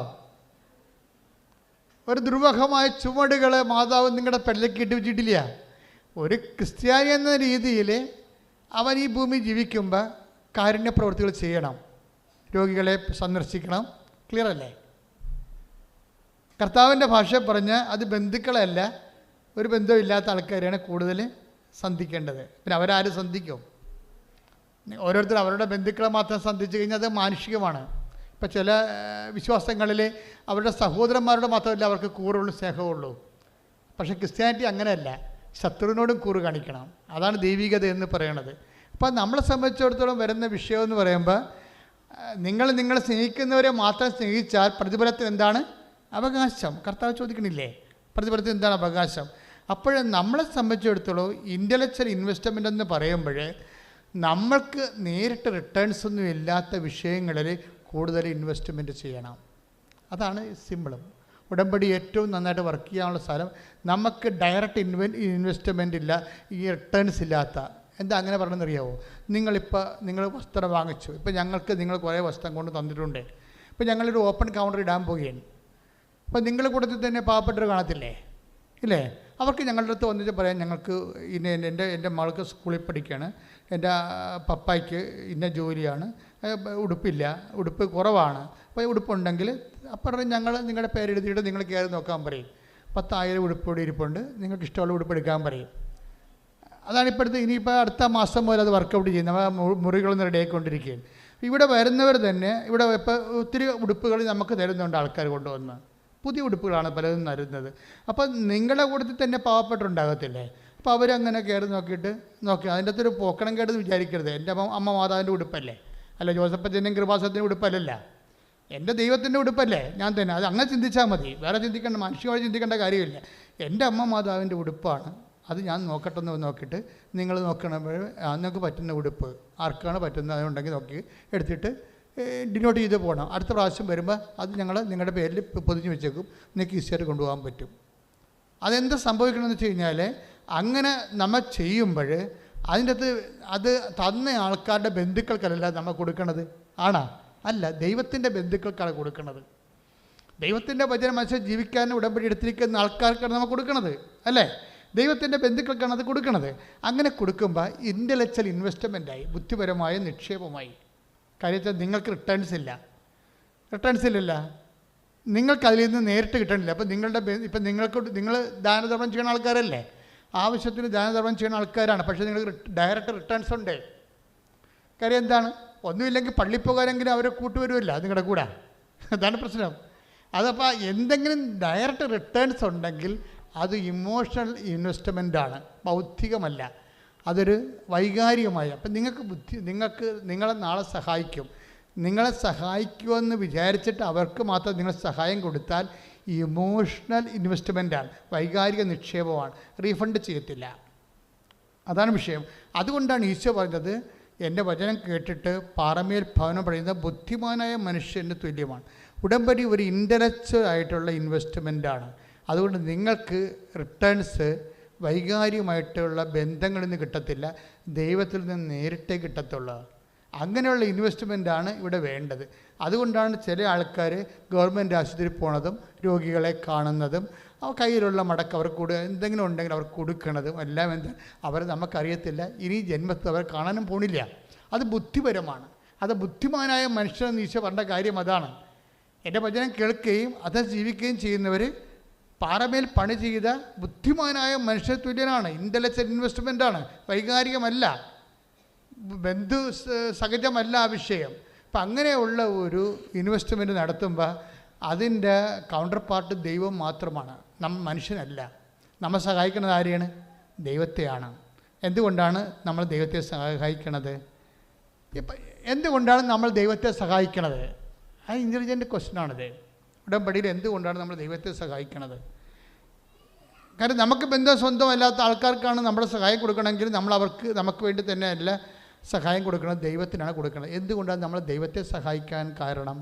ഒരു ദുർവഹമായ ചുമടുകൾ മാതാവ് നിങ്ങളുടെ പെടലേക്ക് ഇട്ട് വെച്ചിട്ടില്ല. ഒരു ക്രിസ്ത്യാനി എന്ന രീതിയിൽ അവൻ ഈ ഭൂമി ജീവിക്കുമ്പോൾ കാരുണ്യപ്രവൃത്തികൾ ചെയ്യണം, രോഗികളെ സന്ദർശിക്കണം. ക്ലിയർ അല്ലേ? കർത്താവിൻ്റെ ഭാഷ പറഞ്ഞ് അത് ബന്ധുക്കളല്ല, ഒരു ബന്ധമില്ലാത്ത ആൾക്കാരെയാണ് കൂടുതൽ സന്ധിക്കേണ്ടത്. പിന്നെ അവരാരും സന്ധിക്കും? ഓരോരുത്തർ അവരുടെ ബന്ധുക്കളെ മാത്രം സന്ധിച്ചു കഴിഞ്ഞാൽ അത് മാനുഷികമാണ്. ഇപ്പം ചില വിശ്വാസങ്ങളിൽ അവരുടെ സഹോദരന്മാരോട് മാത്രമല്ല അവർക്ക് കൂറുള്ളൂ, സ്നേഹമുള്ളൂ. പക്ഷേ ക്രിസ്ത്യാനിറ്റി അങ്ങനെയല്ല, ശത്രുവിനോടും കൂറ് കാണിക്കണം. അതാണ് ദൈവികത എന്ന് പറയണത്. അപ്പം നമ്മളെ സംബന്ധിച്ചിടത്തോളം വരുന്ന വിഷയം എന്ന് പറയുമ്പോൾ, നിങ്ങൾ സ്നേഹിക്കുന്നവരെ മാത്രം സ്നേഹിച്ചാൽ പ്രതിഫലത്തിൽ എന്താണ് അവകാശം? കർത്താവ് ചോദിക്കണില്ലേ? പ്രതിഫലത്തിൽ എന്താണ് അവകാശം? അപ്പോൾ നമ്മളെ സംബന്ധിച്ചിടത്തോളം ഇൻ്റലക്ച്വൽ ഇൻവെസ്റ്റ്മെൻ്റ് എന്ന് പറയുമ്പോൾ നമ്മൾക്ക് നേരിട്ട് റിട്ടേൺസ് ഒന്നും ഇല്ലാത്ത വിഷയങ്ങളിൽ കൂടുതൽ ഇൻവെസ്റ്റ്മെൻറ്റ് ചെയ്യണം. അതാണ് സിമ്പിളും. ഉടമ്പടി ഏറ്റവും നന്നായിട്ട് വർക്ക് ചെയ്യാനുള്ള സ്ഥലം. നമുക്ക് ഡയറക്റ്റ് ഇൻവെസ്റ്റ്മെൻ്റ് ഇല്ല, ഈ റിട്ടേൺസ് ഇല്ലാത്ത. എന്താ അങ്ങനെ പറയണമെന്നറിയാമോ? നിങ്ങൾ വസ്ത്രം വാങ്ങിച്ചു, ഇപ്പോൾ ഞങ്ങൾക്ക് നിങ്ങൾ കുറേ വസ്ത്രം കൊണ്ട് തന്നിട്ടുണ്ട്. ഇപ്പോൾ ഞങ്ങളൊരു ഓപ്പൺ കൗണ്ടർ ഇടാൻ പോവുകയാണ്. അപ്പോൾ നിങ്ങളുടെ കൂട്ടത്തിൽ തന്നെ പാവപ്പെട്ടവർ കാണത്തില്ലേ? ഇല്ലേ? അവർക്ക് ഞങ്ങളുടെ അടുത്ത് വന്നിട്ട് പറയാം, ഞങ്ങൾക്ക് എൻ്റെ മകൾക്ക് സ്കൂളിൽ പഠിക്കുകയാണ്, എൻ്റെ പപ്പായ്ക്ക് ഇന്ന ജോലിയാണ്, ഉടുപ്പ് കുറവാണ്, അപ്പോൾ ഉടുപ്പുണ്ടെങ്കിൽ അപ്പം ഞങ്ങൾ നിങ്ങളുടെ പേരെഴുതിയിട്ട് നിങ്ങൾ കയറി നോക്കാൻ പറയും. 10,000 ഉടുപ്പോടെ ഇരിപ്പുണ്ട്, നിങ്ങൾക്ക് ഇഷ്ടമുള്ള ഉടുപ്പ് എടുക്കാൻ പറയും. അതാണ് ഇപ്പോഴത്തെ. ഇനിയിപ്പോൾ അടുത്ത മാസം മുതൽ അത് വർക്കൗട്ട് ചെയ്യുന്നത്, മുറികളൊന്നും റെഡിയായിക്കൊണ്ടിരിക്കുകയാണ്. ഇവിടെ വരുന്നവർ തന്നെ ഇവിടെ ഇപ്പോൾ ഒത്തിരി ഉടുപ്പുകൾ നമുക്ക് തരുന്നുണ്ട് ആൾക്കാർ കൊണ്ടുവന്ന്. പുതിയ ഉടുപ്പുകളാണ് പലതും തരുന്നത്. അപ്പോൾ നിങ്ങളുടെ കൂട്ടത്തിൽ തന്നെ പാവപ്പെട്ടുണ്ടാകത്തില്ലേ? അപ്പോൾ അവരങ്ങനെ കയറി നോക്കി അതിൻ്റെ അകത്തൊരു പോക്കണം കേടെന്ന് വിചാരിക്കരുത്. എൻ്റെ അമ്മ മാതാവിൻ്റെ ഉടുപ്പല്ലേ, അല്ല ജോസഫത്തിൻ്റെയും കൃപാസത്തിൻ്റെ ഉടുപ്പല്ലല്ല, എൻ്റെ ദൈവത്തിൻ്റെ ഉടുപ്പല്ലേ ഞാൻ തന്നെ. അത് അങ്ങനെ ചിന്തിച്ചാൽ മതി, വേറെ ചിന്തിക്കേണ്ട, മനുഷ്യമായി ചിന്തിക്കേണ്ട കാര്യമില്ല. എൻ്റെ അമ്മ മാതാവിൻ്റെ ഉടുപ്പാണ്, അത് ഞാൻ നോക്കട്ടെന്ന് നോക്കിയിട്ട് നിങ്ങൾ നോക്കണമ്പോൾ നിങ്ങൾക്ക് പറ്റുന്ന ഉടുപ്പ് ആർക്കാണ് പറ്റുന്നത് അതുണ്ടെങ്കിൽ നോക്കി എടുത്തിട്ട് ഡിനോട്ട് ചെയ്ത് പോകണം. അടുത്ത പ്രാവശ്യം വരുമ്പോൾ അത് ഞങ്ങൾ നിങ്ങളുടെ പേരിൽ പൊതിഞ്ഞ് വെച്ചേക്കും, നിങ്ങൾക്ക് ഈസിയായിട്ട് കൊണ്ടുപോകാൻ പറ്റും. അതെന്താ സംഭവിക്കണമെന്ന് വെച്ച് കഴിഞ്ഞാൽ, അങ്ങനെ നമ്മൾ ചെയ്യുമ്പോൾ അതിൻ്റെ അകത്ത് അത് തന്ന ആൾക്കാരുടെ ബന്ധുക്കൾക്കല്ല നമ്മൾ കൊടുക്കണത്. ആണോ? അല്ല, ദൈവത്തിൻ്റെ ബന്ധുക്കൾക്കാണ് കൊടുക്കുന്നത്. ദൈവത്തിൻ്റെ വചനം മനസ്സിൽ ജീവിക്കാൻ ഉടമ്പടി എടുത്തിരിക്കുന്ന ആൾക്കാർക്കാണ് നമ്മൾ കൊടുക്കണത്, അല്ലേ? ദൈവത്തിൻ്റെ ബന്ധുക്കൾക്കാണ് അത് കൊടുക്കണത്. അങ്ങനെ കൊടുക്കുമ്പോൾ ഇൻ്റലക്ച്വൽ ഇൻവെസ്റ്റ്മെൻറ്റായി, ബുദ്ധിപരമായ നിക്ഷേപമായി. കാര്യത്തിൽ നിങ്ങൾക്ക് റിട്ടേൺസ് ഇല്ലല്ല, നിങ്ങൾക്ക് അതിൽ നിന്ന് നേരിട്ട് കിട്ടണില്ല. അപ്പോൾ നിങ്ങൾ ദാനധർമ്മം ചെയ്യുന്ന ആൾക്കാരല്ലേ, ആവശ്യത്തിന് ദാനധർമ്മം ചെയ്യുന്ന ആൾക്കാരാണ്. പക്ഷേ നിങ്ങൾക്ക് ഡയറക്റ്റ് റിട്ടേൺസ് ഉണ്ട്. കാര്യം എന്താണ്? ഒന്നുമില്ലെങ്കിൽ പള്ളിപ്പോകാനെങ്കിലും അവരെ കൂട്ടുവരുമല്ല നിങ്ങളുടെ കൂടെ. അതാണ് പ്രശ്നം. അതപ്പോൾ എന്തെങ്കിലും ഡയറക്റ്റ് റിട്ടേൺസ് ഉണ്ടെങ്കിൽ അത് ഇമോഷണൽ ഇൻവെസ്റ്റ്മെൻറ്റാണ്, ബൗദ്ധികമല്ല. അതൊരു വൈകാരികമായ. അപ്പം നിങ്ങളെ നാളെ സഹായിക്കും. നിങ്ങളെ സഹായിക്കുമെന്ന് വിചാരിച്ചിട്ട് അവർക്ക് മാത്രം നിങ്ങൾ സഹായം കൊടുത്താൽ ഇമോഷണൽ ഇൻവെസ്റ്റ്മെൻറ്റാണ്, വൈകാരിക നിക്ഷേപമാണ്, റീഫണ്ട് ചെയ്യത്തില്ല. അതാണ് വിഷയം. അതുകൊണ്ടാണ് ഈശോ പറഞ്ഞത്, എൻ്റെ വചനം കേട്ടിട്ട് പാറമേൽ ഭവനം പണിയുന്ന ബുദ്ധിമാനായ മനുഷ്യന് തുല്യമാണ്. ഉടമ്പടി ഒരു ഇൻ്റലക്ച്വൽ ആയിട്ടുള്ള ഇൻവെസ്റ്റ്മെൻറ്റാണ്. അതുകൊണ്ട് നിങ്ങൾക്ക് റിട്ടേൺസ് വൈകാരികമായിട്ടുള്ള ബന്ധങ്ങളിൽ നിന്ന് കിട്ടത്തില്ല, ദൈവത്തിൽ നിന്ന് നേരിട്ടേ കിട്ടത്തുള്ളൂ. അങ്ങനെയുള്ള ഇൻവെസ്റ്റ്മെൻറ്റാണ് ഇവിടെ വേണ്ടത്. അതുകൊണ്ടാണ് ചില ആൾക്കാർ ഗവൺമെൻറ് ആശുപത്രിയിൽ പോണതും രോഗികളെ കാണുന്നതും കയ്യിലുള്ള മടക്ക് അവർക്ക് എന്തെങ്കിലും ഉണ്ടെങ്കിൽ അവർക്ക് കൊടുക്കണതും എല്ലാം എന്താ നമുക്കറിയത്തില്ല. ഇനി ജന്മത്തിൽ അവർ കാണാനും പോണില്ല. അത് ബുദ്ധിപരമാണ്. അത് ബുദ്ധിമാനായ മനുഷ്യനെന്ന് ഈശോ പറഞ്ഞ കാര്യം അതാണ്. എൻ്റെ വചനം കേൾക്കുകയും അത് ജീവിക്കുകയും ചെയ്യുന്നവർ പാറമേൽ പണി ചെയ്ത ബുദ്ധിമാനായ മനുഷ്യ തുല്യനാണ്. ഇൻ്റലക്ച്വൽ ഇൻവെസ്റ്റ്മെൻറ്റാണ്, വൈകാരികമല്ല, ബന്ധു സഹജമല്ല ആ വിഷയം. അപ്പം അങ്ങനെയുള്ള ഒരു ഇൻവെസ്റ്റ്മെൻറ്റ് നടത്തുമ്പോൾ അതിൻ്റെ കൗണ്ടർ പാർട്ട് ദൈവം മാത്രമാണ്, മനുഷ്യനല്ല. നമ്മൾ സഹായിക്കുന്നത് ആരെയാണ്? ദൈവത്തെയാണ്. എന്തുകൊണ്ടാണ് നമ്മൾ ദൈവത്തെ സഹായിക്കണത്? ഇപ്പം എന്തുകൊണ്ടാണ് നമ്മൾ ദൈവത്തെ സഹായിക്കണത്? ആ ഇൻ്റലിജൻ്റ് ക്വസ്റ്റ്യനാണിത്. ഉടമ്പടിയിൽ എന്തുകൊണ്ടാണ് നമ്മൾ ദൈവത്തെ സഹായിക്കണത്? കാരണം നമുക്ക് ബന്ധം സ്വന്തമല്ലാത്ത ആൾക്കാർക്കാണ് നമ്മുടെ സഹായം കൊടുക്കണമെങ്കിൽ നമുക്ക് വേണ്ടി തന്നെ അല്ല സഹായം കൊടുക്കുന്നത്, ദൈവത്തിനാണ് കൊടുക്കുന്നത്. എന്തുകൊണ്ടാണ് നമ്മൾ ദൈവത്തെ സഹായിക്കാൻ കാരണം?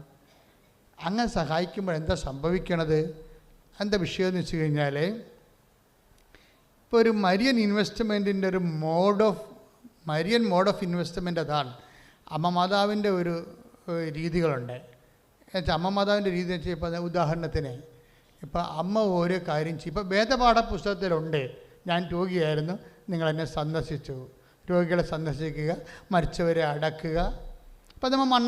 അങ്ങനെ സഹായിക്കുമ്പോൾ എന്താ സംഭവിക്കണത്? എന്താ വിഷയം എന്ന് വെച്ച് കഴിഞ്ഞാൽ, ഇപ്പോൾ ഒരു മരിയൻ ഇൻവെസ്റ്റ്മെൻറ്റിൻ്റെ ഒരു മരിയൻ മോഡ് ഓഫ് ഇൻവെസ്റ്റ്മെൻറ്റ് അതാണ്. അമ്മ മാതാവിൻ്റെ ഒരു രീതികളുണ്ട്. എന്നുവെച്ചാൽ അമ്മ മാതാവിൻ്റെ രീതി എന്ന് വെച്ചാൽ ഇപ്പോൾ ഉദാഹരണത്തിന് ഇപ്പോൾ അമ്മ ഓരോ കാര്യം ചെയ്യും. ഇപ്പോൾ വേദപാഠ പുസ്തകത്തിലുണ്ട്, ഞാൻ രോഗിയായിരുന്നു, നിങ്ങളെന്നെ സന്ദർശിച്ചു. രോഗികളെ സന്ദർശിക്കുക, മരിച്ചവരെ അടക്കുക. ഇപ്പോൾ നമ്മൾ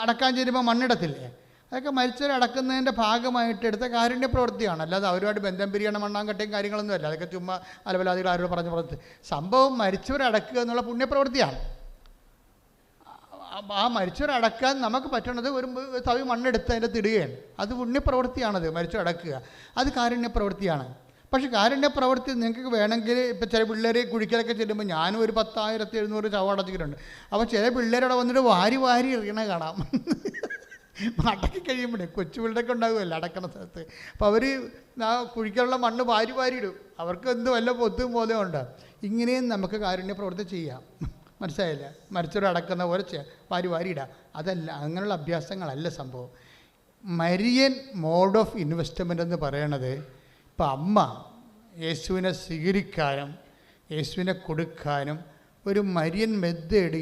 അടക്കാൻ ചേരുമ്പോൾ മണ്ണിടത്തില്ലേ? അതൊക്കെ മരിച്ചവരെ അടക്കുന്നതിൻ്റെ ഭാഗമായിട്ട് എടുത്ത കാരുണ്യ പ്രവൃത്തിയാണ്. അല്ലാതെ അവരുമായിട്ട് ബന്ധം പിരിയണം, മണ്ണാങ്കട്ടയും കാര്യങ്ങളൊന്നും അല്ല. അതൊക്കെ ചുമ്മാ അലവലാദികൾ ആരോട് പറഞ്ഞ പ്രവൃത്തി. സംഭവം മരിച്ചവരെ അടക്കുക എന്നുള്ള പുണ്യപ്രവൃത്തിയാണ്. ആ മരിച്ചവരെ അടക്കാൻ നമുക്ക് പറ്റണത് ഒരു തവി മണ്ണെടുത്ത് അതിൻ്റെ തിടുകയാണ്. അത് പുണ്യപ്രവൃത്തിയാണത്. മരിച്ചവരടക്കുക അത് കാരുണ്യ പ്രവൃത്തിയാണ്. പക്ഷേ കാരുണ്യ പ്രവൃത്തി നിങ്ങൾക്ക് വേണമെങ്കിൽ ഇപ്പോൾ ചില പിള്ളേർ കുഴിക്കലൊക്കെ ചെല്ലുമ്പോൾ ഞാനും ഒരു 10,700 ചവ അടച്ചിട്ടുണ്ട്. അപ്പോൾ ചില പിള്ളേരവിടെ വന്നിട്ട് വാരി എറിയണ കാണാം. അടക്കി കഴിയുമ്പോഴേ കൊച്ചു പിള്ളേരൊക്കെ ഉണ്ടാകുമല്ലോ അടക്കണ സ്ഥലത്ത്. അപ്പോൾ അവർ ആ കുഴിക്കാനുള്ള മണ്ണ് വാരി ഇടും. അവർക്ക് എന്ത് വല്ല പൊത്തും പോലെ ഉണ്ട്. ഇങ്ങനെയും നമുക്ക് കാരുണ്യ പ്രവൃത്തി ചെയ്യാം. മനസ്സിലായില്ല? മരിച്ചവരെ അടക്കുന്ന പോലെ വാരി ഇടാം. അതല്ല, അങ്ങനെയുള്ള അഭ്യാസങ്ങളല്ല സംഭവം. മരിയൻ മോഡ് ഓഫ് ഇൻവെസ്റ്റ്മെൻ്റ് എന്ന് പറയണത്, ഇപ്പം അമ്മ യേശുവിനെ സ്വീകരിക്കാനും യേശുവിനെ കൊടുക്കാനും ഒരു മരിയൻ മെത്തേഡ്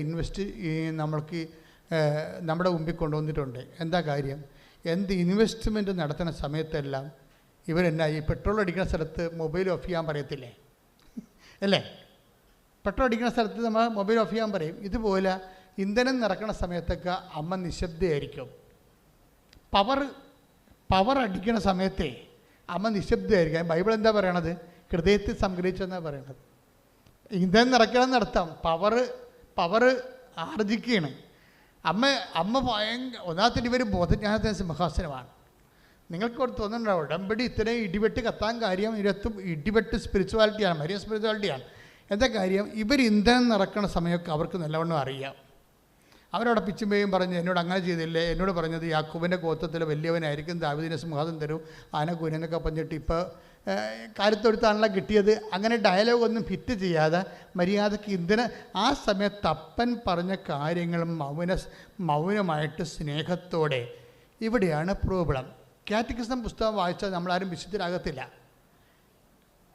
നമ്മൾക്ക് നമ്മുടെ മുമ്പിൽ കൊണ്ടുവന്നിട്ടുണ്ട്. എന്താ കാര്യം? എന്ത് ഇൻവെസ്റ്റ്മെൻറ്റ് നടത്തുന്ന സമയത്തെല്ലാം ഇവരെന്നാ ഈ പെട്രോൾ അടിക്കുന്ന സ്ഥലത്ത് മൊബൈൽ ഓഫ് ചെയ്യാൻ പറയത്തില്ലേ? അല്ലേ? പെട്രോൾ അടിക്കുന്ന സ്ഥലത്ത് നമ്മൾ മൊബൈൽ ഓഫ് ചെയ്യാൻ പറയും. ഇതുപോലെ ഇന്ധനം നിറക്കുന്ന സമയത്തൊക്കെ അമ്മ നിശബ്ദയായിരിക്കും. പവർ അടിക്കുന്ന സമയത്തേ അമ്മ നിശബ്ദയായിരിക്കും. ബൈബിൾ എന്താ പറയണത്? ഹൃദയത്തിൽ സംഗ്രഹിച്ചെന്നാണ് പറയണത്. ഇന്ധനം നിറയ്ക്കണം നടത്താം, പവർ ആർജിക്കുകയാണ്. അമ്മ ഒന്നാമത്തെ ഇവർ ബോധജ്ഞാനത്തിന് സിംഹാസനമാണ്. നിങ്ങൾക്ക് തോന്നുന്നുണ്ടാവും ഉടമ്പടി ഇത്രയും ഇടിവെട്ട് കത്താൻ കാര്യം ഇടിവെട്ട് സ്പിരിച്വാലിറ്റിയാണ്, മരിയ സ്പിരിച്വാലിറ്റിയാണ്. എന്താ കാര്യം? ഇവർ ഇന്ധനം നിറക്കണ സമയമൊക്കെ അവർക്ക് നല്ലവണ്ണം അറിയാം. അവരവിടെ പിച്ചുമ്പയും പറഞ്ഞ് എന്നോട് അങ്ങനെ ചെയ്തില്ലേ, എന്നോട് പറഞ്ഞത് യാക്കോബിൻ്റെ ഗോത്രത്തിൽ വലിയവനായിരിക്കും, ദാവീദിനെ സിംഹാസനം തരും, ആനക്കൂനെന്നൊക്കെ പറഞ്ഞിട്ട് ഇപ്പോൾ കാലത്തൊടുത്താണല്ലോ കിട്ടിയത്. അങ്ങനെ ഡയലോഗൊന്നും ഫിറ്റ് ചെയ്യാതെ മര്യാദയ്ക്ക് ഇന്ധനം ആ സമയത്ത് അപ്പൻ പറഞ്ഞ കാര്യങ്ങളും മൗനമായിട്ട് സ്നേഹത്തോടെ. ഇവിടെയാണ് പ്രോബ്ലം. കാറ്റക്കിസം പുസ്തകം വായിച്ചാൽ നമ്മളാരും വിശുദ്ധരാകത്തില്ല.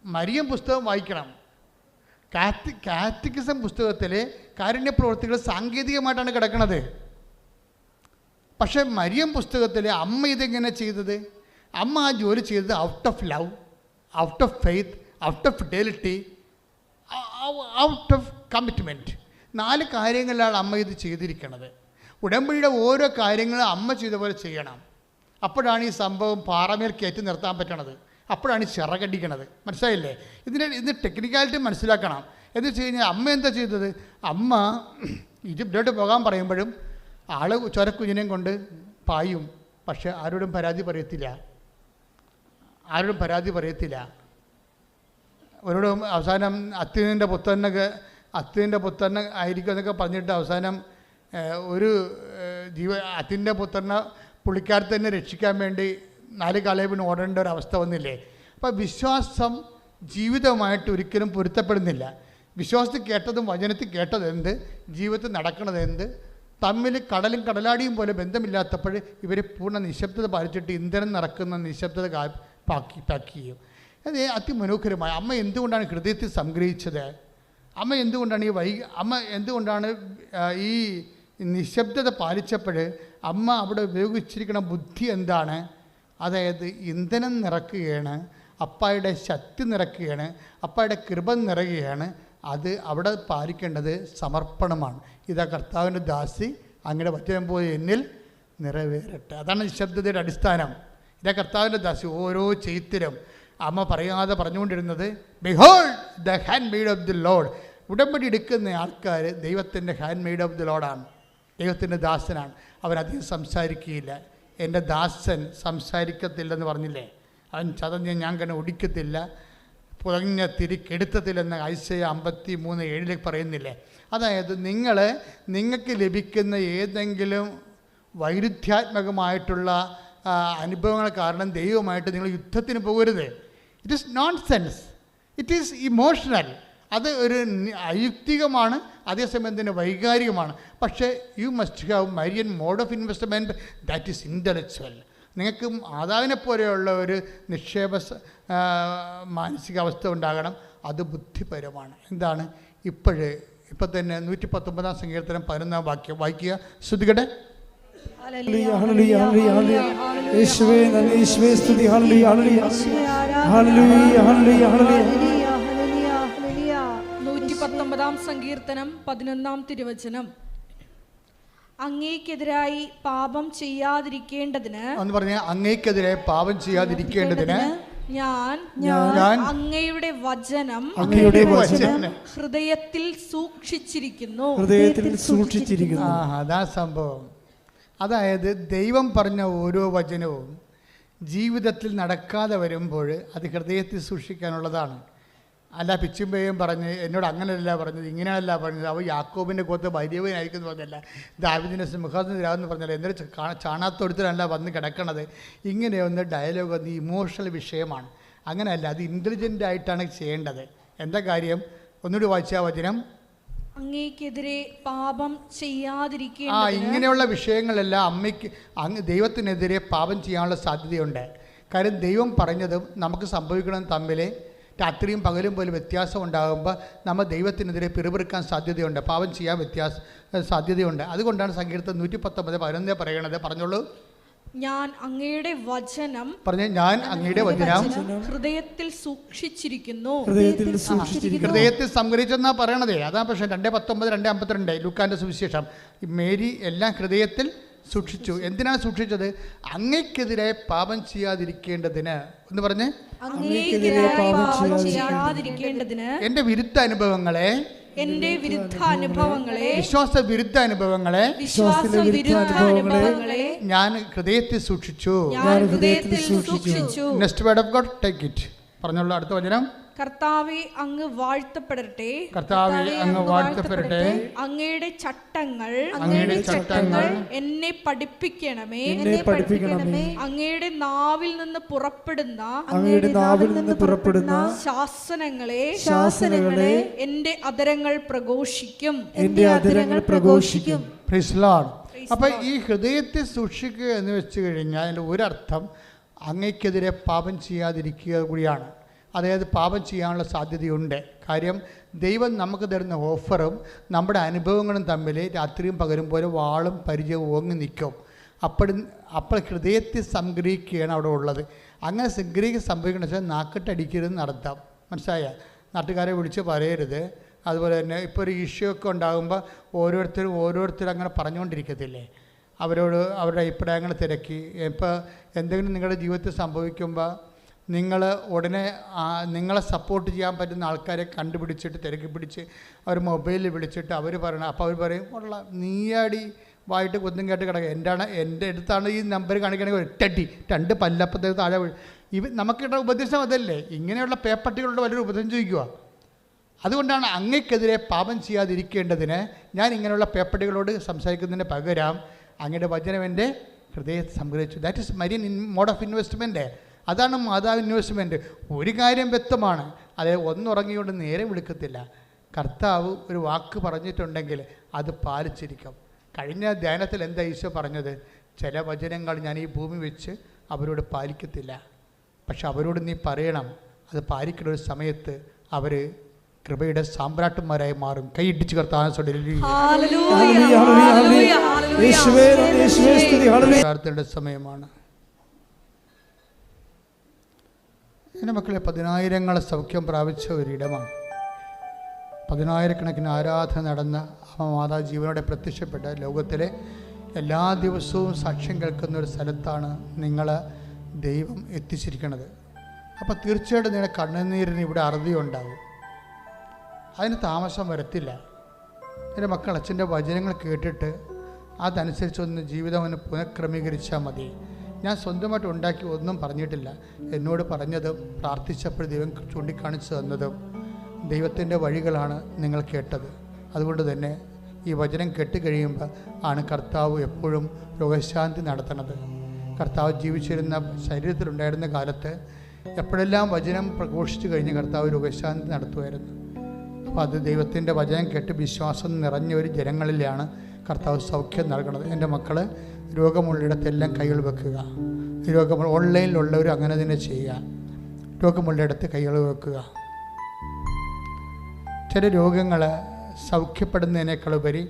മരിയം പുസ്തകം വായിക്കണം. കാറ്റക്കിസം പുസ്തകത്തിലെ കാരുണ്യ പ്രവൃത്തികൾ സാങ്കേതികമായിട്ടാണ് കിടക്കുന്നത്. പക്ഷേ മരിയം പുസ്തകത്തിലെ അമ്മ ഇതെങ്ങനെ ചെയ്തത്? അമ്മ ആ ജോലി ചെയ്തത് out of love, out of faith, out of fidelity, out of commitment. 4 കാര്യങ്ങളിലാണ് അമ്മ ഇത് ചെയ്തിരിക്കുന്നത്. ഉടമ്പടിയുടെ ഓരോ കാര്യങ്ങളും അമ്മ ചെയ്ത പോലെ ചെയ്യണം. അപ്പോഴാണ് ഈ സംഭവം പാറമേൽ കയറ്റി നിർത്താൻ പറ്റണത്. അപ്പോഴാണ് ചിറകടിക്കണത്. മനസ്സിലായില്ലേ? ഇതിന് ടെക്നിക്കാലിറ്റി മനസ്സിലാക്കണം. എന്ന് വെച്ച് കഴിഞ്ഞാൽ അമ്മ എന്താ ചെയ്തത്? അമ്മ ഈജിപ്തിലോട്ട് പോകാൻ പറയുമ്പോഴും ആൾ ചൊരക്കുഞ്ഞിനെയും കൊണ്ട് പായും. പക്ഷെ ആരോടും പരാതി പറയത്തില്ല. അവരോടും അവസാനം അത്യുവിൻ്റെ പുത്രൻ ആയിരിക്കും എന്നൊക്കെ പറഞ്ഞിട്ട് അവസാനം ഒരു അത്തിൻ്റെ പുത്രനെ പുള്ളിക്കാരത്തെ തന്നെ രക്ഷിക്കാൻ വേണ്ടി 4 കാലേബിന് ഓടേണ്ട ഒരു അവസ്ഥ വന്നില്ലേ? അപ്പോൾ വിശ്വാസം ജീവിതവുമായിട്ട് ഒരിക്കലും പൊരുത്തപ്പെടുന്നില്ല. വിശ്വാസത്തിൽ കേട്ടതും വചനത്തിൽ കേട്ടതെന്ത്, ജീവിതത്തിൽ നടക്കണതെന്ത് തമ്മിൽ കടലും കടലാടിയും പോലെ ബന്ധമില്ലാത്തപ്പോൾ ഇവർ പൂർണ്ണ നിശബ്ദത പാലിച്ചിട്ട് ഇന്ധനം നിറക്കുന്ന നിശബ്ദത പാക്ക് ചെയ്യും. അത് അതിമനോഹരമായി. അമ്മ എന്തുകൊണ്ടാണ് ഹൃദയത്തിൽ സംഗ്രഹിച്ചത്? അമ്മ എന്തുകൊണ്ടാണ് ഈ നിശബ്ദത പാലിച്ചപ്പോൾ അമ്മ അവിടെ ഉപയോഗിച്ചിരിക്കുന്ന ബുദ്ധി എന്താണ്? അതായത് ഇന്ധനം നിറക്കുകയാണ്, അപ്പായുടെ ശക്തി നിറക്കുകയാണ്, അപ്പായുടെ കൃപ നിറയുകയാണ്. അത് അവിടെ പാലിക്കേണ്ടത് സമർപ്പണമാണ്. ഇതാ കർത്താവിൻ്റെ ദാസി, അങ്ങയുടെ വചനം പോലെ എന്നിൽ നിറവേറട്ടെ. അതാണ് നിശബ്ദതയുടെ അടിസ്ഥാനം. ഇതാ കർത്താവിൻ്റെ ദാസി. ഓരോ ചെയ്ത്തിലും അമ്മ പറയാതെ പറഞ്ഞുകൊണ്ടിരുന്നത് behold the hand made of the load. ഉടമ്പടി എടുക്കുന്ന ആൾക്കാർ ദൈവത്തിൻ്റെ ഹാൻഡ് മെയ്ഡ് ഓഫ് ദി ലോഡാണ്, ദൈവത്തിൻ്റെ ദാസനാണ്. അവനധികം സംസാരിക്കുകയില്ല. എൻ്റെ ദാസൻ സംസാരിക്കത്തില്ലെന്ന് പറഞ്ഞില്ലേ? അവൻ ചതഞ്ഞ് ഞാൻ കണ്ണ് ഒടിക്കത്തില്ല, പുതഞ്ഞ തിരിക്കെടുത്തത്തില്ലെന്ന് ഐസയ 53:7 പറയുന്നില്ലേ? അതായത് നിങ്ങൾക്ക് ലഭിക്കുന്ന ഏതെങ്കിലും വൈരുദ്ധ്യാത്മകമായിട്ടുള്ള അനുഭവങ്ങൾ കാരണം ദൈവമായിട്ട് നിങ്ങൾ യുദ്ധത്തിന് പോകരുത്. It is nonsense, it is emotional. അത് ഒരു അയുക്തികമാണ്, അതേസമയം തന്നെ വൈകാരികമാണ്. പക്ഷേ you must have Marian mode of investment that is intellectual. നിങ്ങൾക്ക് മാതാവിനെ പോലെയുള്ള ഒരു നിക്ഷേപ മാനസികാവസ്ഥ ഉണ്ടാകണം. അത് ബുദ്ധിപരമാണ്. എന്താണ്? ഇപ്പം തന്നെ 119 സങ്കീർത്തനം 11 വാക്യം വായിക്കുക, ശ്രുതികട്ടെ. യേശുവേ നന്ദി, യേശുവേ സ്തുതി. ഹല്ലേലൂയ, ഹല്ലേലൂയ, ഹല്ലേലൂയ, ഹല്ലേലൂയ, ഹല്ലേലൂയ. 119 സങ്കീർത്തനം 11 തിരുവചനം. അങ്ങേക്കെതിരായി പാപം ചെയ്യാതിരിക്കേണ്ടതിന് എന്ന് പറഞ്ഞ അങ്ങേക്കെതിരെ പാപം ചെയ്യാതിരിക്കേണ്ടതിന് ഞാൻ അങ്ങയുടെ വചനം ഹൃദയത്തിൽ സൂക്ഷിച്ചിരിക്കുന്നു. അതാ സംഭവം. അതായത് ദൈവം പറഞ്ഞ ഓരോ വചനവും ജീവിതത്തിൽ നടക്കാതെ വരുമ്പോൾ അത് ഹൃദയത്തിൽ സൂക്ഷിക്കാനുള്ളതാണ്. അല്ല പിച്ചുമ്പയും പറഞ്ഞ് എന്നോട് അങ്ങനെയല്ല പറഞ്ഞത്, ഇങ്ങനെയല്ല പറഞ്ഞത്, അവ യാക്കോബിൻ്റെ കോത്ത് വലിയവനായിരിക്കും എന്ന് പറഞ്ഞല്ല, ദാവീദിൻ്റെ സിംഹാസനത്തിലാവെന്ന് പറഞ്ഞല്ല, എന്നിട്ട് ചാണാത്തൊടുത്തിലല്ല വന്ന് കിടക്കണത്. ഇങ്ങനെയൊന്ന് ഡയലോഗ് ഒന്ന് ഇമോഷണൽ വിഷയമാണ്. അങ്ങനെയല്ല, അത് ഇൻ്റലിജൻ്റ് ആയിട്ടാണ് ചെയ്യേണ്ടത്. എന്താ കാര്യം? ഒന്നുകൂടി വായിച്ചാൽ വചനം. അങ്ങേക്കെതിരെ പാപം ചെയ്യാതിരിക്കേണ്ടതിന്. ഇങ്ങനെയുള്ള വിഷയങ്ങളെല്ലാം ദൈവത്തിനെതിരെ പാപം ചെയ്യാനുള്ള സാധ്യതയുണ്ട്. കാര്യം ദൈവം പറഞ്ഞതും നമുക്ക് സംഭവിക്കണം തമ്മിൽ രാത്രിയും പകലും പോലെ വ്യത്യാസം ഉണ്ടാകുമ്പോൾ നമ്മൾ ദൈവത്തിനെതിരെ പിറുപിറുക്കാൻ സാധ്യതയുണ്ട്, പാപം ചെയ്യാൻ സാധ്യതയുണ്ട്. അതുകൊണ്ടാണ് സങ്കീർത്തനം 119:11 പറയണത്. പറഞ്ഞോളൂ. ഞാൻ അങ്ങയുടെ വചനം ഹൃദയത്തിൽ സൂക്ഷിച്ചിരിക്കുന്നു. ഹൃദയത്തിൽ സംഗ്രഹിച്ചെന്നാ പറയണതേ. അതാ പക്ഷേ 2:19, 2:52 ലൂക്കാന്റെ സുവിശേഷം. മേരി എല്ലാം ഹൃദയത്തിൽ സൂക്ഷിച്ചു. എന്തിനാണ് സൂക്ഷിച്ചത്? അങ്ങയ്ക്കെതിരെ പാപം ചെയ്യാതിരിക്കേണ്ടതിന് എന്ന് പറഞ്ഞ്. എന്റെ വിരുദ്ധ അനുഭവങ്ങളെ, വിശ്വാസ വിരുദ്ധ അനുഭവങ്ങളെ ഞാൻ ഹൃദയത്തിൽ സൂക്ഷിച്ചു. Next word of God, take it. പറഞ്ഞോളൂ അടുത്ത വചനം. കർത്താവേ അങ്ങ് വാഴ്ത്തപ്പെടട്ടെ. കർത്താവേ അങ്ങ് വാഴ്ത്തപ്പെടട്ടെ. അങ്ങയുടെ ചട്ടങ്ങൾ എന്നെ പഠിപ്പിക്കണമേ. അങ്ങയുടെ നാവിൽ നിന്ന് പുറപ്പെടുന്ന ശാസനങ്ങളെ എന്റെ അധരങ്ങൾ പ്രഘോഷിക്കും. Praise Lord. അപ്പൊ ഈ ഹൃദയത്തെ സൂക്ഷിക്കുക എന്ന് വെച്ച് കഴിഞ്ഞാൽ അതിൻ്റെ ഒരർത്ഥം അങ്ങയ്ക്കെതിരെ പാപം ചെയ്യാതിരിക്കുക കൂടിയാണ്. അതായത് പാപം ചെയ്യാനുള്ള സാധ്യതയുണ്ട്. കാര്യം ദൈവം നമുക്ക് തരുന്ന ഓഫറും നമ്മുടെ അനുഭവങ്ങളും തമ്മിൽ രാത്രിയും പകലും പോലെ വാളും പരിചയവും ഓങ്ങി നിൽക്കും. അപ്പോൾ ഹൃദയത്തിൽ സംഗ്രഹിക്കുകയാണ് അവിടെ ഉള്ളത്. അങ്ങനെ സംഭവിക്കണമെന്ന് വെച്ചാൽ നാക്കിട്ടടിക്കരുതെന്ന് അർത്ഥം. മനസ്സിലായ? നാട്ടുകാരെ വിളിച്ച് പറയരുത്. അതുപോലെ തന്നെ ഇപ്പോൾ ഒരു ഇഷ്യൂ ഒക്കെ ഉണ്ടാകുമ്പോൾ ഓരോരുത്തരും അങ്ങനെ പറഞ്ഞുകൊണ്ടിരിക്കത്തില്ലേ? അവരുടെ അഭിപ്രായങ്ങൾ തിരക്കി. ഇപ്പോൾ എന്തെങ്കിലും നിങ്ങളുടെ ജീവിതത്തിൽ സംഭവിക്കുമ്പോൾ നിങ്ങൾ ഉടനെ നിങ്ങളെ സപ്പോർട്ട് ചെയ്യാൻ പറ്റുന്ന ആൾക്കാരെ കണ്ടുപിടിച്ചിട്ട് തിരക്കി പിടിച്ച് അവർ മൊബൈലിൽ വിളിച്ചിട്ട് അവർ പറയണം. അപ്പോൾ അവർ പറയും ഉള്ള നീയാടി വായിട്ട് കുത്തും കേട്ട് കിടക്കുക, എൻ്റെ അടുത്താണ് ഈ നമ്പർ കാണിക്കണമെങ്കിൽ ഒറ്റടി 2 പല്ലപ്പത്തേക്ക് താഴെ നമുക്കിട്ട ഉപദേശം അതല്ലേ? ഇങ്ങനെയുള്ള പേപ്പട്ടികളുടെ വലിയൊരു ഉപദേശം ചോദിക്കുക. അതുകൊണ്ടാണ് അങ്ങയ്ക്കെതിരെ പാപം ചെയ്യാതിരിക്കേണ്ടതിന് ഞാൻ ഇങ്ങനെയുള്ള പേപ്പട്ടികളോട് സംസാരിക്കുന്നതിന് പകരം അങ്ങയുടെ വചനം എൻ്റെ ഹൃദയത്തെ സംഗ്രഹിച്ചു. That is Marian mode of investment. അതാണ് മാതാവ് ഇൻവെസ്റ്റ്മെൻറ്റ്. ഒരു കാര്യം വ്യക്തമാണ്, അതായത് ഒന്നുറങ്ങിക്കൊണ്ട് നേരെ വിളിക്കത്തില്ല. കർത്താവ് ഒരു വാക്ക് പറഞ്ഞിട്ടുണ്ടെങ്കിൽ അത് പാലിച്ചിരിക്കും. കഴിഞ്ഞ ധ്യാനത്തിൽ എന്താ ഈശോ പറഞ്ഞത്? ചില വചനങ്ങൾ ഞാൻ ഈ ഭൂമി വെച്ച് അവരോട് പാലിക്കത്തില്ല, പക്ഷെ അവരോട് നീ പറയണം, അത് പാലിക്കുന്ന ഒരു സമയത്ത് അവർ കൃപയുടെ സാമ്രാട്ടുമാരായി മാറും. കൈയിടിച്ച് കർത്താവിനെ പ്രാർത്ഥനയുടെ സമയമാണ്. എൻ്റെ മക്കളെ, 10,000 സൗഖ്യം പ്രാപിച്ച ഒരിടമാണ്. 10,000 ആരാധന നടന്ന മാതാ ജീവനോടെ പ്രത്യക്ഷപ്പെട്ട ലോകത്തിലെ എല്ലാ ദിവസവും സാക്ഷ്യം കേൾക്കുന്ന ഒരു സ്ഥലത്താണ് നിങ്ങളെ ദൈവം എത്തിച്ചിരിക്കുന്നത്. അപ്പോൾ തീർച്ചയായിട്ടും നിങ്ങളുടെ കണ്ണുനീരിന് ഇവിടെ അറുതി ഉണ്ടാകും. അതിന് താമസം വരത്തില്ല. എൻ്റെ മക്കൾ അച്ഛൻ്റെ വചനങ്ങൾ കേട്ടിട്ട് അതനുസരിച്ചൊന്ന് ജീവിതം ഒന്ന് പുനഃക്രമീകരിച്ചാൽ മതി. ഞാൻ സ്വന്തമായിട്ട് ഉണ്ടാക്കി ഒന്നും പറഞ്ഞിട്ടില്ല. എന്നോട് പറഞ്ഞതും പ്രാർത്ഥിച്ചപ്പോൾ ദൈവം ചൂണ്ടിക്കാണിച്ചു തന്നതും ദൈവത്തിൻ്റെ വഴികളാണ് നിങ്ങൾ കേട്ടത്. അതുകൊണ്ട് തന്നെ ഈ വചനം കേട്ടുകഴിയുമ്പോൾ ആണ് കർത്താവ് എപ്പോഴും രോഗശാന്തി നടത്തുന്നത്. കർത്താവ് ജീവിച്ചിരുന്ന ശരീരത്തിലുണ്ടായിരുന്ന കാലത്ത് എപ്പോഴെല്ലാം വചനം പ്രഘോഷിച്ചു കഴിഞ്ഞ് കർത്താവ് രോഗശാന്തി നടത്തുമായിരുന്നു. അപ്പോൾ അത് ദൈവത്തിൻ്റെ വചനം കേട്ട് വിശ്വാസം നിറഞ്ഞ ഒരു ജനങ്ങളിലാണ് കർത്താവ് സൗഖ്യം നൽകുന്നത്. എൻ്റെ മക്കൾ, രോഗമുള്ളിടത്തെല്ലാം കൈകൾ വെക്കുക. ഓൺലൈനിലുള്ളവർ അങ്ങനെ തന്നെ ചെയ്യുക. രോഗമുള്ളിടത്ത് കൈകൾ വെക്കുക. ചില രോഗങ്ങൾ സൗഖ്യപ്പെടുന്നതിനേക്കാളുപരി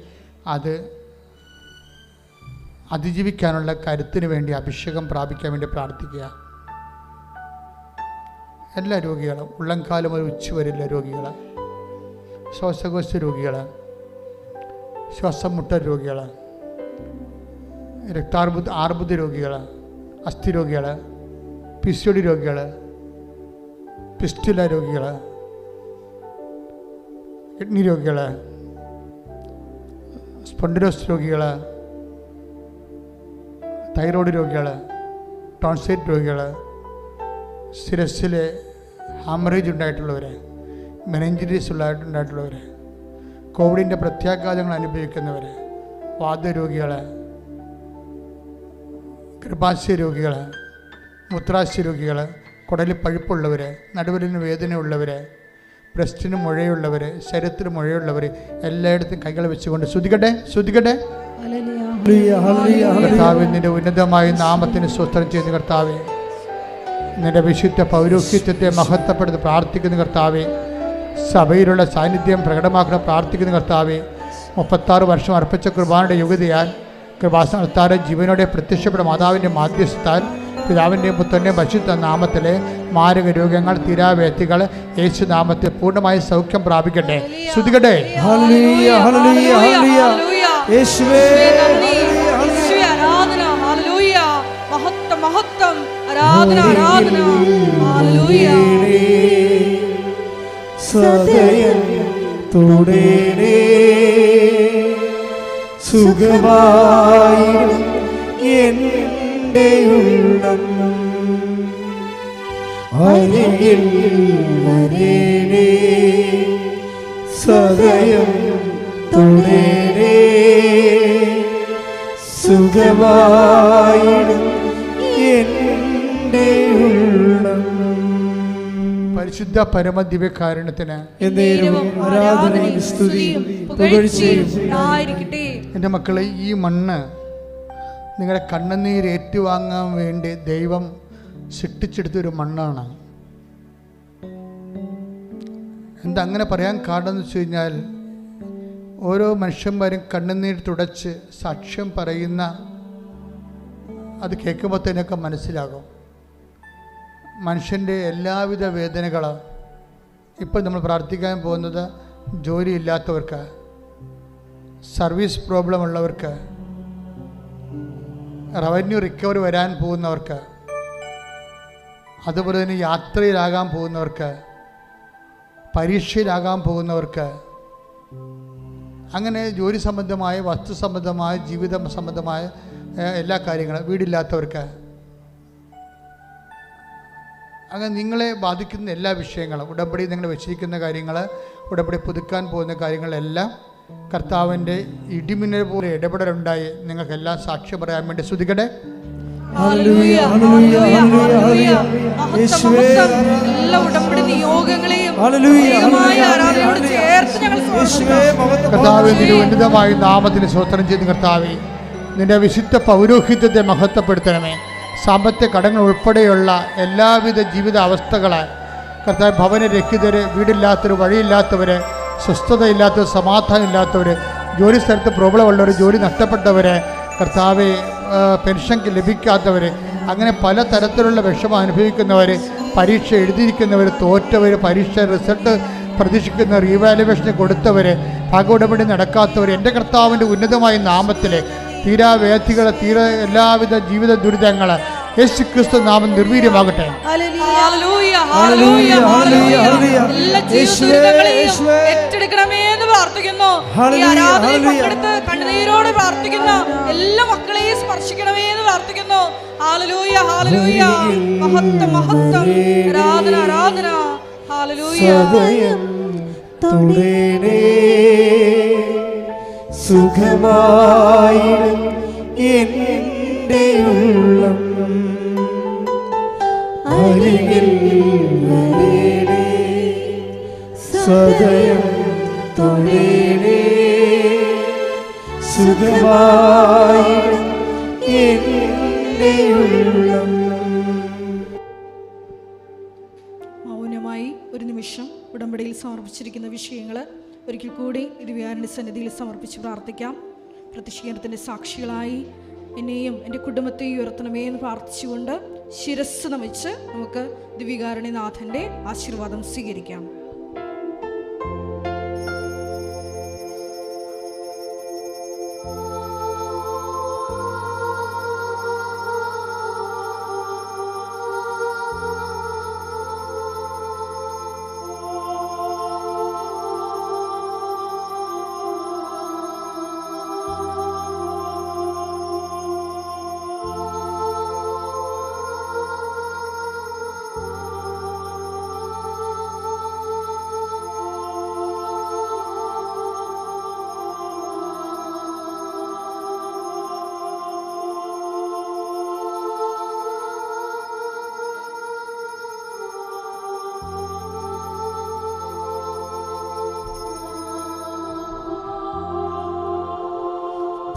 അത് അതിജീവിക്കാനുള്ള കരുത്തിന് വേണ്ടി അഭിഷേകം പ്രാപിക്കാൻ വേണ്ടി പ്രാർത്ഥിക്കുക. എല്ലാ രോഗികളും, ഉള്ളംകാലം മുതൽ ഉച്ചവരെയുള്ള രോഗികൾ, ശ്വാസകോശ രോഗികൾ, ശ്വാസം മുട്ട രോഗികൾ, ആർബുദ രോഗികൾ, അസ്ഥി രോഗികൾ, PCOD രോഗികൾ, പിസ്റ്റുല രോഗികൾ, കിഡ്നി രോഗികൾ, സ്പോണ്ടിലോസ് രോഗികൾ, തൈറോയ്ഡ് രോഗികൾ, ടോൺസൈറ്റ് രോഗികൾ, ശിരസ്സിൽ ഹാമറേജ് ഉണ്ടായിട്ടുള്ളവർ, മെനിഞ്ചിറ്റീസ് ഉണ്ടായിട്ടുള്ളവർ, കോവിഡിൻ്റെ പ്രത്യാഘാതങ്ങൾ അനുഭവിക്കുന്നവർ, വാതരോഗികൾ, ഗർഭാശയ രോഗികൾ, മൂത്രാശയ രോഗികൾ, കുടലിൽ പഴുപ്പുള്ളവർ, നടുവിലിന് വേദനയുള്ളവർ, ബ്രസ്റ്റിന് മുഴയുള്ളവർ, ശരീരത്തിന് മുഴയുള്ളവർ, എല്ലായിടത്തും കൈകൾ വെച്ചുകൊണ്ട് ശ്രുതികട്ടെ. കർത്താവേ, നിന്റെ ഉന്നതമായ നാമത്തിന് സ്വസ്ത്രം ചെയ്യുന്ന കർത്താവേ, നിന്റെ വിശുദ്ധ പൗരോഹിത്യത്തെ മഹത്വപ്പെടുത്തി പ്രാർത്ഥിക്കുന്ന കർത്താവേ, സഭയിലുള്ള സാന്നിധ്യം പ്രകടമാക്കണം പ്രാർത്ഥിക്കുന്ന കർത്താവേ, 36 വർഷം അർപ്പിച്ച കുർബാനയുടെ യോഗ്യതയാൽ കൃപാസനത്താറ് ജീവനോടെ പ്രത്യക്ഷപ്പെട്ട മാതാവിൻ്റെ മാധ്യസ്ഥത്താൽ പിതാവിൻ്റെയും പുത്രൻ്റെയും പരിശുദ്ധ നാമത്തിലെ മാരക രോഗങ്ങൾ, തീരാവേദികൾ യേശുനാമത്തിൽ പൂർണ്ണമായി സൗഖ്യം പ്രാപിക്കട്ടെ. ശ്രുതികട്ടെ. സദയം തുടരേ സുഖമായി എൻ്റെ ഉള്ളം അരികിൽ വരേണേ. സദയം തുടരേ സുഖമായി എൻ്റെ ഉള്ളം. പരിശുദ്ധ പരമദിവ്യകാരുണ്യത്തിന് ആരാധനയും സ്തുതിയും പുകഴ്ചയും ഉണ്ടായിരിക്കട്ടെ. എൻ്റെ മക്കളെ, ഈ മണ്ണ് നിങ്ങളുടെ കണ്ണുനീര് ഏറ്റുവാങ്ങാൻ വേണ്ടി ദൈവം സൃഷ്ടിച്ചെടുത്തൊരു മണ്ണാണ്. എന്താ അങ്ങനെ പറയാൻ കാരണം എന്ന് വെച്ച് കഴിഞ്ഞാൽ, ഓരോ മനുഷ്യന്മാരും കണ്ണുനീര് തുടച്ച് സാക്ഷ്യം പറയുന്ന അത് കേൾക്കുമ്പോൾ തന്നെയൊക്കെ മനസ്സിലാകും മനുഷ്യൻ്റെ എല്ലാവിധ വേദനകളും. ഇപ്പോൾ നമ്മൾ പ്രാർത്ഥിക്കാൻ പോകുന്നത് ജോലിയില്ലാത്തവർക്ക്, സർവീസ് പ്രോബ്ലം ഉള്ളവർക്ക്, റവന്യൂ റിക്കവറി വരാൻ പോകുന്നവർക്ക്, അതുപോലെ തന്നെ യാത്രയിലാകാൻ പോകുന്നവർക്ക്, പരീക്ഷയിലാകാൻ പോകുന്നവർക്ക്, അങ്ങനെ ജോലി സംബന്ധമായ, വസ്തു സംബന്ധമായ, ജീവിത സംബന്ധമായ എല്ലാ കാര്യങ്ങളും, വീടില്ലാത്തവർക്ക്, അങ്ങനെ നിങ്ങളെ ബാധിക്കുന്ന എല്ലാ വിഷയങ്ങളും, ഉടമ്പടി നിങ്ങൾ വെച്ചിരിക്കുന്ന കാര്യങ്ങൾ, ഉടമ്പടി പുതുക്കാൻ പോകുന്ന കാര്യങ്ങളെല്ലാം കർത്താവിൻ്റെ ഇടിമിന്നൽ പോലെ ഇടപെടലുണ്ടായി നിങ്ങൾക്കെല്ലാം സാക്ഷ്യം പറയാൻ വേണ്ടി ശ്രുതിക്കട്ടെ. കർത്താവേ, നിന്റെ ഉന്നതമായ നാമത്തിന് സ്തോത്രം ചെയ്ത് കർത്താവേ, നിന്റെ വിശുദ്ധ പൗരോഹിത്യത്തെ മഹത്വപ്പെടുത്തണമേ. സാമ്പത്തിക കടങ്ങൾ ഉൾപ്പെടെയുള്ള എല്ലാവിധ ജീവിത അവസ്ഥകളെ കർത്താവ് ഭവനരഹിതർ, വീടില്ലാത്തവർ, വഴിയില്ലാത്തവർ, സ്വസ്ഥതയില്ലാത്തവർ, സമാധാനമില്ലാത്തവർ, ജോലി സ്ഥലത്ത് പ്രോബ്ലം ഉള്ളവർ, ജോലി നഷ്ടപ്പെട്ടവർ, കർത്താവെ പെൻഷൻ ലഭിക്കാത്തവർ, അങ്ങനെ പല തരത്തിലുള്ള വിഷമം അനുഭവിക്കുന്നവർ, പരീക്ഷ എഴുതിയിരിക്കുന്നവർ, തോറ്റവർ, പരീക്ഷ റിസൾട്ട് പ്രതീക്ഷിക്കുന്ന റീവാലുവേഷന് കൊടുത്തവർ, ഭാഗോടപടി നടക്കാത്തവർ, എൻ്റെ കർത്താവിൻ്റെ ഉന്നതമായ നാമത്തിൽ തീരാവേദികൾ, എല്ലാവിധ ജീവിത ദുരിതങ്ങൾ യേശു ക്രിസ്തു നാമം നിർവീര്യമാകട്ടെ. ഏറ്റെടുക്കണമേ എന്ന് പ്രാർത്ഥിക്കുന്നു. കണ്ണുനീരോട് പ്രാർത്ഥിക്കുന്ന എല്ലാ മക്കളെയും സ്പർശിക്കണമേ എന്ന് പ്രാർത്ഥിക്കുന്നു. ഹല്ലേലൂയ, ഹല്ലേലൂയ, മഹത്വം, മഹത്വം, ആരാധന, ആരാധന. ഹല്ലേലൂയ. സുഖമായി എൻ്റെ ഉള്ളം അരികിൽ വരേണേ, സദയം തൊഴേണേ, സുഖമായി എൻ്റെ ഉള്ളം. മൗനമായി ഒരു നിമിഷം ഉടമ്പടിയിൽ സമർപ്പിച്ചിരിക്കുന്ന വിഷയങ്ങൾ ഒരിക്കൽ കൂടി ദിവ്യകാരുണ്യ സന്നിധിയിൽ സമർപ്പിച്ച് പ്രാർത്ഥിക്കാം. പ്രത്യക്ഷീകരണത്തിൻ്റെ സാക്ഷികളായി എന്നെയും എൻ്റെ കുടുംബത്തെയും ഉയർത്തണമേ എന്ന് പ്രാർത്ഥിച്ചുകൊണ്ട് ശിരസ്സ് നമിച്ച് നമുക്ക് ദിവ്യകാരുണ്യനാഥൻ്റെ ആശീർവാദം സ്വീകരിക്കാം.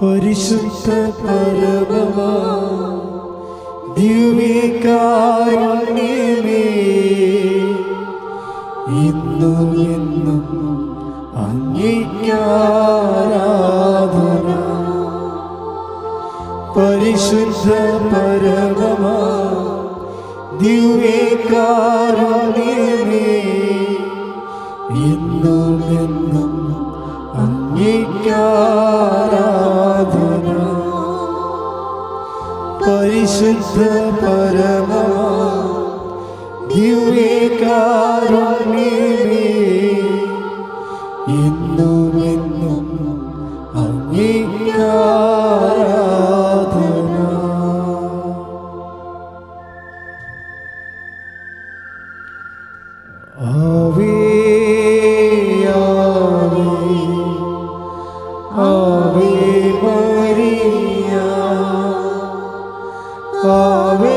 പരിശുദ്ധ പരമമാ ദിവ്യകാരുണ്യമേ, ഇന്നും എന്നും അങ്ങേയ്ക്കാരാധന. പരിശുദ്ധ പരമമാ ദിവ്യകാരുണ്യമേ, ഇന്നും എന്നും അങ്ങേയ്ക്കാരാധന. പരിശുദ്ധ പരമമാ ദിവ്യകാരുണ്യമേ, എന്നും എന്നും അങ്ങേയ്ക്കാരാധന. ആവേ Ave